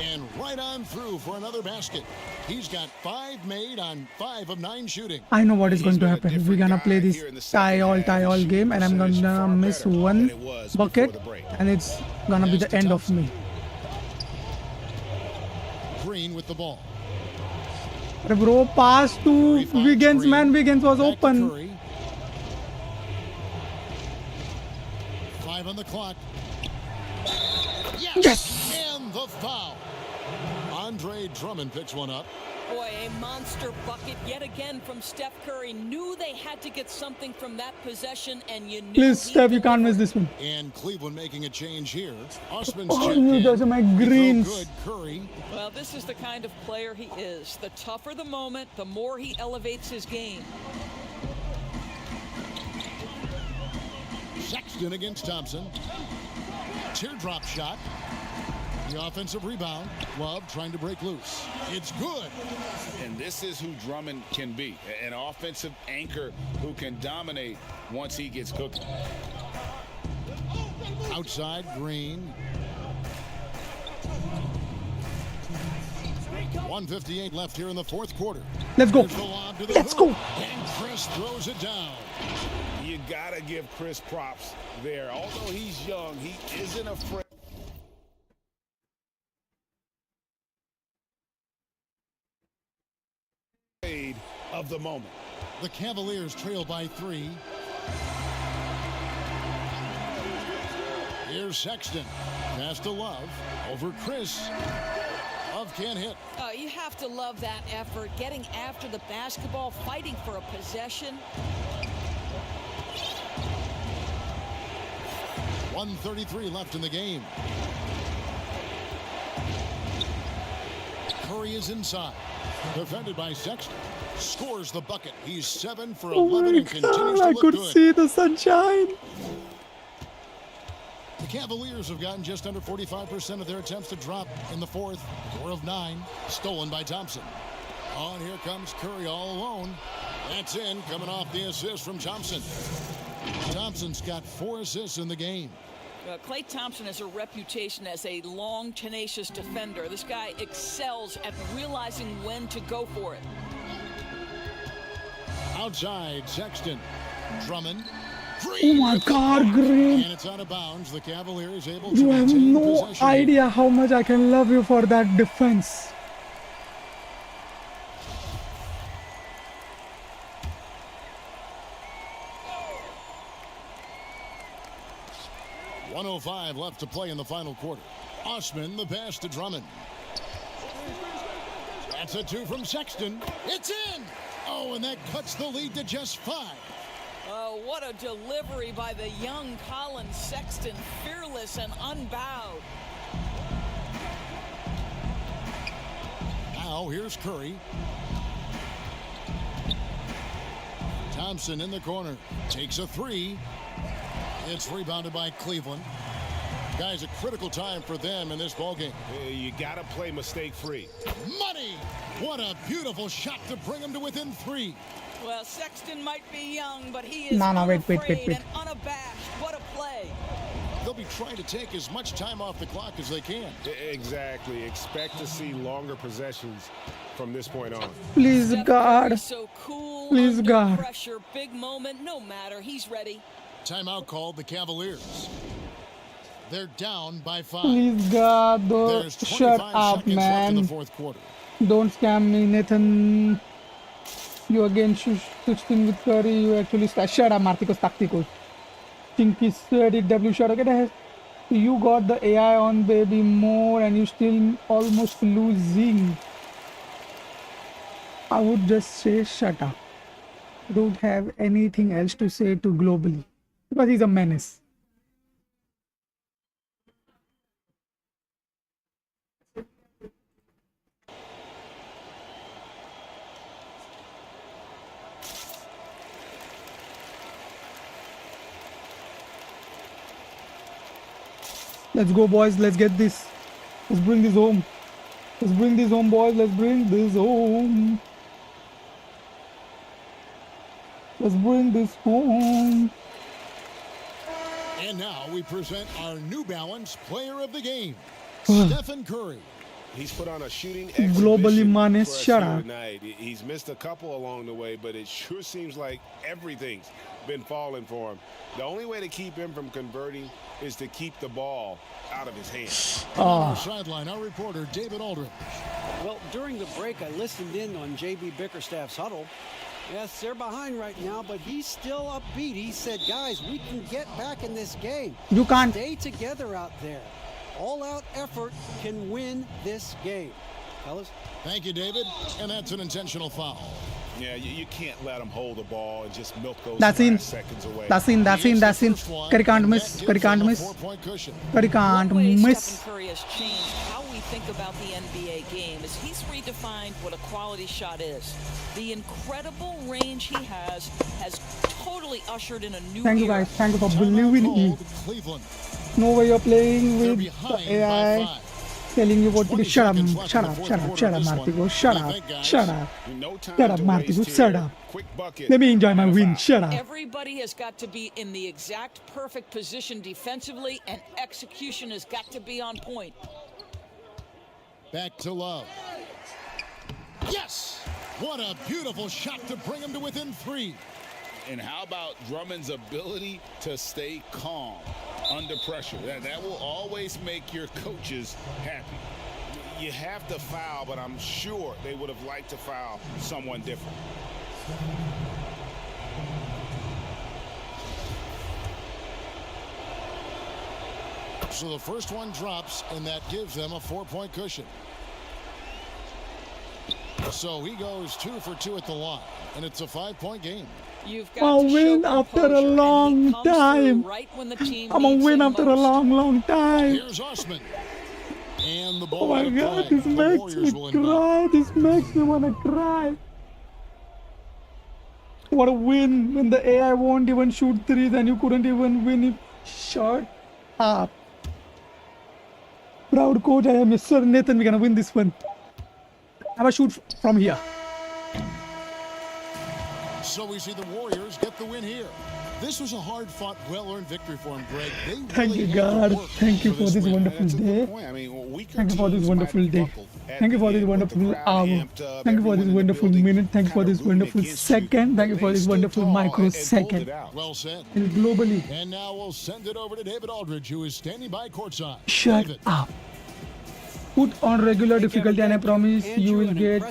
And right on through for another basket. He's got 5 made on 5 of 9 shooting. I know what is going to happen. We're gonna play this tie all game, and I'm gonna miss one bucket, and it's gonna be the end of me. Green with the ball. But bro, pass to Wiggins, man. Wiggins was Back to open. Curry. 5 on the clock. Yes! And the foul. Andre Drummond picks one up. Boy, a monster bucket yet again from Steph Curry. Knew they had to get something from that possession, and you knew. Please, Steph, you can't miss this one. And Cleveland making a change here. Osman's Oh, checked in. those are my He threw greens. Good. Curry. Well, this is the kind of player he is. The tougher the moment, the more he elevates his game. Sexton against Thompson. Teardrop shot. The offensive rebound. Love trying to break loose. It's good. And this is who Drummond can be. An offensive anchor who can dominate once he gets cooking. Outside, Green. 1:58 left here in the fourth quarter. Let's go. Here's the lob to the Let's hoop, go. And Chris throws it down. You got to give Chris props there. Although he's young, he isn't afraid of the moment. The Cavaliers trail by 3. Here's Sexton. Pass to Love. Over Chris. Love can't hit. You have to love that effort, getting after the basketball, fighting for a possession. 1:33 left in the game. Curry is inside. Defended by Sexton. Scores the bucket. He's 7 for 11 Oh my and continues God, to I look could good. see the sunshine. The Cavaliers have gotten just under 45% of their attempts to drop in the fourth. 4 of 9. Stolen by Thompson. Oh, and here comes Curry all alone. That's in, coming off the assist from Thompson. Thompson's got 4 assists in the game. Klay Thompson has a reputation as a long, tenacious defender. This guy excels at realizing when to go for it. Outside, Sexton. Drummond. Oh my God, Green. And it's out of bounds. The Cavaliers able to You have retain no possession. idea how much I can love you for that defense. .105 left to play in the final quarter. Osman, the pass to Drummond. That's a 2 from Sexton. It's in! Oh, and that cuts the lead to just 5. Oh, what a delivery by the young Colin Sexton, fearless and unbowed. Now here's Curry. Thompson in the corner. Takes a 3. It's rebounded by Cleveland. Guys, a critical time for them in this ballgame. You got to play mistake-free. Money! What a beautiful shot to bring them to within 3. Well, Sexton might be young, but he is Wait. unafraid and unabashed. What a play. They'll be trying to take as much time off the clock as they can. Exactly. Expect to see longer possessions from this point on. Please, Steph God. Curry so cool, Please, under God. pressure, big moment, no matter, he's ready. Timeout called the Cavaliers. They're down by 5. Please, God. There's 25 Shut up, seconds left in the man. fourth quarter. Don't scam me, Nathan. You again switched in with Curry. You actually shut up, Marticos Tacticos. Tinky said it. W shot. Okay, you got the AI on, baby, more, and you still almost losing. I would just say shut up. I don't have anything else to say to globally because he's a menace. Let's go, boys. Let's get this. Let's bring this home. Let's bring this home, boys. Let's bring this home. Let's bring this home. And now we present our New Balance Player of the Game, Stephen Curry. He's put on a shooting Globally exhibition manes, for us shut here up. tonight. He's missed a couple along the way, but it sure seems like everything's been falling for him. The only way to keep him from converting is to keep the ball out of his hands. On our sideline, our reporter, David Aldridge. Well, during the break, I listened in on J.B. Bickerstaff's huddle. Yes, they're behind right now, but he's still upbeat. He said, guys, we can get back in this game. You can't. Stay together out there. All-out effort can win this game. Fellas? Thank you, David. And that's an intentional foul. Yeah, you can't let him hold the ball and just milk those That's in. seconds away. That's in. Curry can't miss. Curry can't miss. Curry can't One way miss. Stephen Curry has changed how we think about the NBA game is he's redefined what a quality shot is. The incredible range he has totally ushered in a new Thank you, era. guys. Thank you for believing in me. Cleveland. No way you're playing They're with behind the AI. by 5. Telling you what to do. 20 Shut up, seconds left shut in the up, fourth shut up, quarter shut of up, this Martigo. one. Shut What do you up, think, guys? shut up. No time Shut up, to Martigo. waste Shut here. up. Quick bucket. Let me enjoy my and a win. foul. Shut up. Everybody has got to be in the exact perfect position defensively, and execution has got to be on point. Back to Love. Yes! What a beautiful shot to bring him to within 3. And how about Drummond's ability to stay calm under pressure? That will always make your coaches happy. You have to foul, but I'm sure they would have liked to foul someone different. So the first one drops, and that gives them a 4-point cushion. So he goes 2 for 2 at the line, and it's a 5-point game. You've got A to show win after a composure, and he long comes through time. right when the team I'm a needs win him after a most. long time. Here's Osman. And the Oh ball my out of God, play. this The makes Warriors me will inbound. cry. This makes me want to cry. What a win when the AI won't even shoot threes and you couldn't even win it. Shut up. Proud coach, I am. Yes, sir, Nathan, we're gonna win this one. Have a shoot from here. So we see the Warriors get the win here. This was a hard-fought, well-earned victory for him, Greg. They Thank you, God. Thank you for this wonderful day. Thank you for this wonderful day. Thank you for this wonderful hour. Thank you for this wonderful minute. Thank you for this wonderful second. Thank you for this wonderful microsecond. Well said. And globally. And now we'll send it over to David Aldridge, who is standing by courtside. Shut up. Put on regular difficulty, and I promise you will get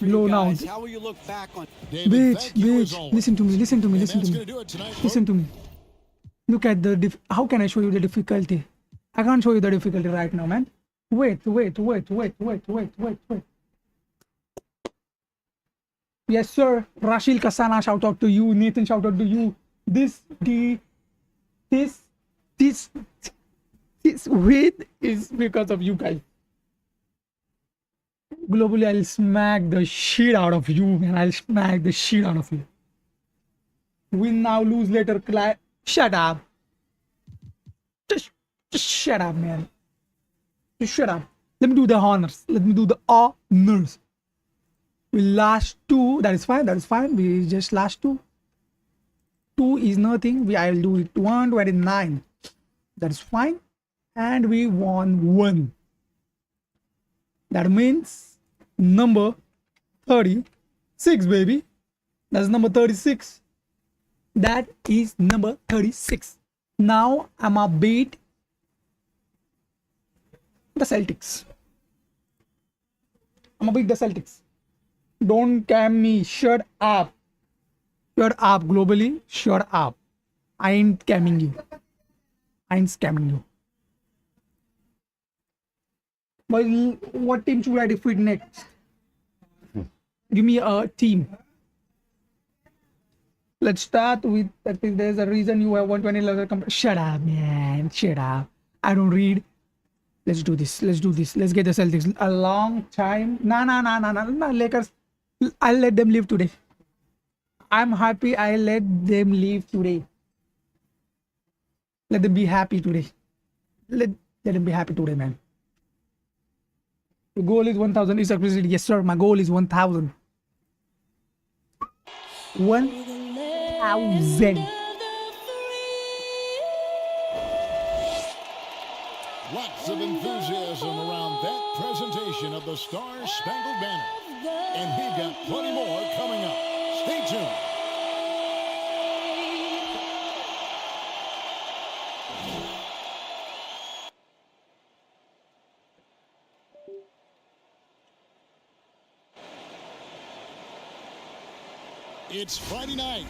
blown out. How will you look back on? Bitch, listen to me. Listen to me. Look at the how can I show you the difficulty? I can't show you the difficulty right now, man. Wait. Yes, sir. Rashil Kasana, shout out to you. Nathan, shout out to you. This weight is because of you guys. Globally, I'll smack the shit out of you, man. I'll smack the shit out of you. Win now, lose later. Shut up. Just shut up, man. Just shut up. Let me do the honors. We last two. That is fine. We just last two. 2 is nothing. I'll do it. 129. That is fine. And we won 1. That means number 36, baby. That's number 36. That is number 36. Now I'm gonna beat the Celtics. Don't cam me. Shut up. Globally. Shut up. I ain't camming you. But what team should I defeat next? Give me a team. Let's start with that. There's a reason you have 120 level. Shut up, man. Shut up. I don't read. Let's do this. Let's get the Celtics. A long time. No. Lakers. I'll let them leave today. I'm happy I let them leave today. Let them be happy today. Let them be happy today, man. The goal is 1,000. Is appreciated. Yes, sir. My goal is 1,000. 1,000. Lots of enthusiasm around that presentation of the Star-Spangled Banner. And we've got plenty more coming up. Stay tuned. It's Friday night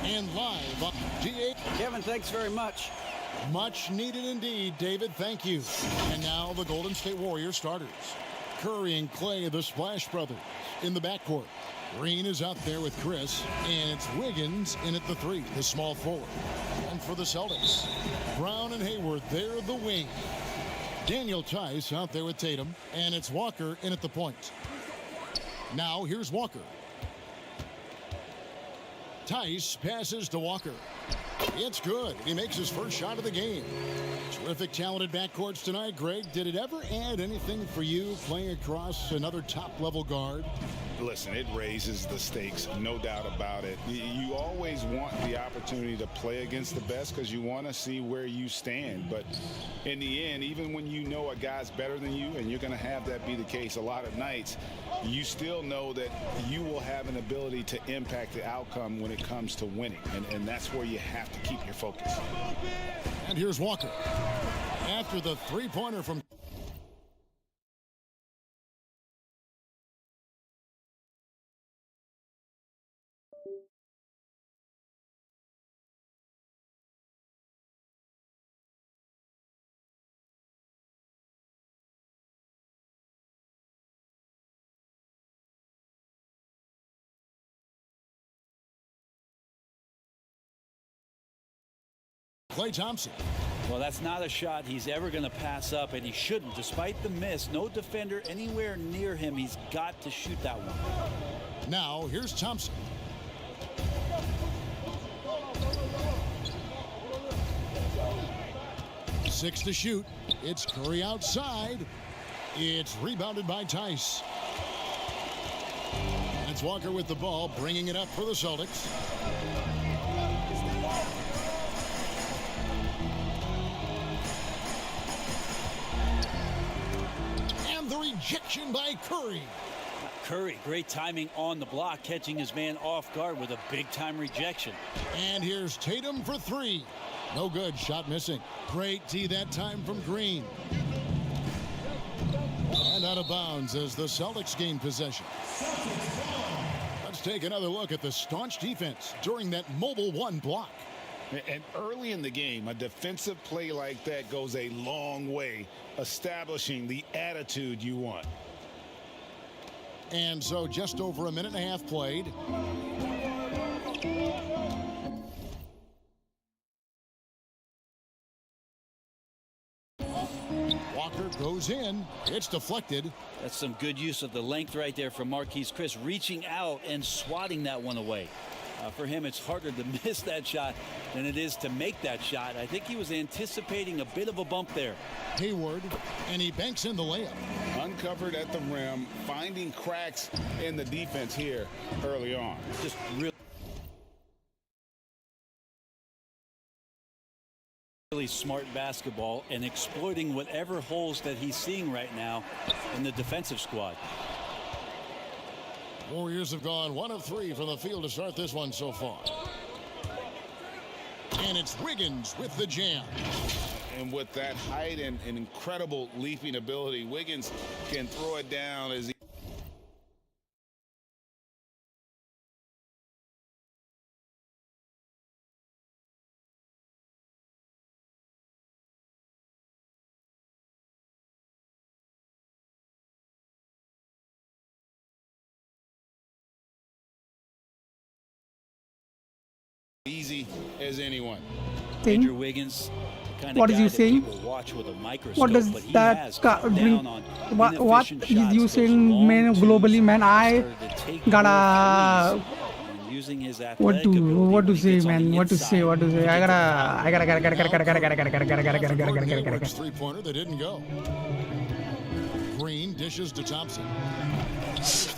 and live on GA. Kevin, thanks very much. Much needed indeed, David. Thank you. And now the Golden State Warriors starters. Curry and Clay, the Splash Brothers, in the backcourt. Green is out there with Chris, and it's Wiggins in at the 3, the small forward. And for the Celtics, Brown and Hayward, they're the wing. Daniel Tice out there with Tatum, and it's Walker in at the point. Now here's Walker. Tice passes to Walker. It's good. He makes his first shot of the game. Terrific, talented backcourts tonight. Greg, did it ever add anything for you playing across another top-level guard? Listen, it raises the stakes, no doubt about it. You always want the opportunity to play against the best because you want to see where you stand. But in the end, even when you know a guy's better than you, and you're going to have that be the case a lot of nights, you still know that you will have an ability to impact the outcome when it comes to winning. And that's where you have to keep your focus. And here's Walker. After the three-pointer from... Klay Thompson. Well, that's not a shot he's ever going to pass up, and he shouldn't. Despite the miss, no defender anywhere near him. He's got to shoot that one. Now, here's Thompson. Six to shoot. It's Curry outside. It's rebounded by Tice. It's It's Walker with the ball, bringing it up for the Celtics. And the rejection by Curry. Curry, great timing on the block, catching his man off guard with a big-time rejection. And here's Tatum for three. No good, shot missing. Great D that time from Green. And out of bounds as the Celtics gain possession. Let's take another look at the staunch defense during that mobile one block. And early in the game, a defensive play like that goes a long way, establishing the attitude you want. And so just over a minute and a half played. Walker goes in. It's deflected. That's some good use of the length right there from Marquise Chris, reaching out and swatting that one away. For him, it's harder to miss that shot than it is to make that shot. I think he was anticipating a bit of a bump there. Hayward, and he banks in the layup. Uncovered at the rim, finding cracks in the defense here early on. Just really smart basketball and exploiting whatever holes that he's seeing right now in the defensive squad. Warriors have gone 1 of 3 from the field to start this one so far. And it's Wiggins with the jam. And with that height and incredible leaping ability, Wiggins can throw it down as he easy as anyone. Andrew Wiggins, the kind What of is guy you that saying? people watch with a microscope, What does but he that has cut bring? down on What inefficient is shots, you those saying, long man? twos, Globally, man, I started to take more gotta. threes, and using his What athletic to ability what to when he say, gets on man? the What to say? inside What to say? to I get to gotta. Three-pointer that didn't go. Green dishes to Thompson.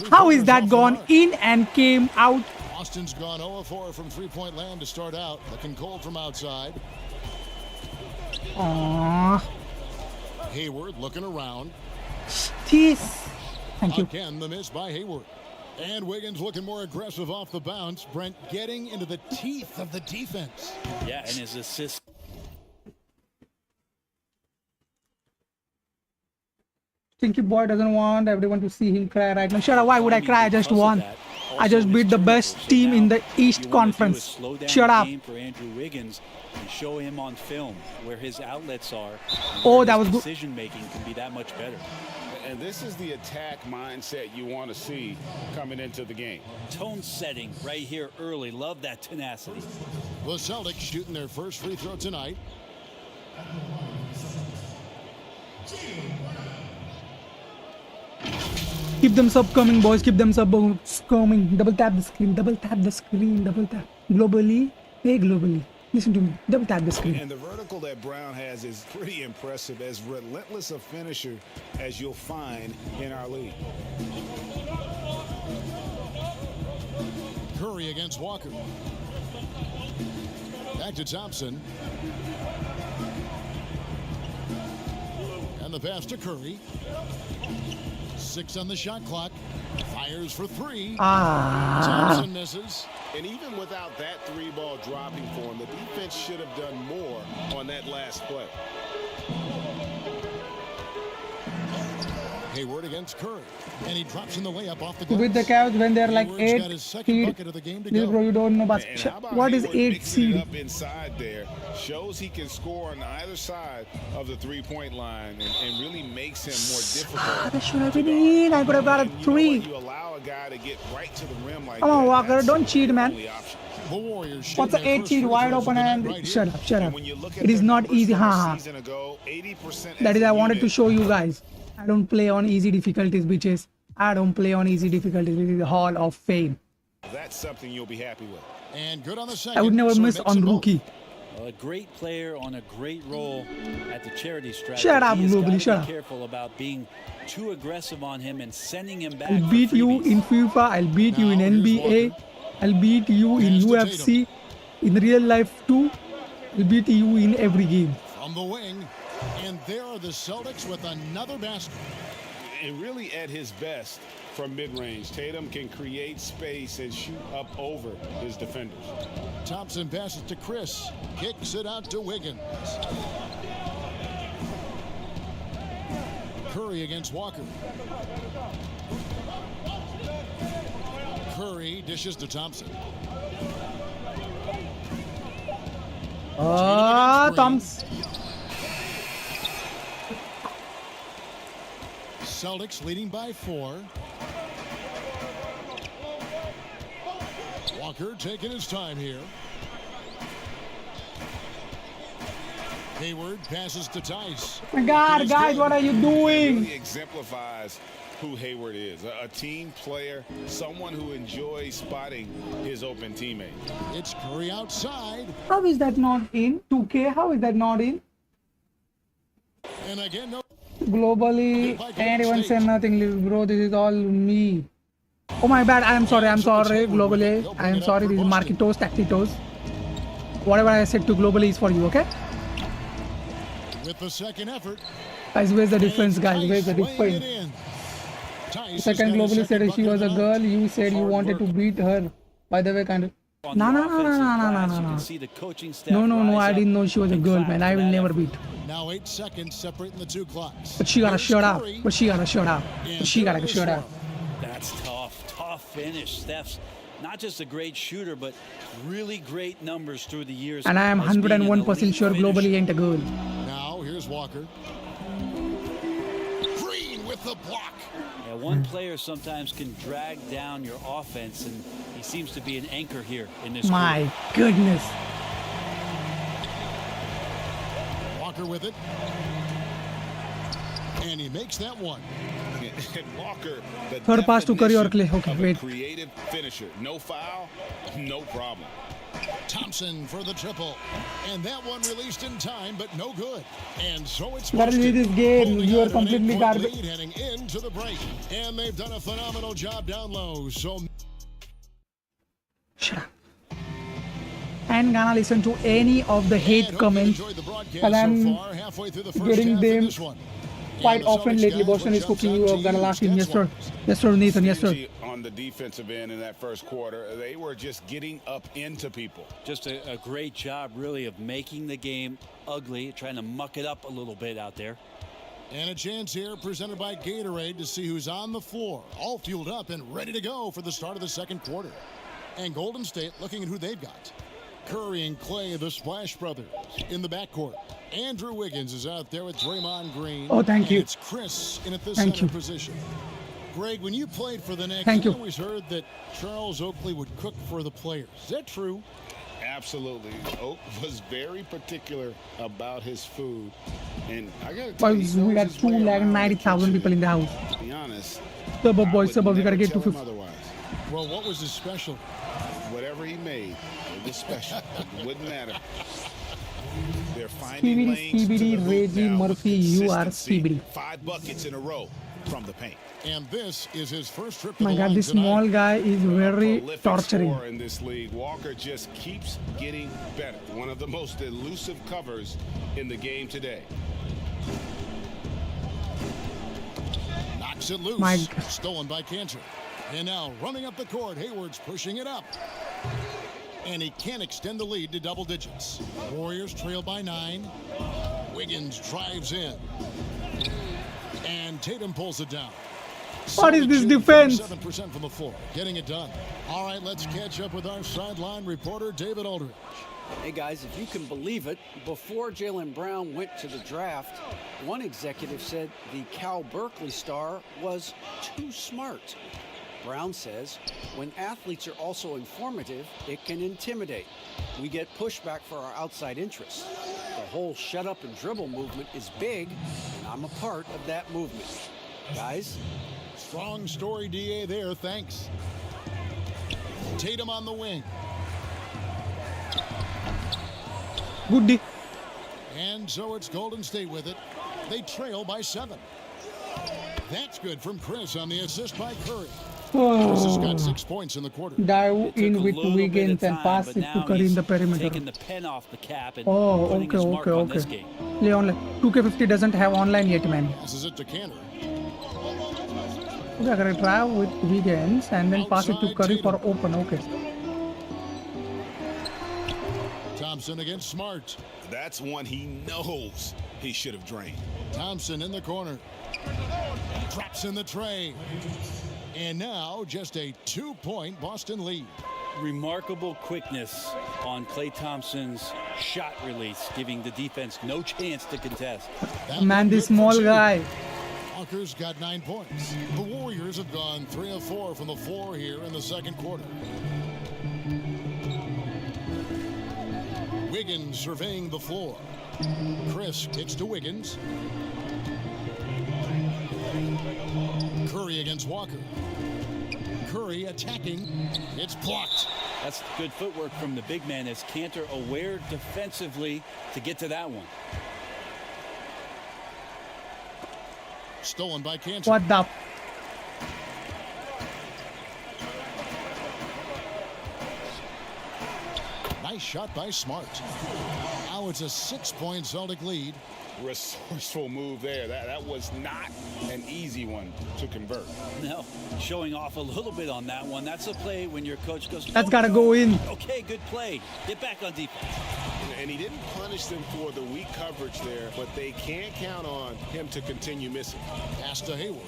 How is that gone in and came out? Austin's gone 0 of 4 from three-point land to start out. Looking cold from outside. Aww. Hayward looking around. Jeez. Thank you. Again, the miss by Hayward. And Wiggins looking more aggressive off the bounce. Brent getting into the teeth of the defense. Yeah, and his assist. Stinky boy doesn't want everyone to see him cry right now. Shut up. Why would I cry? I just won. I just beat the best team in the East Conference. Shut up. For Andrew Wiggins and show him on film where his outlets are. Oh, that was good. Decision making can be that much better. And this is the attack mindset you want to see coming into the game. Tone setting right here early. Love that tenacity. The Celtics shooting their first free throw tonight. Keep them sub coming, boys. Keep them sub coming. Double tap the screen. Double tap the screen. Double tap. Globally. Hey, globally. Listen to me. Double tap the screen. And the vertical that Brown has is pretty impressive, as relentless a finisher as you'll find in our league. Curry against Walker. Back to Thompson. And the pass to Curry. 6 on the shot clock. Fires for 3. Thompson misses. And even without that 3-ball dropping for him, the defense should have done more on that last play. Hayward against Curry. And he drops in the layup off the glass. With the Cavs when they're like Hayward's got 8 his second seed. bucket of the game to This go. bro, you don't know And how about about what is Hayward 8 mixing it seed? up inside there? Shows he can score on either side of the three-point line and really makes him more difficult. That should have been in. I could have got a And you know 3. what? You allow a guy to get right to the rim like Come on, that, Walker. that's Don't cheat, the man. only option. The Warriors What's the shooting their 8 first seed free wide throws of open the night and right shut here. up, shut And up. when you look at It is their not numbers easy, from a haha. season ago, 80% That as is a I wanted to unit. show you guys. I don't play on easy difficulties, bitches. I don't play on easy difficulties. This is the Hall of Fame. That's something you'll be happy with. And good on the second. I would never so it miss makes on it both. rookie. A great player on a great role at the charity stripe. Shut up, He has Globally, got to shut be up. careful about being too aggressive on him and sending him back. I'll for beat you freebies. in FIFA, I'll beat you in Now, here's NBA, Walker. I'll beat you in Pass to UFC, in real life too. I'll beat you in every game. From the wing. And there are the Celtics with another basket. And really at his best from mid-range, Tatum can create space and shoot up over his defenders. Thompson passes to Chris. Kicks it out to Wiggins. Curry against Walker. Curry dishes to Thompson. Thumbs. Celtics leading by 4. Walker taking his time here. Hayward passes to Tice. My God, guys, what are you doing? Really exemplifies who Hayward is. A team player, someone who enjoys spotting his open teammate. It's Curry outside. How is that not in? 2K, how is that not in? And again, no. Globally, anyone said nothing, bro. This is all me. Oh my bad. I am sorry. Globally, I am sorry. This is Marquitos, Tactitos. Whatever I said to Globally is for you, okay? With the second effort. Guys, where's the difference, guys? Where's the difference? The second Globally said she was a girl. You said you wanted to beat her. By the way, kind of. No. No. I didn't know she was a girl, man. I will never beat. Now 8 seconds separating the two clocks. But she gotta shut up. She gotta shut up. That's tough finish. Steph's not just a great shooter, but really great numbers through the years. And I am 101% sure Globally ain't a girl. Now here's Walker. Green with the block. Yeah, one player sometimes can drag down your offense, and he seems to be an anchor here in this My group. goodness. Walker with it. And he makes that one. And Walker, the Third pass to Curry or Clay. Okay, of a wait. creative finisher. No foul, no problem. Thompson for the triple. And that one released in time, but no good. And so it's Gotta lead this game. You are completely garbage. Heading into the break. And they've done a phenomenal job down low. So Shut up. And gonna listen to any of the hate comments. Because I'm getting them quite often lately. Boston is cooking you. I'm gonna laugh in. Yes, sir. Yes, sir, Nathan. Yes, sir. On the defensive end in that first quarter, they were just getting up into people. Just a great job, really, of making the game ugly, trying to muck it up a little bit out there. And a chance here presented by Gatorade to see who's on the floor, all fueled up and ready to go for the start of the second quarter. And Golden State looking at who they've got. Curry and Clay, the Splash Brothers, in the backcourt. Andrew Wiggins is out there with Draymond Green. Oh, thank you. And it's Chris in at the Thank center you. position. Greg, when you played for the Knicks, Thank I you. always heard that Charles Oakley would cook for the players. Is that true? Absolutely. Oak was very particular about his food. And I got to Well, we got 290,000 people in the house. To be honest, Suburb I boys, would suburb. We gotta never get to tell him 50. otherwise. Well, what was his special? Whatever he made, it was special. It wouldn't matter. They're finding CBD, lanes to the CBD, hoop Reggie now with Murphy, you are consistency. CBD. 5 buckets in a row from the paint. And this is his first trip to My the God, line this tonight. small guy is very Prolific torturing. scorer in this league. Walker just keeps getting better. One of the most elusive covers in the game today. Knocks it loose. My- Stolen by Cantor. And now running up the court, Hayward's pushing it up. And he can't extend the lead to double digits. Warriors trail by 9. Wiggins drives in. And Tatum pulls it down. What is this Celtics defense? 47% from the floor, getting it done. All right, let's catch up with our sideline reporter, David Aldridge. Hey guys, if you can believe it, before Jaylen Brown went to the draft, one executive said the Cal Berkeley star was too smart. Brown says, when athletes are also informative, it can intimidate. We get pushback for our outside interests. The whole shut up and dribble movement is big, and I'm a part of that movement. Guys, Strong story, DA, there. Thanks. Tatum on the wing. Good D. And so it's Golden State with it. They trail by 7. That's good from Chris on the assist by Curry. Chris has got 6 points in the quarter. Dive in with Wiggins and pass it to Curry in the perimeter. Taking the pen off the cap and Oh, putting his mark on this game. Leon, 2K50 doesn't have online yet, man. Passes it to Cantor. Okay, I'm gonna try with Wiggins and then pass it to Curry for open. Okay. Thompson against Smart. That's one he knows he should have drained. Thompson in the corner. Drops in the tray. And now just a 2-point Boston lead. Remarkable quickness on Klay Thompson's shot release, giving the defense no chance to contest. Man, this small guy. Walker's got 9 points. The Warriors have gone 3 of 4 from the floor here in the second quarter. Wiggins surveying the floor. Chris kicks to Wiggins. Curry against Walker. Curry attacking. It's blocked. That's good footwork from the big man as Cantor aware defensively to get to that one. Stolen by Cantor. What the? Nice shot by Smart. Now it's a 6-point Celtic lead. Resourceful move there. That was not an easy one to convert. No, showing off a little bit on that one. That's a play when your coach goes, That's gotta go in. Okay, good play. Get back on defense. And he didn't punish them for the weak coverage there, but they can't count on him to continue missing. Pass to Hayward.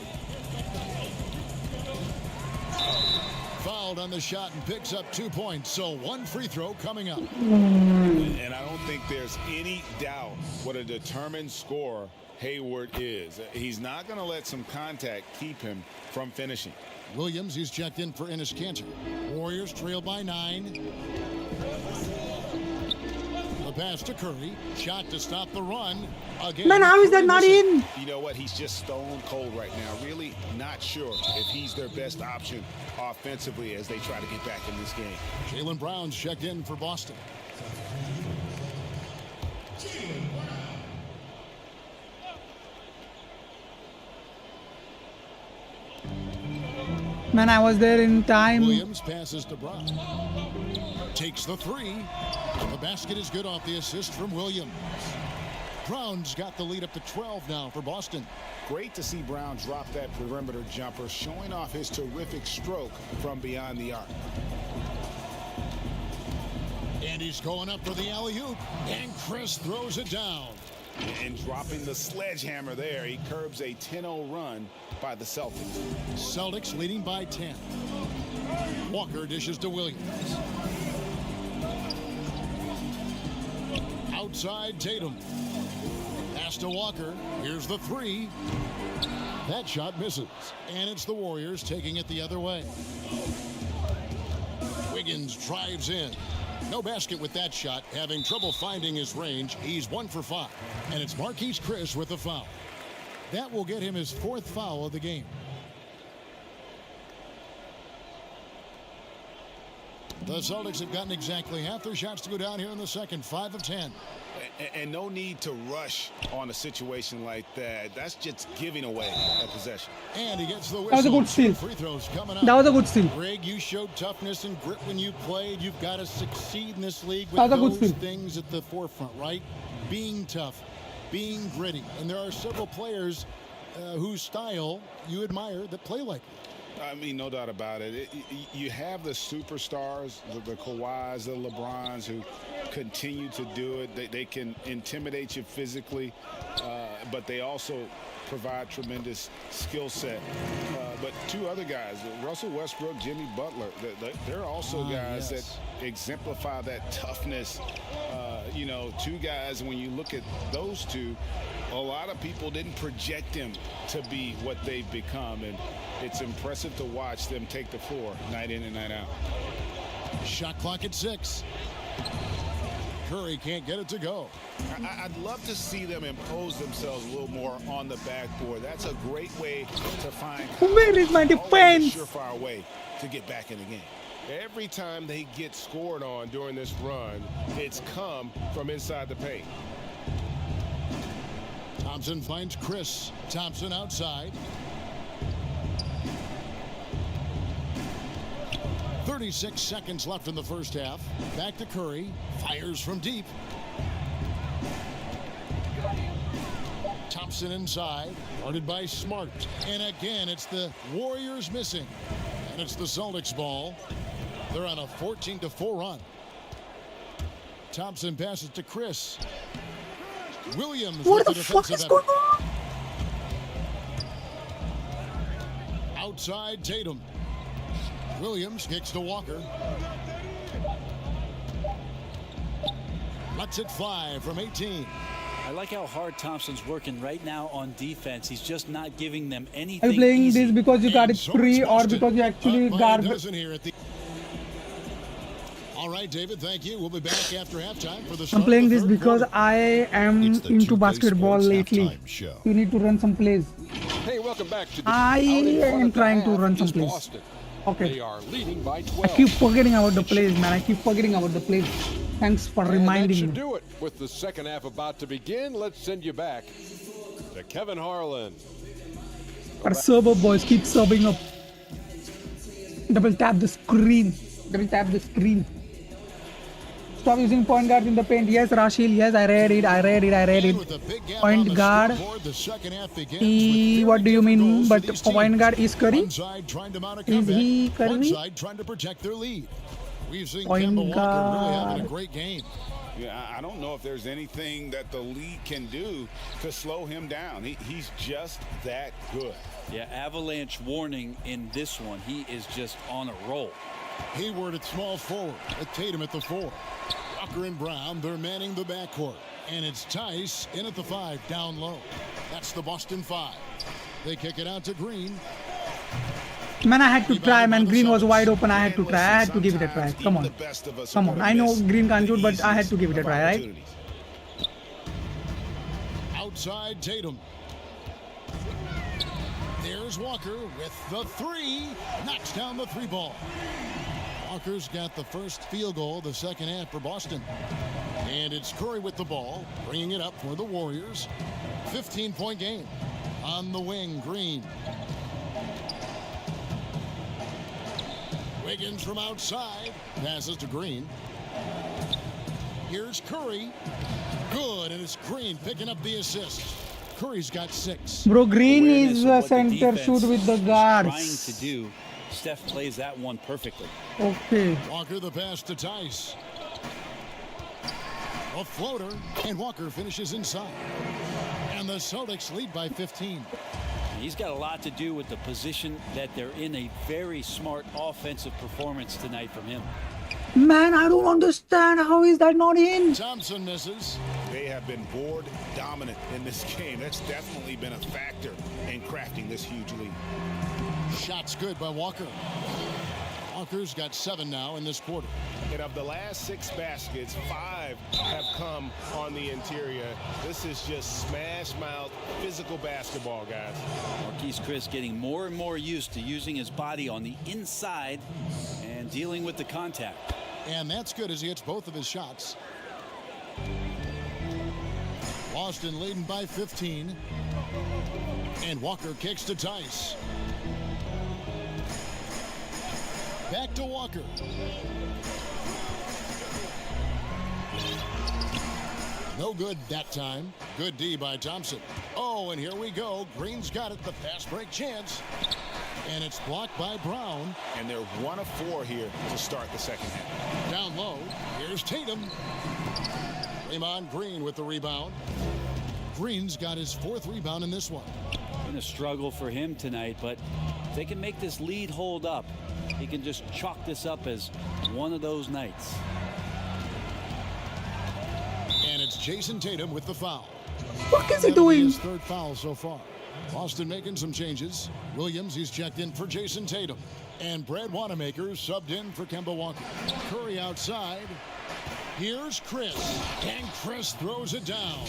Fouled on the shot and picks up 2 points. So 1 free throw coming up. And I don't think there's any doubt what a determined scorer Hayward is. He's not going to let some contact keep him from finishing. Williams, he's checked in for Enes Kanter. Warriors trail by 9. The pass to Curry. Shot to stop the run. Again, Man, how is that not in? You know what? He's just stone cold right now. Really not sure if he's their best option offensively as they try to get back in this game. Jaylen Brown's checked in for Boston. Man, I was there in time. Williams passes to Brown. Takes the 3. The basket is good off the assist from Williams. Brown's got the lead up to 12 now for Boston. Great to see Brown drop that perimeter jumper, showing off his terrific stroke from beyond the arc. And he's going up for the alley-oop. And Chris throws it down. And dropping the sledgehammer there, he curbs a 10-0 run by the Celtics. Celtics leading by 10. Walker dishes to Williams. Outside Tatum. Pass to Walker. Here's the 3. That shot misses. And it's the Warriors taking it the other way. Wiggins drives in. No basket with that shot. Having trouble finding his range. He's 1 for 5. And it's Marquise Chris with the foul. That will get him his 4th foul of the game. The Celtics have gotten exactly half their shots to go down here in the second. 5 of 10. And no need to rush on a situation like that. That's just giving away a possession. And he gets the whistle. That was a good steal. Free throws coming up. That was a good steal. Greg, you showed toughness and grit when you played. You've got to succeed in this league with That was a good those steal. things at the forefront, right? Being tough, being gritty. And there are several players whose style you admire that play like that. I mean, no doubt about it. You have the superstars, the Kawhis, the LeBrons, who continue to do it. They can intimidate you physically, but they also provide tremendous skill set. But 2 other guys, Russell Westbrook, Jimmy Butler, they're also guys that exemplify that toughness. You know, 2 guys, when you look at those 2, a lot of people didn't project them to be what they've become, and it's impressive to watch them take the floor night in and night out. Shot clock at 6. Curry can't get it to go. I'd love to see them impose themselves a little more on the backboard. That's a great way to find Where is my defense? a surefire way to get back in the game. Every time they get scored on during this run, it's come from inside the paint. Thompson finds Chris. Thompson outside. 36 seconds left in the first half. Back to Curry. Fires from deep. Thompson inside. Guarded by Smart. And again, it's the Warriors missing. And it's the Celtics ball. They're on a 14-4 run. Thompson passes to Chris. Williams. What with the fuck is effort. going on? Outside Tatum. Williams kicks to Walker. Lets it fly from 18. I like how hard Thompson's working right now on defense. He's just not giving them Are anything you playing easy. this because you got it So free it's or Boston. because you actually Up by a got it? dozen here at the... All right, David, thank you. We'll be back after halftime for the I'm start of playing the this third because quarter. I am It's the into 2K basketball Sports lately. Halftime Show. You need to run some plays. Hey, welcome back to the I out in front am at the trying to half run some is plays. Boston. Okay. They are leading by I 12. keep forgetting about the plays, man. I keep forgetting about the plays. Thanks for And that reminding should me. do it. With the second half about to begin, let's send you back to Kevin Harlan. Our server boys keep serving up. Double tap the screen. Double tap the screen. Stop using point guards in the paint. Yes, Rashil. Yes, I read it. And with a big gap on Point the guard. scoreboard, the second half begins with What do you very mean? different But goals for these point teams. guard is Curry? One side trying to mount a Is comeback. he One Curry? side trying to protect their lead. We've seen Point Kemba Walker really guard. having a great game. Yeah, I don't know if there's anything that the league can do to slow him down. He's just that good. Yeah, avalanche warning in this one. He is just on a roll. Hayward at small forward. With Tatum at the 4. Walker and Brown, they're manning the backcourt. And it's Tice in at the 5, down low. That's the Boston 5. They kick it out to Green. Man, I had to try, man. Green was wide open. I had to try. I had to give it a try. Come on. Come on. I know Green can't shoot, but I had to give it a try, right? Outside Tatum. There's Walker with the 3. Knocks down the 3 ball. Walker's got the first field goal of the second half for Boston. And it's Curry with the ball, bringing it up for the Warriors. 15-point game. On the wing, Green. Wiggins from outside. Passes to Green. Here's Curry. Good, and it's Green picking up the assist. Curry's got 6. Bro, Green Awareness is of a what the center defense shoot with the is guards. trying to do. Steph plays that one perfectly. Okay. Walker the pass to Tice. A floater, and Walker finishes inside. And the Celtics lead by 15. He's got a lot to do with the position that they're in. A very smart offensive performance tonight from him. Man, I don't understand. How is that not in? Thompson misses. They have been board dominant in this game. That's definitely been a factor in crafting this huge lead. Shots good by Walker. Walker's got 7 now in this quarter. And of the last 6 baskets, 5 have come on the interior. This is just smash mouth physical basketball, guys. Marquise Chris getting more and more used to using his body on the inside and dealing with the contact. And that's good as he hits both of his shots. Boston leading by 15. And Walker kicks to Tice. Back to Walker. No good that time. Good D by Thompson. Oh, and here we go. Green's got it. The fast break chance. And it's blocked by Brown. And they're 1 of 4 here to start the second half. Down low. Here's Tatum. Draymond Green with the rebound. Green's got his 4th rebound in this one. Been a struggle for him tonight, but if they can make this lead hold up, he can just chalk this up as one of those nights. And it's Jason Tatum with the foul. What is he That'll be doing? his 3rd foul so far. Boston making some changes. Williams, he's checked in for Jason Tatum. And Brad Wanamaker subbed in for Kemba Walker. Curry outside. Here's Chris. And Chris throws it down.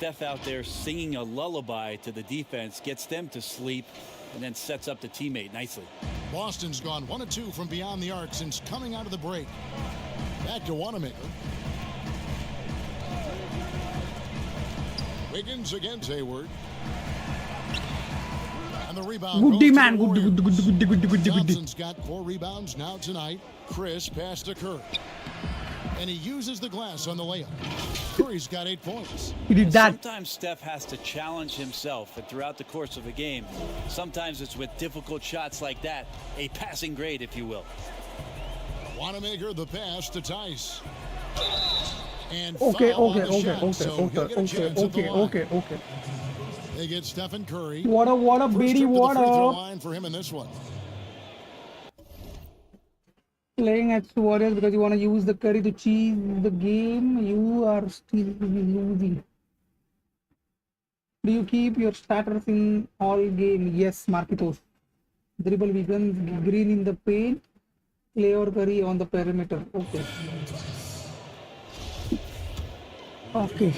Steph out there singing a lullaby to the defense, gets them to sleep, and then sets up the teammate nicely. Boston's gone 1 of 2 from beyond the arc since coming out of the break. Back to Wanamaker. Wiggins against Hayward. And the rebound Goodie goes to man, the goodie. Warriors. Thompson's got 4 rebounds now tonight. Chris passed to Curry. And he uses the glass on the layup. Curry's got 8 points. He did that. Sometimes Steph has to challenge himself, and throughout the course of a game, sometimes it's with difficult shots like that, a passing grade, if you will. Wanamaker the pass to Tice. And Okay. They get Stephen Curry. What a First bitty trip to the free throw water. line for him in this one. Playing at Warriors because you want to use the Curry to cheese the game. You are still losing. Do you keep your starters in all game? Yes, Marquitos. Dribble Wiggins, Green in the paint. Clay or Curry on the perimeter. Okay.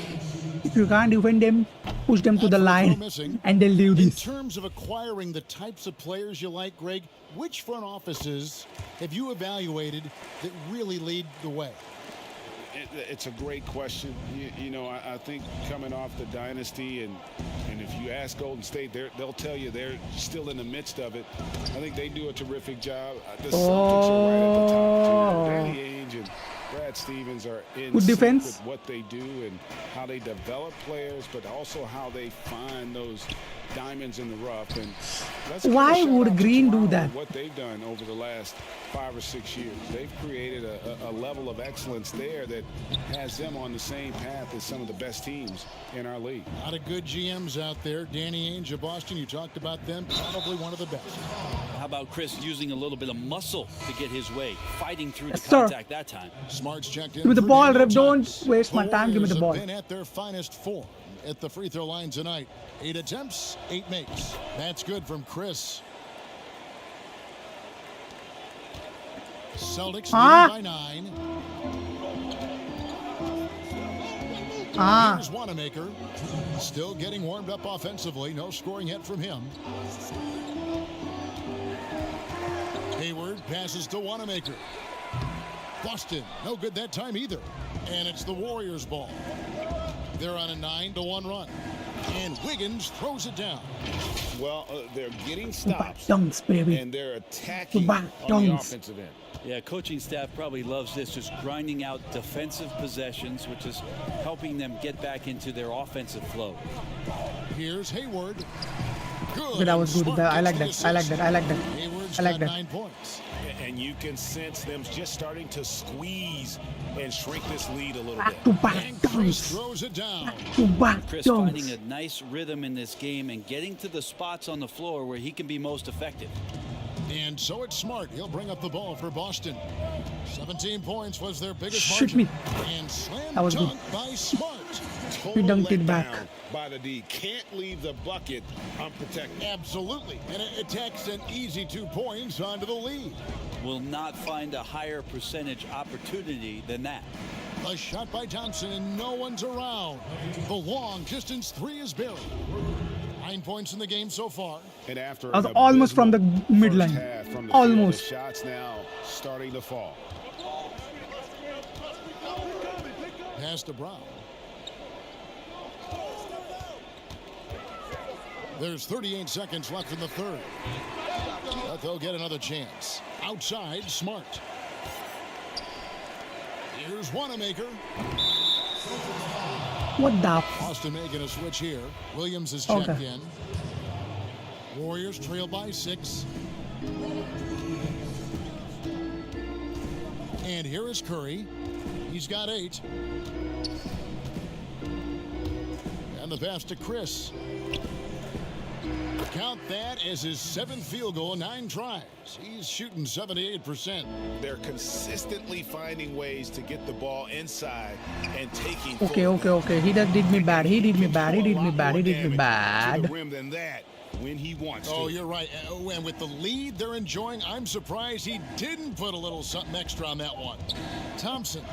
If you can't defend them, push them to the line and they'll do In this. terms of acquiring the types of players you like, Greg, which front offices have you evaluated that really lead the way? It's a great question. You know, I think coming off the dynasty, and if you ask Golden State, they'll tell you they're still in the midst of it. I think they do a terrific job. The Celtics are right at the top, too. Danny Ainge and Brad Stevens are in Good sync defense. with what they do and how they develop players, but also how they find those diamonds in the rough. And let's give a Why shout would out to Green do Toronto that? and what they've done over the last 5 or 6 years. They've created a level of excellence there that has them on the same path as some of the best teams in our league. A lot of good GMs out there. Danny Ainge of Boston, you talked about them, probably one of the best. How about Chris using a little bit of muscle to get his way, fighting through Yes, the sir. contact that time? Smart's checked in. Give me the for ball, Daniel Rev. Don't Tice. waste my time. Give me the Warriors ball. have been at their finest form at the free throw line tonight. 8 attempts, 8 makes. That's good from Chris. Celtics leading by 9. Here's Wanamaker. Still getting warmed up offensively. No scoring yet from him. Hayward passes to Wanamaker. Boston, no good that time either. And it's the Warriors' ball. They're on a 9-1 run. And Wiggins throws it down. Well, they're getting stops, Dunks, baby. and they're attacking Back on the dunks. offensive end. Yeah, coaching staff probably loves this, just grinding out defensive possessions, which is helping them get back into their offensive flow. Here's Hayward. Good. Okay, that was good. Smart I like gets that. the I like that. I like that. Hayward's I like got that. 9 points. And you can sense them just starting to squeeze and shrink this lead a little bit. Back-to-back And Chris dunks. throws it down. Back-to-back Chris finding dunks. a nice rhythm in this game and getting to the spots on the floor where he can be most effective. And so it's Smart. He'll bring up the ball for Boston. 17 points was their biggest Shoot margin. me. And slam That was good. dunk by Smart. He dunked it back. letdown by the D. Can't leave the bucket unprotected. Absolutely. And it takes an easy 2 points onto the lead. Will not find a higher percentage opportunity than that. A shot by Thompson and no one's around. The long distance 3 is buried. 9 points in the game so far. And after I was an almost from the abysmal midline. first half from the Almost. field, the shots now starting to fall. Pass to Brown. There's 38 seconds left in the third. But they'll get another chance. Outside, Smart. Here's Wanamaker. What the? Austin making a switch here. Williams is Okay. checked in. Warriors trail by 6. And here is Curry. He's got 8. And the pass to Chris. Count that as his 7th field goal, 9 tries. He's shooting 78%. They're consistently finding ways to get the ball inside and taking Okay, full okay, okay. He did me bad. He did me bad. He did me bad. He did me to the bad. rim than that when he wants Oh, to. you're right. Oh, and with the lead they're enjoying, I'm surprised he didn't put a little something extra on that one. Thompson.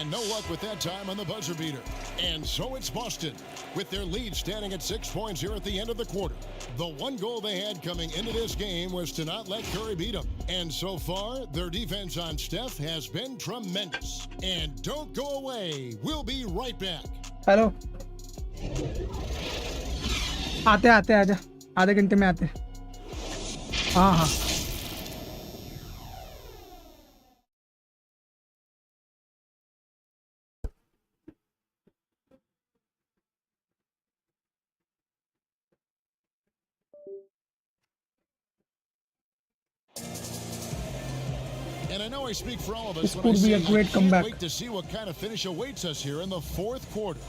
And no luck with that time on the buzzer beater. And so it's Boston, with their lead standing at 6 points here at the end of the quarter. The one goal they had coming into this game was to not let Curry beat them. And so far, their defense on Steph has been tremendous. And don't go away. We'll be right back. Hello. आते आजा आधे घंटे में आते हाँ And I know I speak for all of us This when I could be say a great I can't comeback. wait to see what kind of finish awaits us here in the fourth quarter.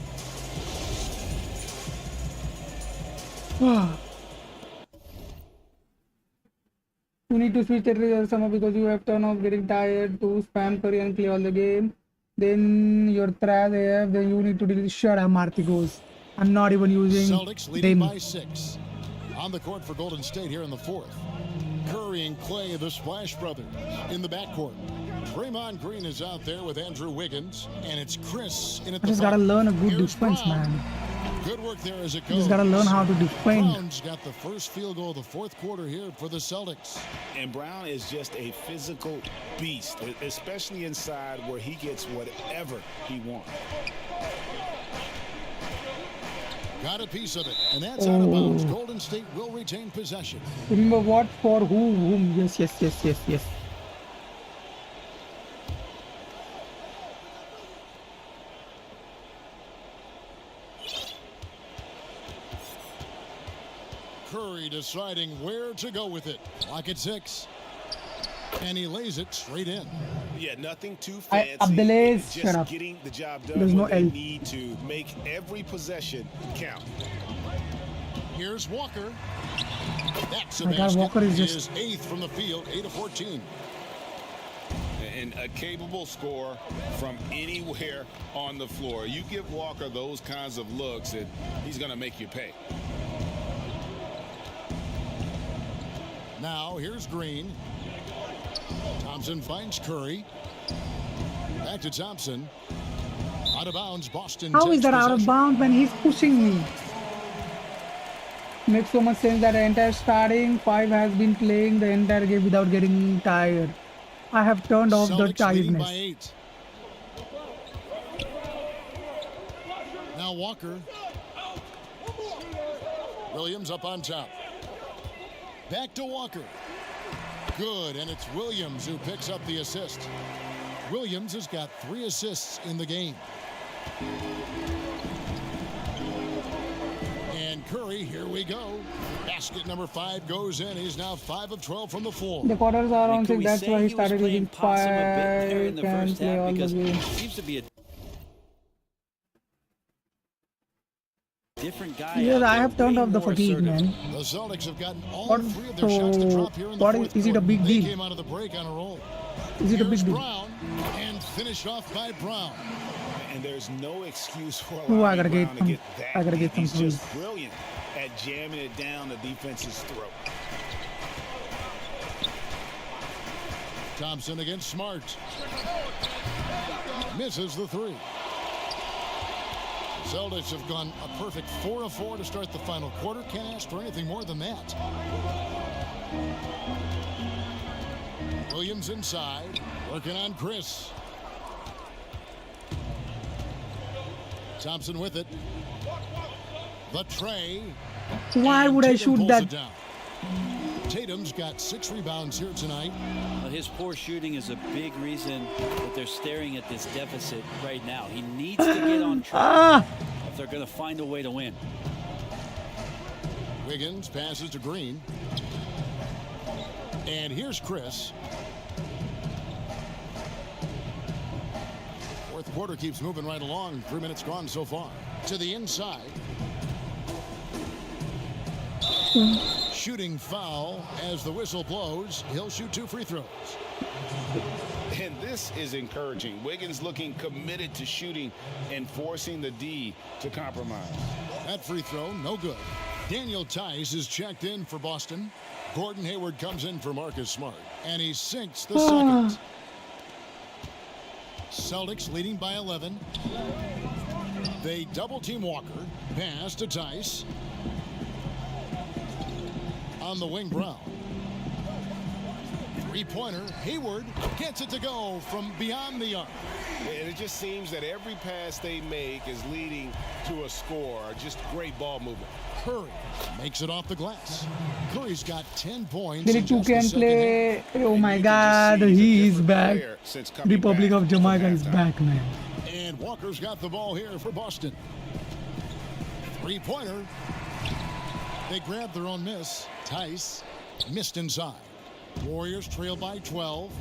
You need to switch the summer because you have turn off getting tired to spam Curry and play all the game. Then your trash AF, then you need to delete. Shut up, Marty goes. I'm not even using Celtics leading them. by 6. On the court for Golden State here in the fourth. Curry and Clay, the Splash Brothers, in the backcourt. Draymond Green is out there with Andrew Wiggins, and it's Chris in at the I just gotta front. learn a good Here's defense, Brown. man. Good work there as it You goes. just gotta learn how to defend. Brown's got the first field goal of the fourth quarter here for the Celtics. And Brown is just a physical beast, especially inside where he gets whatever he wants. Got a piece of it, and that's out of bounds. Golden State will retain possession. Remember what for whom? Yes. Curry deciding where to go with it. Clock at 6. And he lays it straight in. Yeah, nothing too fancy. Abdelaziz, shut Just up. getting the job done. There's no where they L. need to make every possession count. Here's Walker. That's a My God, basket. Walker is He just- 8th from the field, 8 of 14. And a capable scorer from anywhere on the floor. You give Walker those kinds of looks, and he's going to make you pay. Now, here's Green. Thompson finds Curry. Back to Thompson. Out of bounds, Boston. How is takes that out of possession. bounds when he's pushing me? Makes so much sense that the entire starting 5 has been playing the entire game without getting tired. I have turned off the Celtics leading by tiredness. 8. Now Walker. Williams up on top. Back to Walker. Good, and it's Williams who picks up the assist. Williams has got 3 assists in the game. And Curry, here we go. Basket number 5 goes in. He's now 5 of 12 from the floor. The quarters are on Could 6. we That's say why he was started playing using possum a bit 5 there in the and first play half all the because game. it seems to be a different guy. Yes, out I there, have turned way off the more fatigue, assertive. man. The Celtics have gotten all What- 3 of their shots to drop here in the what fourth is it a quarter. big They deal? came out of the break on a roll. Is it a big Here's deal? Brown, and finished off by Brown. And there's no excuse for Ooh, I allowing gotta Brown get to some- get that. I gotta get some He's just threes. brilliant at jamming it down the defense's throat. Thompson against Smart. Misses the 3. Celtics have gone a perfect 4 of 4 to start the final quarter. Can't ask for anything more than that. Williams inside, working on Chris. Thompson with it. The tray. Why would I Tatum shoot pulls that? it down. Tatum's got 6 rebounds here tonight. Well, his poor shooting is a big reason that they're staring at this deficit right now. He needs to get on track if they're going to find a way to win. Wiggins passes to Green. And here's Chris. Fourth quarter keeps moving right along. 3 minutes gone so far. To the inside. Shooting foul as the whistle blows. He'll shoot 2 free throws. And this is encouraging. Wiggins looking committed to shooting and forcing the D to compromise. That free throw, no good. Daniel Tice is checked in for Boston. Gordon Hayward comes in for Marcus Smart. And he sinks the second. Celtics leading by 11. They double team Walker. Pass to Tice. On the wing, Brown. Three-pointer. Hayward gets it to go from beyond the arc. And it just seems that every pass they make is leading to a score. Just great ball movement. Curry makes it off the glass. Curry's got 10 points. Billy in 2 just the can second play. half. Oh my you can God, just see he's a he is different back. player since coming Republic back of from Jamaica is halftime. back, man. And Walker's got the ball here for Boston. Three-pointer. They grab their own miss. Tice missed inside. Warriors trail by 12.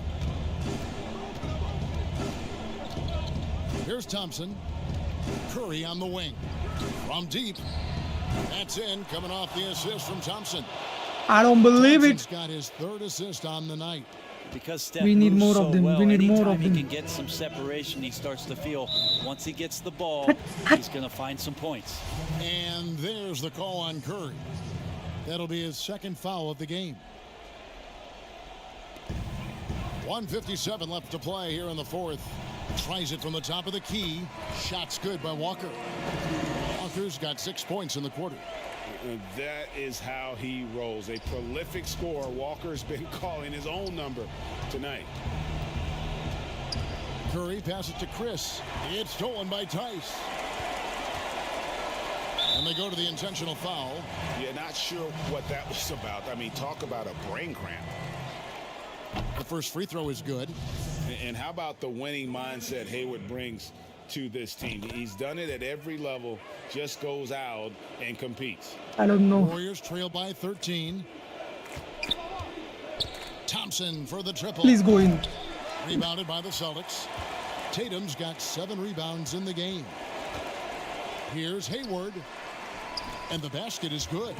Here's Thompson. Curry on the wing. From deep. That's in, coming off the assist from Thompson. I don't believe Thompson's it. got his third assist on the night. Because Steph We need moves more so of them. well, We need more anytime of he them. can get some separation, he starts to feel once he gets the ball, he's going to find some points. And there's the call on Curry. That'll be his second foul of the game. 1:57 left to play here in the fourth. Tries it from the top of the key. Shot's good by Walker. Walker's got 6 points in the quarter. And that is how he rolls. A prolific scorer. Walker's been calling his own number tonight. Curry passes to Chris. It's stolen by Tice. And they go to the intentional foul. Yeah, not sure what that was about. I mean, talk about a brain cramp. The first free throw is good. And how about the winning mindset Hayward brings to this team? He's done it at every level, just goes out and competes. I don't know. Warriors trail by 13. Thompson for the triple. Please go in. Rebounded by the Celtics. Tatum's got 7 rebounds in the game. Here's Hayward. And the basket is good.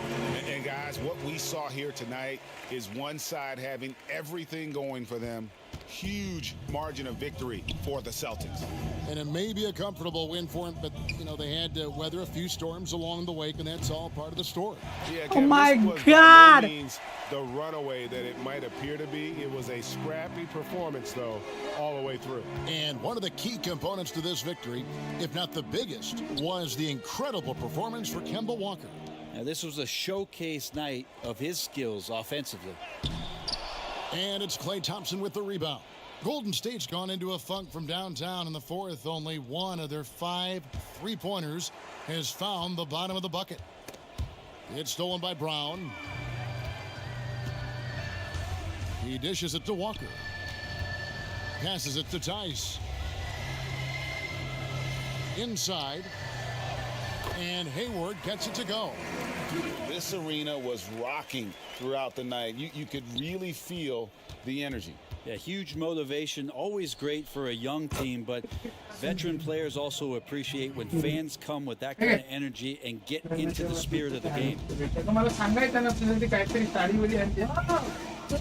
And guys, what we saw here tonight is one side having everything going for them. Huge margin of victory for the Celtics. And it may be a comfortable win for them, but, you know, they had to weather a few storms along the way, and that's all part of the story. Yeah, Oh Kevin, my this was God. by no means the runaway that it might appear to be. It was a scrappy performance, though, all the way through. And one of the key components to this victory, if not the biggest, was the incredible performance for Kemba Walker. Now, this was a showcase night of his skills offensively. And it's Klay Thompson with the rebound. Golden State's gone into a funk from downtown in the fourth. Only one of their 5 three-pointers has found the bottom of the bucket. It's stolen by Brown. He dishes it to Walker. Passes it to Tice. Inside. And Hayward gets it to go. This arena was rocking throughout the night. You could really feel the energy. Yeah, huge motivation, always great for a young team, but veteran players also appreciate when fans come with that kind of energy and get into the spirit of the game.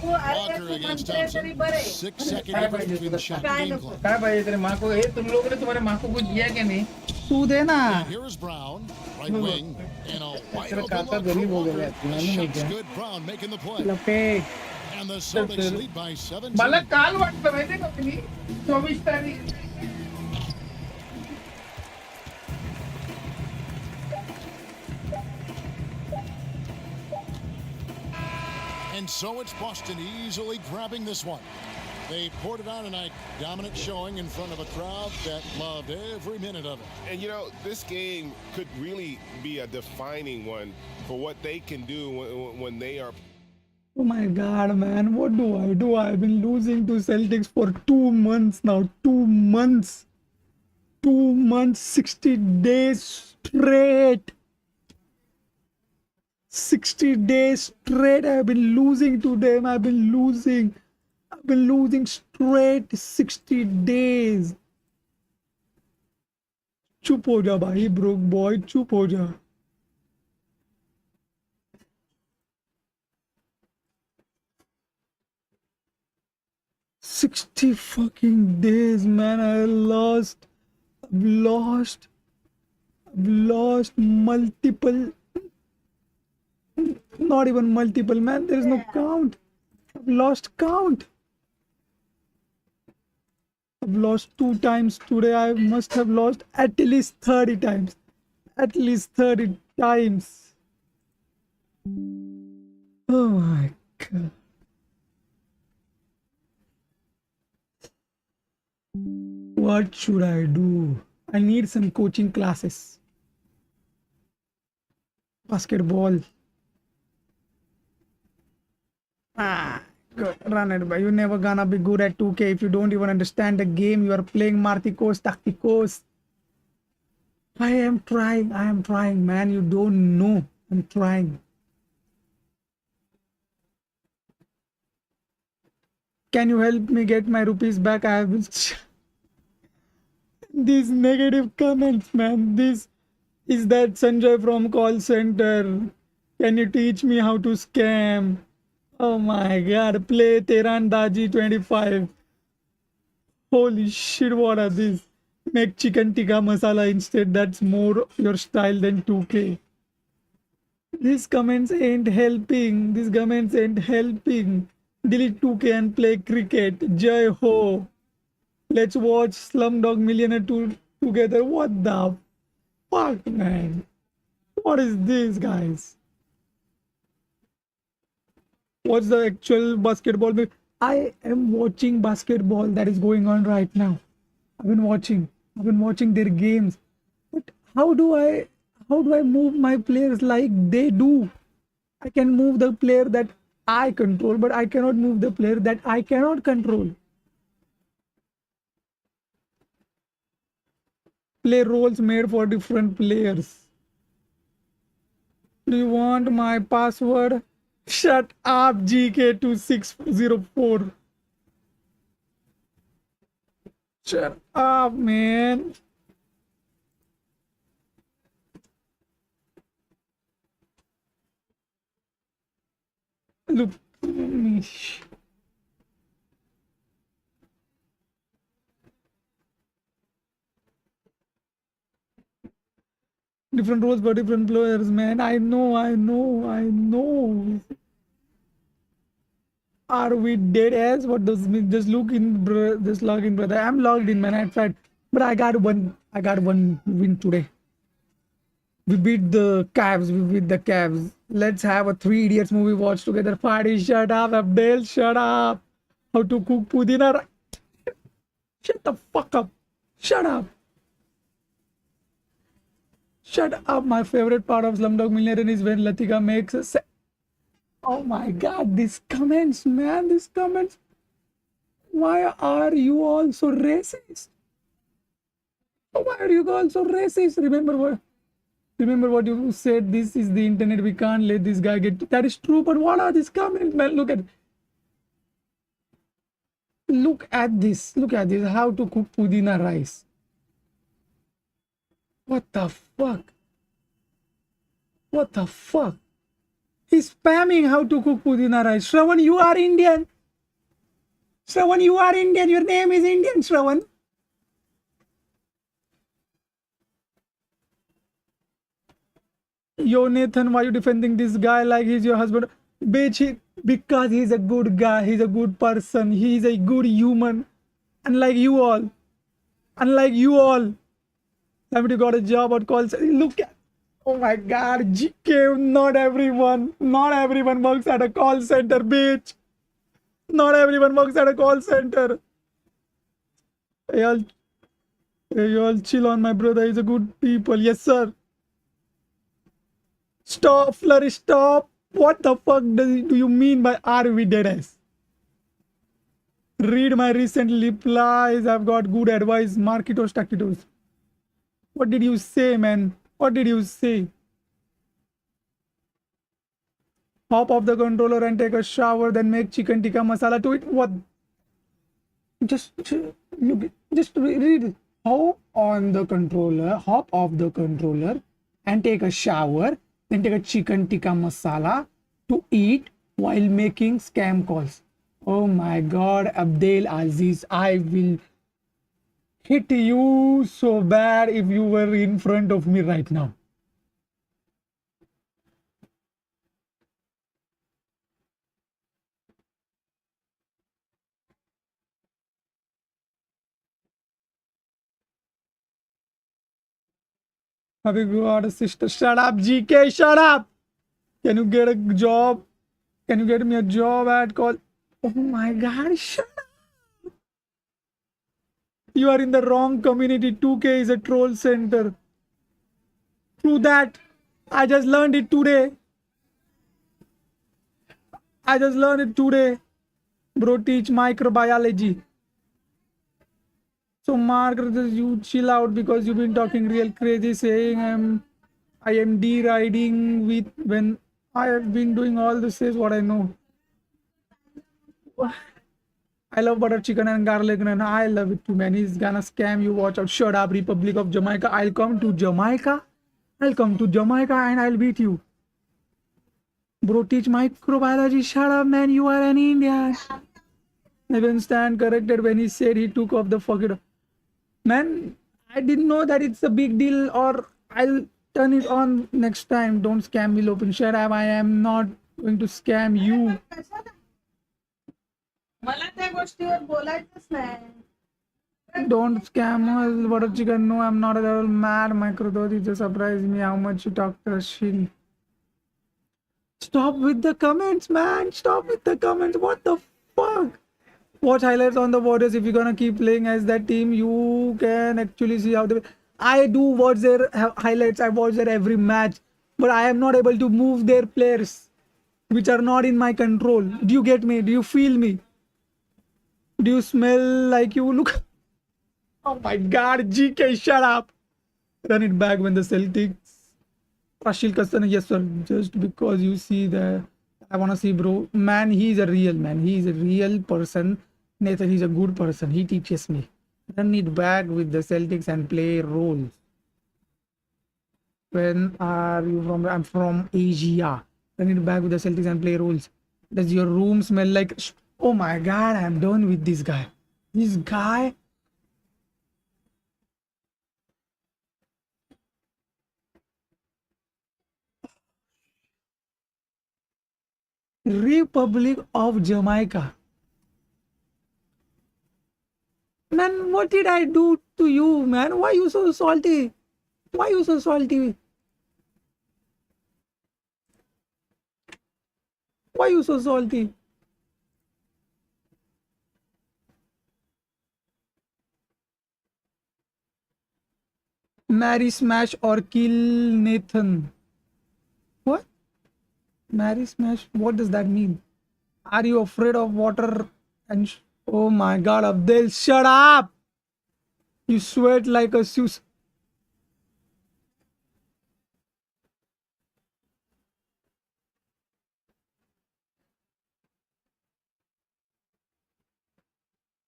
Walker against Thompson. 6-second difference between the shot and game clock. तू देना. And here is Brown, right wing, and a wide open look for Walker. The shot's good. Brown making the play. लपेट. And the Celtics lead by 17. मला काल वाटलं माहितीये का तुम्ही 24 तारीख. And so it's Boston easily grabbing this one. They poured it on tonight. Dominant showing in front of a crowd that loved every minute of it. And, you know, this game could really be a defining one for what they can do when they are. Oh my God, man. What do I do? I've been losing to Celtics for 2 months now. 2 months. 2 months, 60 days straight. 60 days straight. I've been losing to them. I've been losing straight 60 days. चुप हो जा भाई broke boy चुप हो जा. $60 fucking days, man. I've lost multiple, not even multiple, man. There is no count. I've lost count. I've lost 2 times today. I must have lost at least 30 times. At least 30 times. Oh my god. What should I do? I need some coaching classes. Basketball. Good. Run it, but you're never gonna be good at 2K if you don't even understand the game. You are playing Marticos, Tacticos. I am trying, man. You don't know. I'm trying. Can you help me get my rupees back? I have these negative comments, man. This is that Sanjay from call center. Can you teach me how to scam? Oh my god, play Terandaji 25. Holy shit, what are these? Make chicken tikka masala instead. That's more your style than 2K. These comments ain't helping. These comments ain't helping. Delete 2K and play cricket. Jai ho. Let's watch Slumdog Millionaire 2 together. What the fuck, man? What is this, guys? What's the actual basketball? I am watching basketball that is going on right now. I've been watching their games. But how do I move my players like they do? I can move the player that I control, but I cannot move the player that I cannot control. Play roles made for different players. Do you want my password? Shut up, GK2604. Shut up, man. Look. Different roles for different players, man. I know. Are we dead as? What does it mean? Just look in, bro. Just log in, brother. I'm logged in, man. I tried, but I got one. I got one win today. We beat the Cavs. We beat the Cavs. Let's have a Three Idiots movie watch together. Party, shut up, Abdel. Shut up. How to cook pudina? Shut the fuck up. Shut up. Shut up. My favorite part of Slumdog Millionaire is when Latika makes a. Oh my god, these comments, man. These comments. Why are you all so racist? Why are you all so racist? Remember what you said. This is the internet. We can't let this guy get. That is true. But what are these comments, man? Look at this. Look at this. How to cook pudina rice. What the fuck? What the fuck? He's spamming how to cook pudina rice. Shravan, you are Indian. Shravan, you are Indian. Your name is Indian, Shravan. Yo, Nathan, why are you defending this guy like he's your husband? Bitch, because he's a good guy. He's a good person. He's a good human. Unlike you all. Unlike you all. Somebody got a job at call center. Look at. Oh my god, GK, not everyone works at a call center, bitch. Not everyone works at a call center. Hey, y'all chill on my brother. He's a good people. Yes, sir. Stop, Flourish, stop. What the fuck do you mean by are we dead ass? Read my recent replies. I've got good advice. Markitos, Takitos. What did you say, man? What did you say? Hop off the controller and take a shower, then make chicken tikka masala to it. What? Just look. Just read. Hop on the controller. Hop off the controller and take a shower. Then take a chicken tikka masala to eat while making scam calls. Oh my God, Abdel Aziz, I will hit you so bad if you were in front of me right now. Have you got a sister? Shut up, GK. Shut up. Can you get a job? Can you get me a job at call? Oh my God. Shut up. You are in the wrong community. 2K is a troll center. True that. I just learned it today. I just learned it today. Bro, teach microbiology. So Mark, you chill out because you've been talking real crazy, saying I am deriding with when I have been doing all this is what I know. I love butter chicken and garlic and I love it too, man. He's gonna scam you. Watch out. Shut up, Republic of Jamaica. I'll come to Jamaica. I'll come to Jamaica and I'll beat you. Bro, teach microbiology. Shut up, man. You are an Indian. Even Stan corrected when he said he took off the fucking. Man, I didn't know that it's a big deal, or I'll turn it on next time. Don't scam me, Lopin. Shut up. I am not going to scam you. Don't scam us, butter chicken. No, I'm not at all mad. Microdose just surprised me how much you talk Russian. Stop with the comments, man. Stop with the comments. What the fuck? Watch highlights on the Warriors. If you're gonna keep playing as that team, you can actually see how they. I do watch their highlights. I watch their every match, but I am not able to move their players, which are not in my control. Do you get me? Do you feel me? Do you smell like you look? Oh my God, GK, shut up! Run it back when the Celtics. Rashil Kastan, yes sir. Just because you see the, I wanna see, bro. Man, he's a real man. He's a real person. Nathan, he's a good person. He teaches me. Run it back with the Celtics and play roles. When are you from? I'm from Asia. Run it back with the Celtics and play roles. Does your room smell like? Oh my God, I'm done with this guy. This guy. Republic of Jamaica. Man, what did I do to you, man? Why you so salty? Why you so salty? Why you so salty? Marry, smash, or kill Nathan. What? Marry, smash? What does that mean? Are you afraid of water? And oh my God, Abdel, shut up! You sweat like a sus.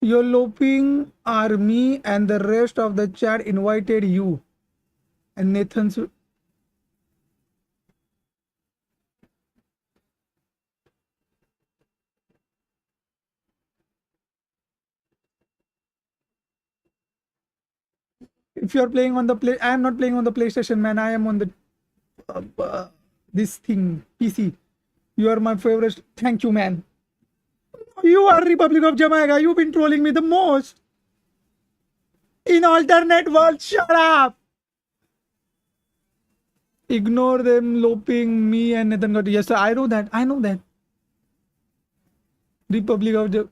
Your loping army and the rest of the chat invited you. And Nathan's. If you're playing on the play, I am not playing on the PlayStation, man. I am on the this thing, PC. You are my favorite. Thank you, man. You are Republic of Jamaica. You've been trolling me the most. In alternate world, shut up. Ignore them loping me and Nathan got. Yes, sir, I know that. I know that. Republic of Jamaica.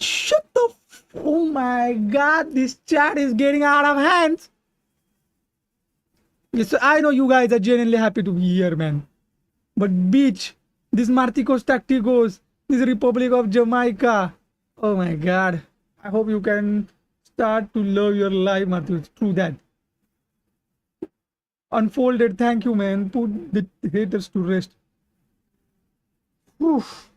Shut the. Oh my God, this chat is getting out of hands. Yes, sir, I know you guys are genuinely happy to be here, man. But bitch, this Marticos Tacticos, this Republic of Jamaica. Oh my God. I hope you can start to love your life, Marticos. True that. Unfolded, thank you, man. Put the haters to rest. Oof.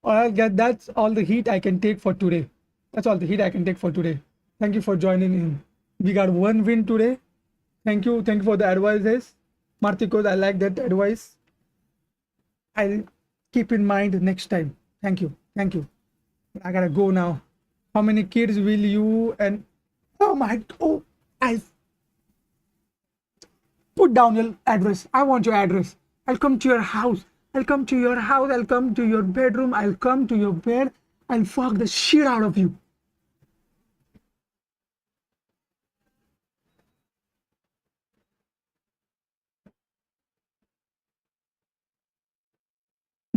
Alright, guys, that's all the heat I can take for today. That's all the heat I can take for today. Thank you for joining in. We got one win today. Thank you. Thank you for the advices. Marticos, I like that advice. I'll keep in mind next time. Thank you. Thank you. I gotta go now. How many kids will you and oh my I put down your address. I want your address. I'll come to your house. I'll come to your house. I'll come to your bedroom. I'll come to your bed. I'll fuck the shit out of you.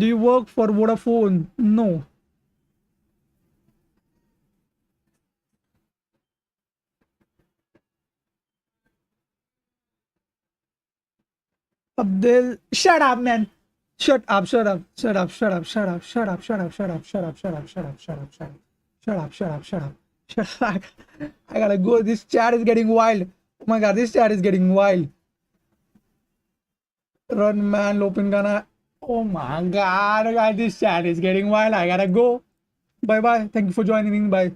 Do you work for Vodafone? No. Abdul, shut up, man. Shut up, shut up, shut up, shut up, shut up, shut up, shut up, shut up, shut up, shut up, shut up, shut up, shut up, shut up, shut up, shut up, shut up. I gotta go. This chat is getting wild. Oh my god, this chat is getting wild. Run, man, lopin gonna. Oh my god, guys, this chat is getting wild. I gotta go. Bye bye. Thank you for joining in. Bye.